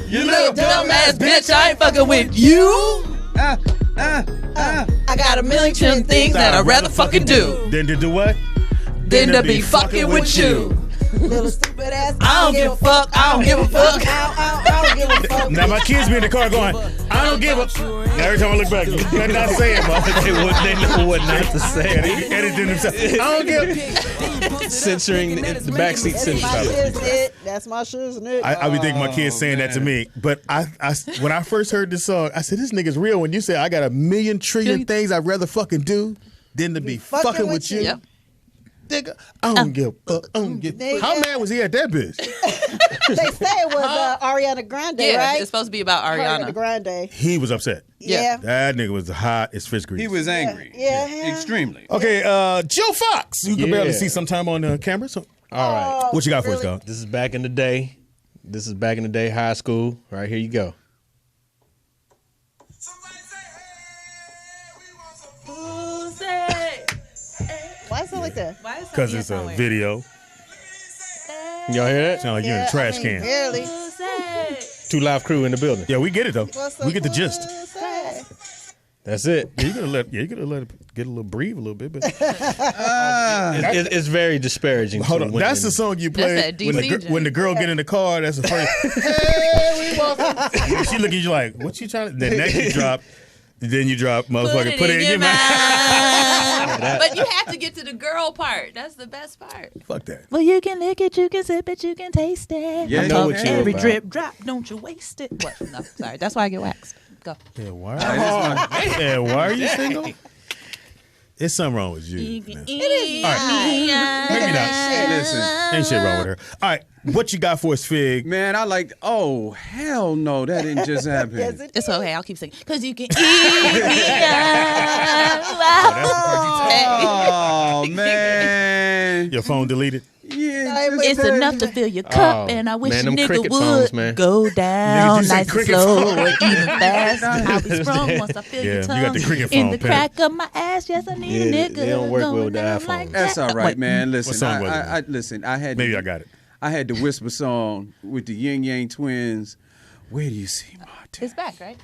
Dumbass bitch, I ain't fucking with you. I got a million Million things that I'd rather fucking do Then to do what? than to be fucking with you. little stupid ass. I don't give a fuck. I don't give a fuck. I don't give a fuck. Now my kids be in the car going, I don't give a. Now every time I look back, you better not say it, motherfucker. They know what not to say. Yeah, they editing themselves. I don't give. Censoring the backseat That's censor. my shit, isn't it? That's my shit, isn't it? I be thinking my kids saying that to me, but I when I first heard this song, I said, "This nigga's real." When you say, "I got a million trillion things I'd rather fucking do than to be fucking with you," Yep. nigga, I don't give a fuck. I don't give. Nigga. How mad was he at that bitch? They say it was Ariana Grande, Yeah, right? it's supposed to be about Ariana Ariana. Grande. He was upset. Yeah. That nigga was hot as fish grease. He was angry. Yeah. Extremely. Okay, Joe Fox. You can barely Yeah. see sometime on the camera. So, All right. what you got for us, really? dog? This is back in the day. High school. Right, here you go. Why is it like that? Because it's a video. Y'all hear that? Sound like you're in a trash can. Barely. 2 Live Crew in the building. Yeah, we get it though. What's We get the gist. pussy? That's it. Yeah, you gotta let it get a little breathe a little bit. But It's very disparaging. hold to on, women. that's the song you play that when DC when the girl get in the car. That's the first. Hey, we She look at you like, what you trying to? Then next you drop. Then you drop, motherfucker, put it in your mouth. But you have to get to the girl part. That's the best part. Fuck that. Well, you can lick it, you can sip it, you can taste it. Yeah, I know what every drip drop, don't you waste it. What? No, sorry. That's why I get waxed. Go. Yeah, why are you single? There's something wrong with you. It is. All right. Maybe not. Listen. Ain't shit wrong with her. All right. What you got for us, Fig? Man, I like, oh, hell no, that didn't just happen. Yes, It's okay. I'll keep singing. Because you can eat me Oh, man. Your phone deleted? Yeah, It's enough to fill your cup, and I wish man, a them nigga cricket would phones, man. go down Nigga, you nice and cricket slow phone. or even fast. I'll be sprung once I feel Yeah, your you tongue got the cricket in phone, the Pam. crack of my ass. Yes, I need a nigga. they don't work well going with the down iPhone. like That's that. all right, man. What Listen, song was it? I listen. I had Maybe to, I got it. I had the whisper song with the Yin Yang Twins. Where do you see my dick? It's back, right?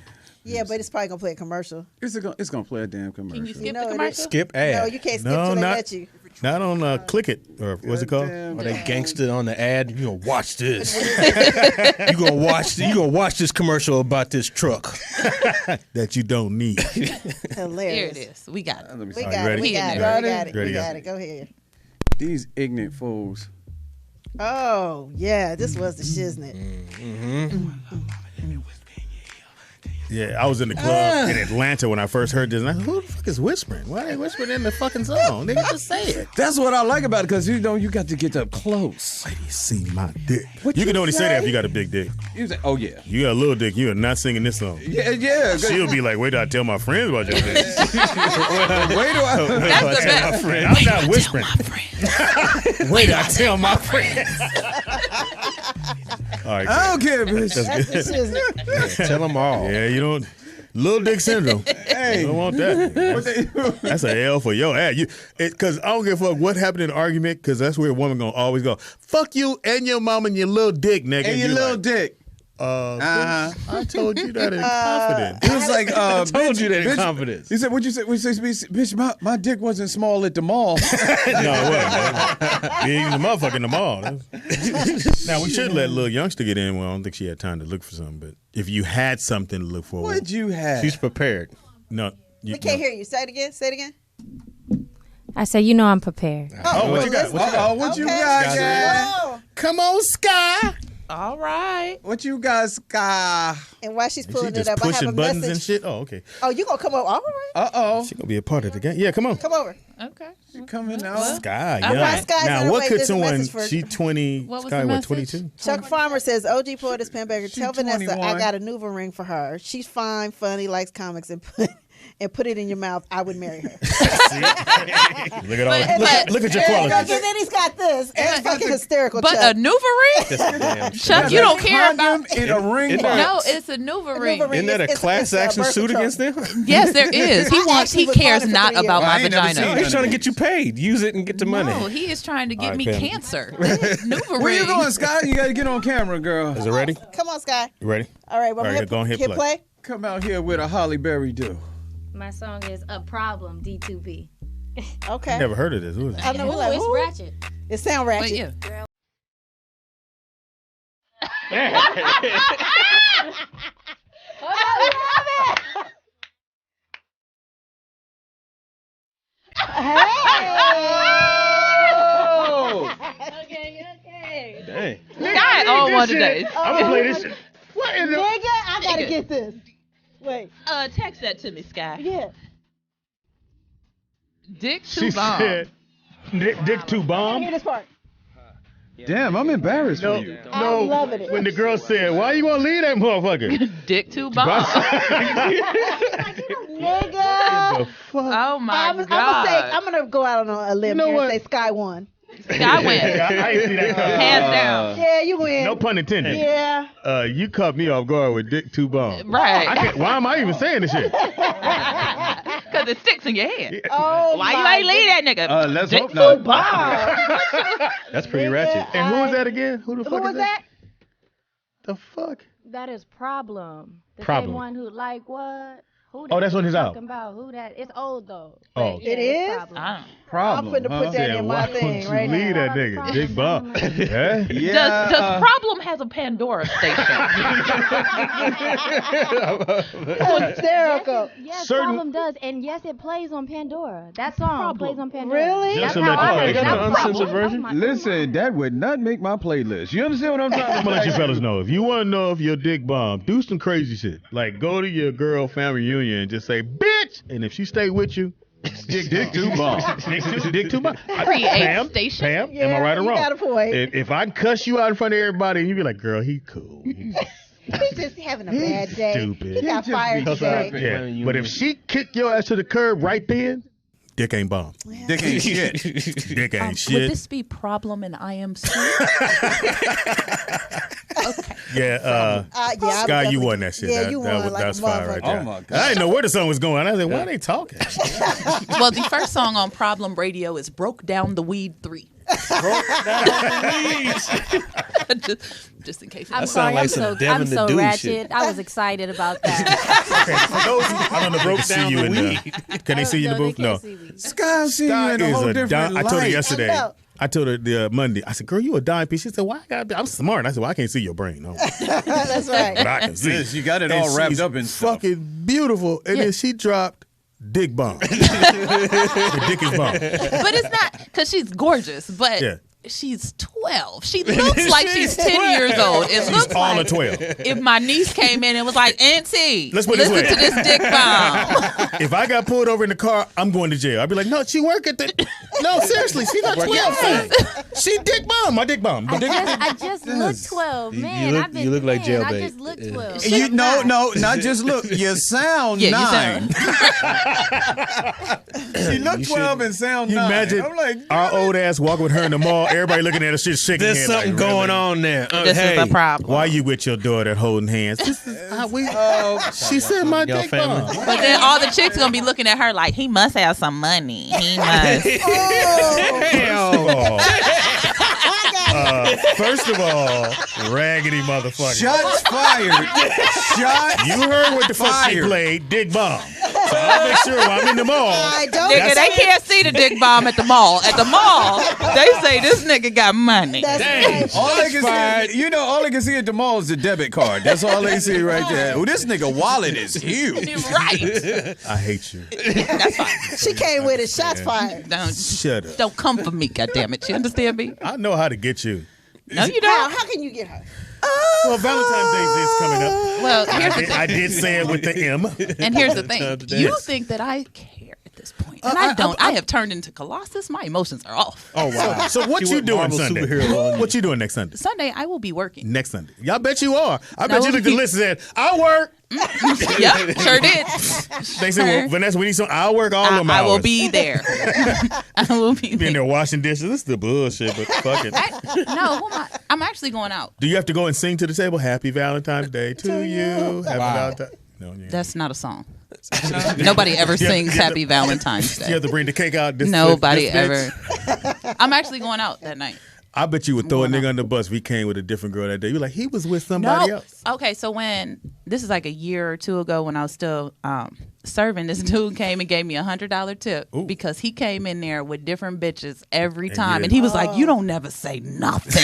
Yeah, but it's probably gonna play a commercial. It's gonna play a damn commercial. Can you skip know the it is. commercial? Skip ad. No, you can't skip No, till they not- let you. Not on Click It, or what's it called? Goddamn. Or they gangster on the ad. You gonna watch this. You gonna watch this commercial about this truck. That you don't need. Hilarious. Here it is. We got it. Let me We see. got ready? it. We got it. Got We it? got it. Ready, We go. got it. Go ahead. These ignorant fools. Oh yeah, this was the shiznit. Yeah, I was in the club in Atlanta when I first heard this. And I said, who the fuck is whispering? Why are they whispering in the fucking song? Nigga, just say it. That's what I like about it, because you got to get up close. Wait till you see my dick. What You you can only say that if say? you got a big dick. You say, oh yeah, You got a little dick, you are not singing this song. yeah. She'll be like, wait till I tell my friends about your dick. Wait till I. That's the best. I'm not whispering. Wait till I tell my friends. All right, I don't care, bitch. That's the shiznit. Tell them all. yeah, you don't. Little dick syndrome. Hey. You don't want that. That's an L for your ass. Because I don't give a fuck what happened in an argument, because that's where a woman going to always go, fuck you and your mama and your little dick, nigga. And your you little like, dick. bitch, I told you that in confidence. It was like, Told you that in bitch. confidence. He said, "What'd you say?" We said, "Bitch, my dick wasn't small at the mall." No, it wasn't. Big as a motherfucker in the mall. Now, we should let little youngster get in. Well, I don't think she had time to look for something, but if you had something to look for. What'd you have? She's prepared. No. We can't hear you. Say it again. Say it again. I said, you know I'm prepared. Oh, what you got? What you got? What you got, guys? Oh. Come on, Sky. All right. What you got, Sky? And while she's She pulling it just up, I have a pushing buttons message. and shit. Oh, okay. Oh, you gonna come over? All right. Uh-oh. She gonna be a part of the game. Yeah, come on. Come over. Okay. She coming out. Sky, All young. right. Sky's Now, on her what way. could There's a someone? message for- She 20. What was Sky, the what? message? 22. Chuck Farmer says, OG Poetess Pamberger, tell Vanessa 21. I got a new ring for her. She's fine, funny, likes comics, and put it in your mouth. I would marry her. Look at all. But- Look at your And qualities. then he's got this. And fucking hysterical But Chuck. a Nuva ring? Chuck, you don't care about. in a ring. No, it's a Nuva ring. Nuva ring. Isn't that a It's- class it's action birth suit control. against them? Yes, there is. He actually was cares bought it for not 3 years. about Well, I my ain't never vagina. seen He's trying to get you paid. Use it and get the money. No, he is trying to get right, me Pam. cancer. Nuva Where you ring. going, Sky? You got to get on camera, girl. Is it ready? Come on, Sky. You ready? All right, well, All right, go on, hit play. Come out here with a Holly Berry do. My song is A Problem, D2B. Okay. Never heard of this. Who is it? I know. Ooh, We're like, it's who? Ratchet. It sound But ratchet. yeah. Okay. Dang. Sky on one today. I'm gonna play this shit. Nigga, I gotta get this. Wait. Text that to me, Sky. Yeah. Dick She too bomb. said, "Dick too I bomb." hear this part. Damn, I'm embarrassed for you. I'm loving it. When the girl said, "Why you gonna leave that motherfucker?" Dick too bomb. Nigga. The fuck? Oh my I'm god. gonna go out on a limb You know here what? and say Sky won. Sky wins. I ain't see that coming. Hands down. Yeah, you win. No pun intended. Yeah. You caught me off guard with Dick too bomb. Right. Why am I even saying this shit? Because it sticks in your head. Oh, Why you my ain't leave that nigga? Let's Dick hope too not. bomb. That's pretty ratchet. And who was that again? Who the Who fuck was is that? The fuck? That is Problem. The Problem. same one who like what? Who Oh, that's what he's out. talking about. Who that? It's old though. Oh. But yeah, It it's is? Problem. Problem. I'm finna put that in my thing right now. Leave that nigga. Big bump. Yeah. Does Problem has a Pandora station? Hysterical. Yes, Certain- Problem does, and yes, it plays on Pandora. That song plays on Pandora. Really? That's Just to how let I you heard know. it. You got That the was uncensored Problem. version? That was my- Listen, that would not make my playlist. You understand what I'm trying to say? I'm gonna let you fellas know. If you want to know if your dick bomb, do some crazy shit. Like go to your girl family reunion and just say, "Bitch," and if she stay with you, dick too bomb. Dick too bomb. Pam, station. Pam, am I right or you wrong? got a point. If I cuss you out in front of everybody, and you be like, "Girl, he cool." He's just having a bad day. stupid. He got He just fired be today. tripping. Yeah, but if she kick your ass to the curb right then, dick ain't bomb. Dick ain't shit. Dick ain't Would shit. this be Problem and I am Sue? Yeah, Yeah, Sky, you won that shit. Yeah, you won like that's a fine right motherfucker. there. Oh, my God. I didn't know where the song was going. I was like, why are they talking? Well, the first song on Problem Radio is Broke Down the Weed 3. just in case. I'm sound sorry. like I'm some so Devin the Dude ratchet. shit. I was excited about that. Okay, for those who, I don't know if they can see you in the. Can they see you in the booth? They No. can't see me. Sky see you in a whole different I told her light. yesterday. I know. I told her the Monday. I said, "Girl, you a dime piece." She said, "Why? I'm smart." I said, "Well, I can't see your brain, no, That's right. but I can see." Yes, you got it And all wrapped she's up in stuff. fucking beautiful. And then she dropped dick bomb. The dick is bomb. But it's not because she's gorgeous, but Yeah. she's 12. She looks like she's 10 years old. It looks All like of 12. if my niece came in and was like, Auntie, Let's put it this listen way. to this dick bomb. If I got pulled over in the car, I'm going to jail. I'd be like, "No, she work at the." No, seriously, she's not 12. Thing. She dick bomb. My dick bomb. I just look 12, man. look- I've been you look like saying, jailbait. I just look 12. You no, not just look. You sound Yeah, you 9. sound- She look 12 and sound You 9. imagine I'm like, our old ass walking with her in the mall, everybody looking at her, shit shaking There's head something like, going really? on there. This Hey, is the problem. Why you with your daughter holding hands? This is how we. She said my Y'all dick family? bomb. But then all the chicks gonna be looking at her like, he must have some money. He must. First of all, raggedy motherfucker. shots fired. Shots. You heard what the fuck she Fired. played, dick bomb. So I'll make sure when I'm in the mall. I don't. Nigga, they can't see the dick bomb at the mall. At the mall, they say this nigga got money. That's right. All they can see, all they can see at the mall is the debit card. That's all they see right there. Oh, this nigga wallet is huge. Right. I hate you. That's fine. She came with it. Shots fired. Shut up. Don't come for me, goddammit. You understand me? I know how to get you. No, you How? don't. How can you get her? Well, Valentine's Day is coming up. Well, here's the thing. I did say it with the M. And here's the thing. Time to You dance. think that I care at this point. And I don't. I have turned into Colossus. My emotions are off. Oh wow! So what She you went doing Marvel Sunday? superhero on you. What you doing next Sunday? Sunday, I will be working. Next Sunday. Y'all bet you are. I bet No, you looked at the list and said, "I'll work." Yep, sure did. They said, "Well, Vanessa, we need some. I'll work all them I hours." will be there. I will be Be in there. there washing dishes. This is the bullshit, but fuck it. No, who am I? I'm actually going out. Do you have to go and sing to the table? Happy Valentine's Day to you. Happy Valentine's. No, you That's not a song. Nobody ever sings Happy Valentine's You Day. have to bring the cake out. Nobody this bitch. ever. I'm actually going out that night. I bet you would throw a nigga under the bus if he came with a different girl that day. You're like, he was with somebody else. Okay, so when this is like a year or two ago when I was still serving, this dude came and gave me $100 tip because he came in there with different bitches every time, and he was like, "You don't never say nothing."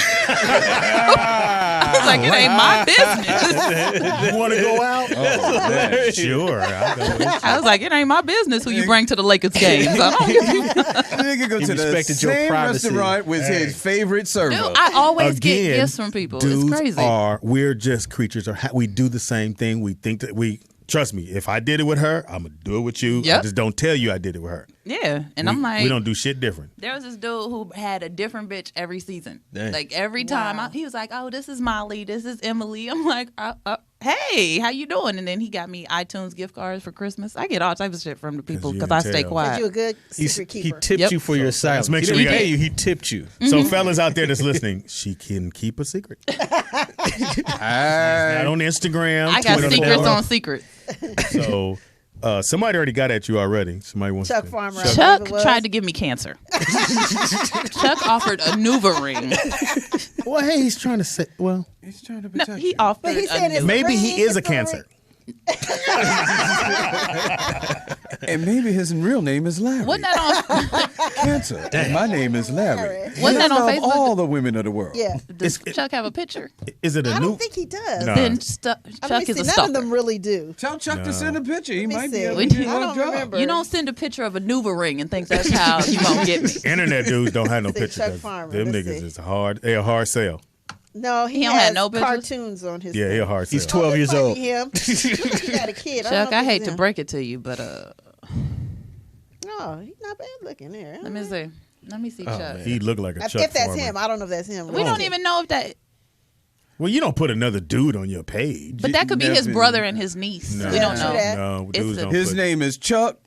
I was like, "It ain't my business." You want to go out? Oh, Sure. I'll go with you. I was like, "It ain't my business who you bring to the Lakers games." I don't give a- Nigga go He to the respected your same privacy. restaurant with his favorite server. Dude, I always Again, get gifts from people. Dudes It's crazy. we're just creatures. We do the same thing. We think that trust me, if I did it with her, I'm going to do it with you. I Yep. just don't tell you I did it with her. Yeah, and I'm like, we don't do shit different. there was this dude who had a different bitch every season. Dang. Like every time, he was like, "Oh, this is Molly, this is Emily." I'm like, "Hey, how you doing?" And then he got me iTunes gift cards for Christmas. I get all types of shit from the people you because I can stay tell. quiet. You a good He secret keeper. tipped Yep. you for your silence. make He sure didn't we pay got- you. He tipped you. So fellas out there that's listening, she can keep a secret. Not on Instagram. I got Twitter, secrets or- on secrets. So somebody already got at you already. Somebody wants Chuck to. Farmer. Chuck It was. tried to give me cancer. Chuck offered a NuvaRing. Well, hey, he's trying to say. Well, He's trying to No, protect he you. offered But he said a it's NuvaRing. maybe he ring, is a it's the cancer. ring. And maybe his real name is Larry. Wasn't that on? Kente. And my name is Larry. Wasn't that on Love Facebook? all the women of the world. Yeah. Does Chuck have a picture? Is it a I new? don't think he does. No. Then Let me Chuck is see. a None of stalker. them really do. Tell Chuck to send a picture. He Let me might be see. able We to do. do I a don't job. remember. You don't send a picture of a Nuva ring and think that's how you gonna get me. Internet dudes don't have no See, pictures. Chuck 'cause Farmer, them let's niggas see. is hard. They a hard sell. No, he don't has have no pictures? cartoons on his. Yeah, he a hard sell. He's 12 years old. Him. He got a kid. Chuck, I hate to him. break it to you, but No, he's not bad looking there. let me see. Let me see Chuck. He look like a Chuck If that's Farmer. him, I don't know if that's him. We don't even know if that. Well, you don't put another dude on your page. But that could be his Never- brother and his niece. No. We don't True know. that. No, It's dudes the- don't His put- name is Chuck.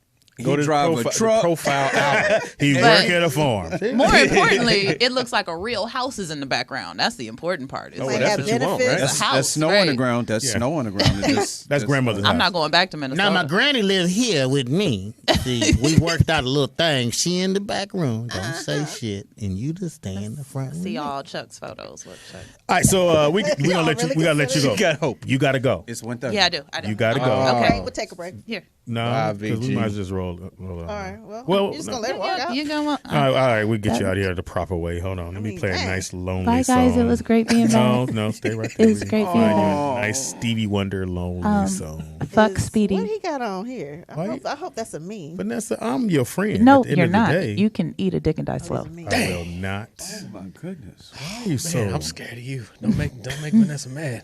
Go He to the drive a truck. profile album. He But- work at a farm. More importantly, it looks like a real house is in the background. That's the important part. It's Oh, Might well, that's have what you want, benefits. right? It's a house, That's snow right? on the ground. That's Yeah. snow on the ground. It just- That's grandmother's I'm house. not going back to Minnesota. Now my granny lives here with me. See, we worked out a little thing. She in the back room. Don't say shit, and you just stay in the front. See room. all Chuck's photos. Look, Chuck. All right, so we gonna let you. We gotta let you go. You got hope. You gotta go. It's 1:30. Yeah, I do. You gotta go. Okay. We'll take a break. Here. No, Live because we VG. might just roll. All All right. Well, Well, you're just no. gonna let it work out. You going? All right, we get you out here the proper way. Hold on, let me play a dang. nice lonely Bye, song. guys. It was great being No, back. no, stay right there. It was great Find being you back. a nice Stevie Wonder lonely song. Fuck What Speedy. he got on here? Why I hope that's a meme. Vanessa, I'm your friend. No, At the end you're of the not. day, You can eat a dick and die slow. I will not. Oh, my goodness. Why are you so? Man, I'm scared of you. Don't make Vanessa mad.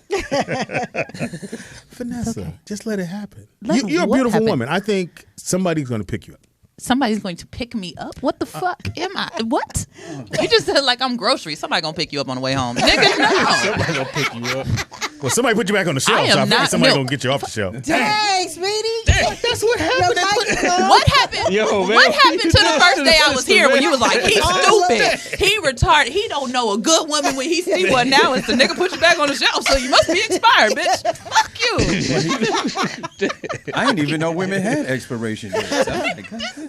Vanessa, just let it happen. Let You're a what beautiful happen? woman. I think somebody's gonna pick you up. Somebody's going to pick me up. What the fuck am I? What? You just said like I'm groceries. Somebody gonna pick you up on the way home, nigga. No. Somebody gonna pick you up. Well, somebody put you back on the shelf, I so I am figured not- somebody no. gonna get you off the shelf. Dang, Speedy. That's what Your mic is on. What happened? Yo, man. What happened to the first day I was here when you was like, he's Oh, stupid, he retarded, he don't know a good woman when he see one. Now it's the nigga put you back on the shelf, so you must be expired, bitch. Fuck you. I didn't even know women had expiration dates.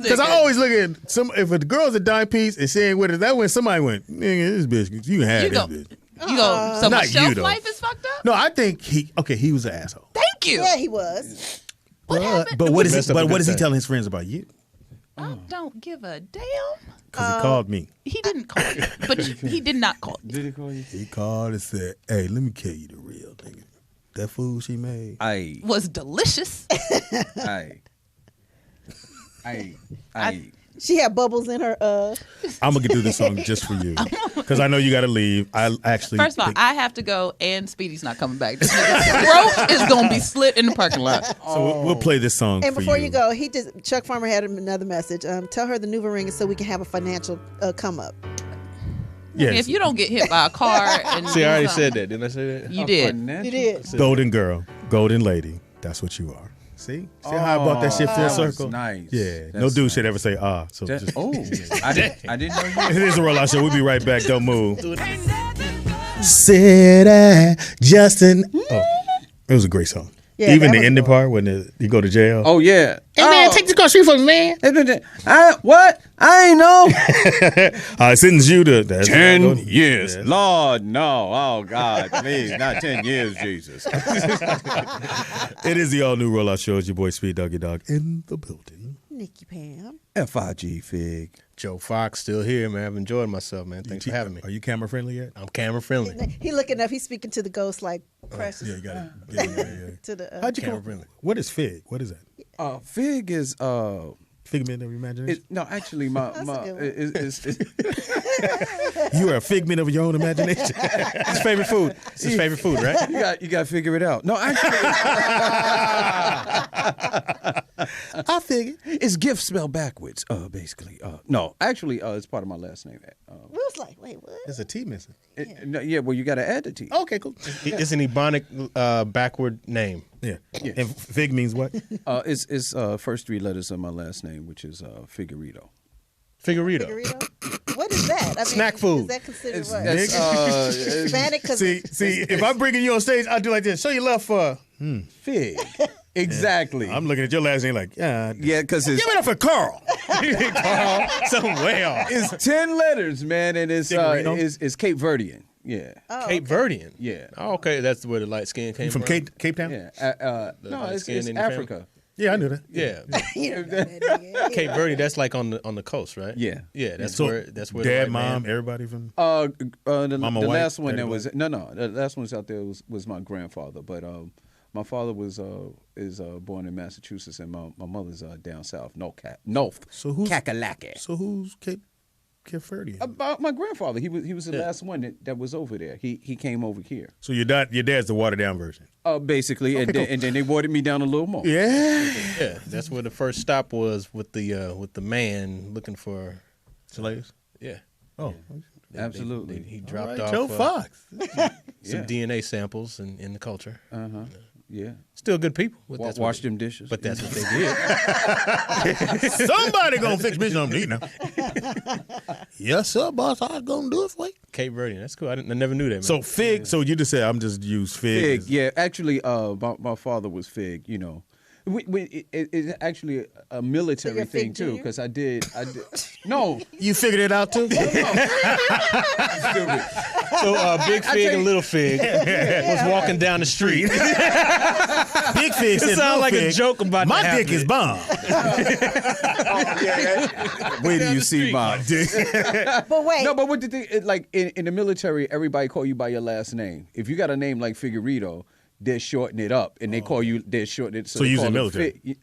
Because I always look at if a girl's a dime piece and she ain't with it, that when somebody went, nigga, this bitch, you can have You this go. bitch. You go. So my Not you, shelf though. life is fucked up. No, I think he was an asshole. Thank you. Yeah, he was. But what is Messed he? up But a what good is he thing. telling his friends about you? I don't give a damn. Because he called me. He didn't call you, but he did not call you. Did he call you? He called and said, "Hey, let me tell you the real nigga. That food she made." Was delicious. She had bubbles in her. I'm gonna do this song just for you because I know you got to leave. I actually. First of all, I have to go, and Speedy's not coming back. This nigga's throat is gonna be slit in the parking lot. So we'll play this song. And for before you go, Chuck Farmer had another message. Tell her the Nuva ring is so we can have a financial come up. Yes. If you don't get hit by a car, and See, I already something- said that. Didn't I say that? You did. You did. Golden girl, golden lady. That's what you are. See how I brought that shit full that was circle? nice. Yeah. No That's dude should ever say So That- just, I didn't know you. it is a rollout show. We'll be right back. Don't move. Said Justin. Oh, it was a great song. Yeah, Even that the was ending cool. part when you go to jail. Oh yeah. Hey man, take this cross street for me, man. What? I ain't know. I sentence you to 10 years. Lord, no. Oh, God, please. Not 10 years, Jesus. It is the all-new rollout show. It's your boy Speed Doggy Dog in the building. Nikki Pam. FIG Fig. Joe Fox still here, man. I've enjoyed myself, man. Thanks for having me. Are you camera friendly yet? I'm camera friendly. He looking up. He's speaking to the ghost like Precious. Yeah, you got it. Yeah. To the. How'd you Camera come? friendly. What is Fig? What is that? Fig is Figment of your imagination. no, actually, my a good one. it's You are a figment of your own imagination. His favorite food. It's his favorite food, right? you got to figure it out. No, actually, I figured. it's gift spelled backwards. Basically, no, actually, it's part of my last name. We was like, wait, what? There's a T missing. Well, you got to add the T. Okay, cool. It's an Ebonic backward name. Yeah. And Fig means what? It's first three letters of my last name, which is Figueredo. Figurito. Figurito? What is that? I mean, Snack food. Is that considered what? That's Hispanic? 'Cause See, if I'm bringing you on stage, I'll do like this. Show your love for. Fig. Exactly. I'm looking at your last name like, Yeah, because it's give it up for Carl. Carl, somewhere. it's 10 letters, man, and it's Figurino? Cape Verdean. Yeah. Oh, Cape Verdean. Yeah. Oh, okay, that's where the light skin came You from from. Cape Town? Yeah. No, light it's skin in your Africa. Yeah, I knew that. Yeah. Cape Verde, that's like on the coast, right? Yeah. Yeah, that's So where the dad, white mom, man- everybody from. The Mama the white, last one daddy that was black? the last one was out there was my grandfather, but my father is born in Massachusetts and my mother's down south, North. So who's Kakalaki. So who's Cape Verdean? About my grandfather, he was the last one that was over there. He came over here. So your dad's the watered down version. Basically, and then they watered me down a little more. Yeah, that's where the first stop was with the man looking for slaves. Yeah. Oh, absolutely. He dropped right, off Joe Fox. some DNA samples in the culture. Yeah. Still good people. Wash them dishes. But that's what they did. Somebody gonna fix me something to eat now. Yes, sir, boss. I was gonna do it for you. Cape Verdean. That's cool. I never knew that. Man. So Fig. So you just said I'm just use Fig. Fig, yeah. Actually, my father was Fig. You know, it's actually a military thing too. Because I did. No, you figured it out too. Stupid. So Big Fig and Little Fig was walking down the street. Big Fig said, It sounds like a joke about my to happen. dick is bomb. Wait till you see my dick. But wait. No, but what the thing? Like in the military, everybody call you by your last name. If you got a name like Figueredo, they shorten it up, and they call you. They shorten it. So you was in the military?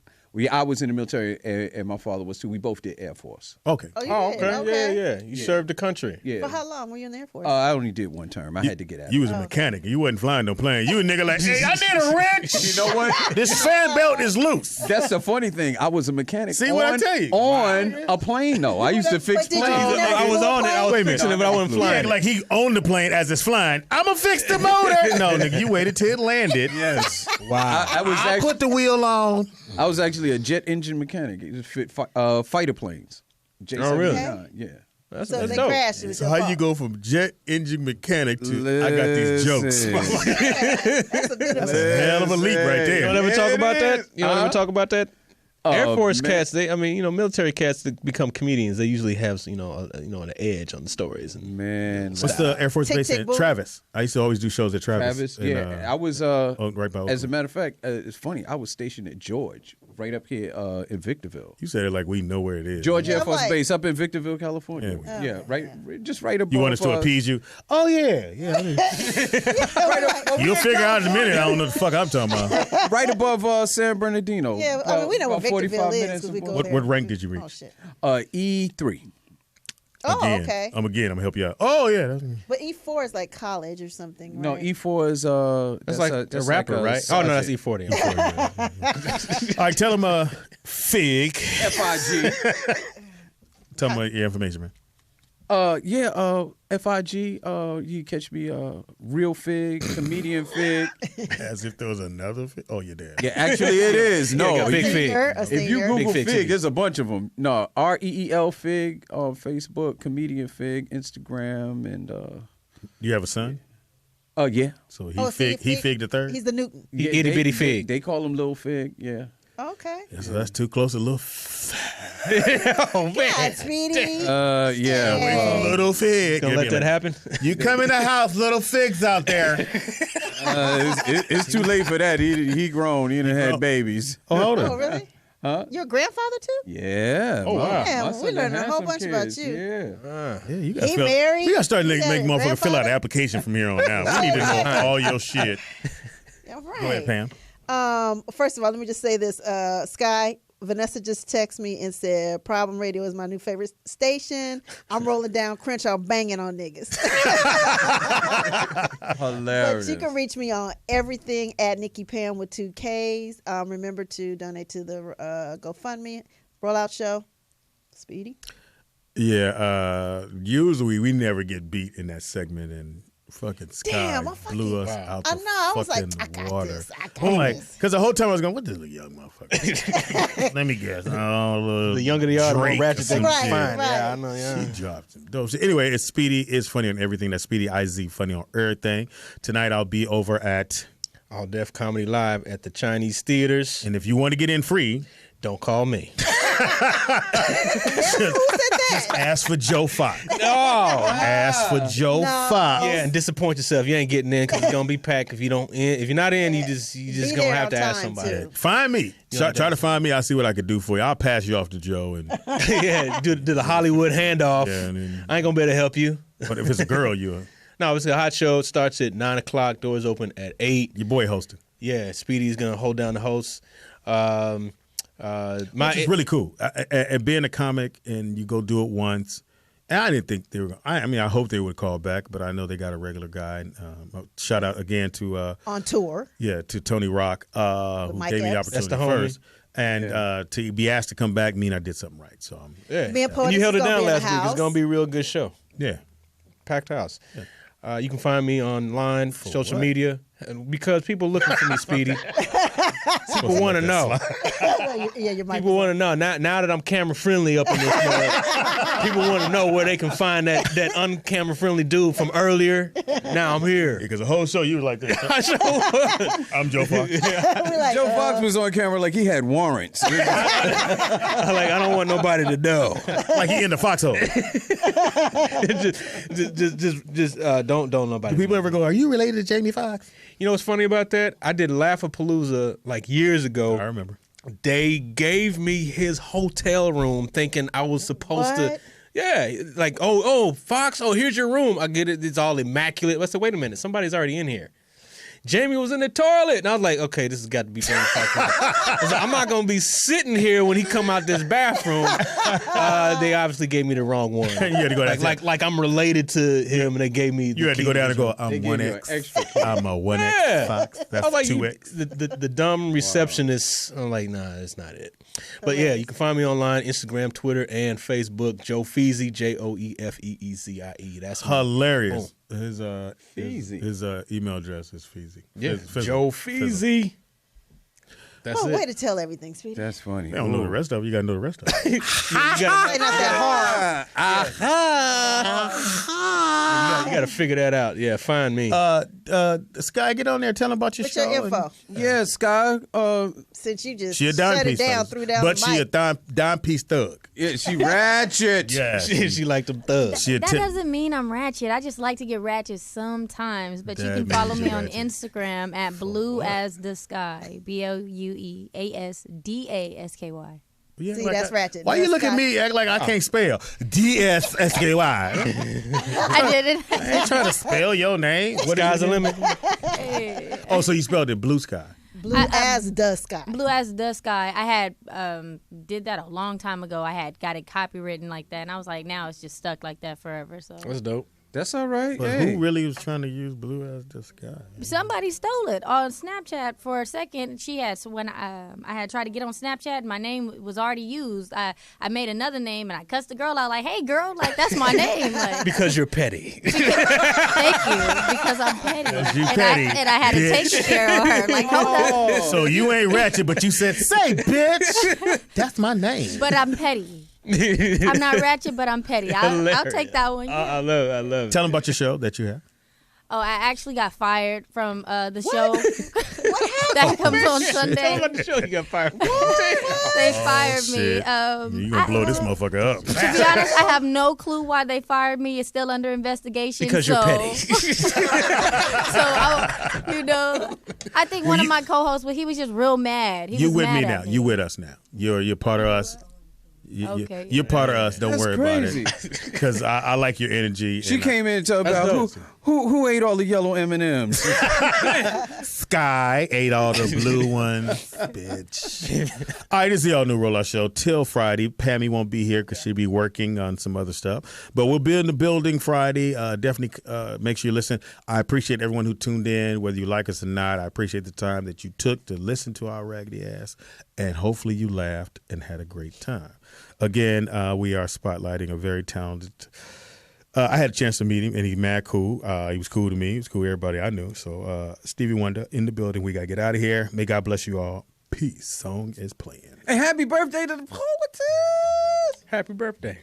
I was in the military, and my father was too. We both did Air Force. Okay. Oh, you did? Okay. Okay. Yeah. You served the country. Yeah. For how long were you in the Air Force? I only did one term. I had to get out. You was a mechanic. You wasn't flying no plane. You a nigga like, hey, I need a wrench. You know what? This fan belt is loose. That's the funny thing. I was a mechanic. See what I tell you? On a plane, though. I used to fix But did you planes. never I was do a on it. I was Wait a minute. fixing it, but I wasn't He flying. act like he owned the plane as it's flying. I'ma fix the motor. No, nigga, you waited till it landed. Yes. Wow. I put the wheel on. I was actually a jet engine mechanic. It just fit fighter planes. Oh, really? Yeah. That's so they dope. crashed. It was So your how fault. you go from jet engine mechanic to I got these jokes? That's a bit of That's a hell of a leap right You don't there. ever talk about that? You don't ever talk about that? Air Force man. cats, military cats that become comedians, they usually have, an edge on the stories. And Man. What's the Air Force Tick, base tick, in? boom. Travis. I used to always do shows at Travis. Travis, I was right by as a Oakland. matter of fact, it's funny. I was stationed at George, right up here in Victorville. You said it like we know where it is. George Air Yeah, Force like- Base up in Victorville, California. Yeah. Yeah, right, just right above. You want us to appease you? Oh yeah. You'll figure out in a minute. I don't know what the fuck I'm talking about. right above San Bernardino. Yeah, I mean, we know what about 45 Victorville is minutes because we go above- there. What rank did you reach? Oh shit. E3. Oh, Again. okay. I'm gonna help you out. Oh yeah. That's me. But E4 is like college or something. No, right? E4 is that's like a rapper, like a right? Oh, no, that's sergeant. E40. I'm sorry. All right, tell him Fig. FIG. Tell him your information, man. FIG. You catch me, real Fig, comedian Fig. As if there was another Fig. Oh, you're there. Yeah, actually it is. No, Yeah, Big you- Fig. A If you singer. Google Big Fig Fig, TV. there's a bunch of them. No, REEL Fig on Facebook, comedian Fig, Instagram, and You have a son? yeah. So he Oh, so Fig. He Fig the third. He's the Newton. Yeah, Itty bitty they- Fig. They call him Little Fig. Yeah. Okay. Yeah, so that's too close. A little, Oh, man. God, Speedy. Yeah. Hey. little Fig. Gonna Yeah, let be that like, happen? You come in the house, little Figs out there. It's too late for that. He grown. He done had babies. Oh, hold Oh, on. really? Huh? You're a grandfather too? Yeah. Oh, wow. Damn, my we son learned done a had whole some bunch about kids. you. Yeah. Yeah, you gotta He fill, married? we gotta start He make got a motherfucker fill out grandfather? an application from here on out. We need to know all your shit. All right. Go ahead, Pam. First of all, let me just say this. Sky, Vanessa just texted me and said, Problem Radio is my new favorite station. I'm rolling down Crenshaw banging on niggas. Hilarious. But you can reach me on everything at Nikki Pam with 2 Ks. Remember to donate to the GoFundMe rollout show. Speedy. Yeah, usually we never get beat in that segment, and fucking Sky Damn, I blew us fucking- out I the know, I was like, fucking I got water. this, I got I'm like, this. because the whole time I was going, what this little young motherfucker? Let me guess. Oh, The younger they are, the more Drake ratchet or they some Right, shit. find. right. Yeah, I know, yeah. She dropped some dope shit. Anyway, it's Speedy is funny on everything. That's Speedy IZ funny on everything. Tonight I'll be over at, All Def Comedy Live at the Chinese Theaters. and if you want to get in free, Don't call me. Just ask for Joe Fox. No. Ask for Joe Fox. Yeah, and disappoint yourself. You ain't getting in because it's gonna be packed. If you're not in, you just gonna have to ask somebody. Find me. Try to find me. I'll see what I could do for you. I'll pass you off to Joe and yeah, do the Hollywood handoff. Yeah, I ain't gonna be able to help you. But if it's a girl, you. No, it's a hot show. It starts at 9:00. Doors open at 8. Your boy hosting. Yeah, Speedy's gonna hold down the host. Which is really cool. And being a comic and you go do it once. And I didn't think they were. I hope they would call back, but I know they got a regular guy. Shout out again to on tour. Yeah, to Tony Rock, who gave me the opportunity first. And to be asked to come back mean I did something right. So and you held it down last week. It's gonna be a real good show. Yeah, packed house. Yeah. You can find me online, social media, and because people looking for me, Speedy. People want to know. People want to know. Now that I'm camera friendly up in this mode, people want to know where they can find that uncamera friendly dude from earlier. Now I'm here. Because the whole show you was like this. I sure was. I'm Joe Fox. Like, Joe Fox was on camera like he had warrants. Like I don't want nobody to know. Like he in the foxhole. just don't nobody. Do people ever go, are you related to Jamie Foxx? You know what's funny about that? I did Laugh-A-Palooza like years ago. I remember. They gave me his hotel room thinking I was supposed to. Yeah, like, oh, Fox, here's your room. I get it. It's all immaculate. I said, wait a minute. Somebody's already in here. Jamie was in the toilet. And I was like, okay, this has got to be Jamie Foxx. I was like, I'm not going to be sitting here when he come out this bathroom. They obviously gave me the wrong one. You had to go down. Like I'm related to him, and they gave me the You had to go down and go, I'm 1X. I'm a 1X Fox. That's like, 2X. The dumb receptionist, I'm like, nah, that's not it. But yeah, you can find me online, Instagram, Twitter, and Facebook, Joe Feezy, JoeFeezie. That's hilarious. His email address is Feezy. Yeah, Joe Feezy. That's it. Way to tell everything, Speedy. That's funny. You don't know the rest of it. You got to know the rest of it. You got to figure that out. Yeah, find me. Sky, get on there. Tell them about your show. What's your info? Yeah, Sky. Since you just she a dime shut piece it down, threw down but the she mic. a dime piece thug. Yeah, she ratchet. Yeah, she like them thugs. That doesn't mean I'm ratchet. I just like to get ratchet sometimes. But you can follow me on Instagram at Blue as the Sky. BLUEASDASKY. Yeah, See, that's ratchet. Why you look at me act like I can't spell? DSSKY. I did it. I ain't trying to spell your name. What Sky's the limit? Oh, so you spelled it Blue Sky. Blue as the sky. Blue as the sky. I had did that a long time ago. I had got it copywritten like that, and I was like, now it's just stuck like that forever. So that's dope. That's all right. But who really was trying to use Blue as the Sky? Somebody stole it on Snapchat for a second. She had, so when I had tried to get on Snapchat, my name was already used. I made another name and I cussed the girl out like, "Hey, girl, like that's my name." Like, because you're petty. Thank you, because I'm petty. You petty, and I had to take care of her. Like, hold up. So you ain't ratchet, but you said, "Say, bitch, that's my name." But I'm petty. I'm not ratchet, but I'm petty. I'll take that one. Yeah. I love it. Tell them about your show that you have. Oh, I actually got fired from the show. That comes on Sunday. Tell them about the show you got fired from. They fired me. You gonna blow this motherfucker up. To be honest, I have no clue why they fired me. It's still under investigation. Because you're petty. I think one of my co-hosts, he was just real mad. You with me now. You with us now. You're part of us. You're part of us. Don't worry about it. Because I like your energy. She came in and talked about who ate all the yellow M&Ms. Sky ate all the blue ones, bitch. All right, this is the All New Rollout Show till Friday. Pammy won't be here because she'll be working on some other stuff. But we'll be in the building Friday. Definitely make sure you listen. I appreciate everyone who tuned in, whether you like us or not. I appreciate the time that you took to listen to our raggedy ass. And hopefully you laughed and had a great time. Again, we are spotlighting a very talented. I had a chance to meet him, and he's mad cool. He was cool to me. He was cool to everybody I knew. So Stevie Wonder in the building. We got to get out of here. May God bless you all. Peace. Song is playing. And happy birthday to the Poetess. Happy birthday.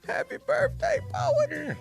Happy birthday, Poetess.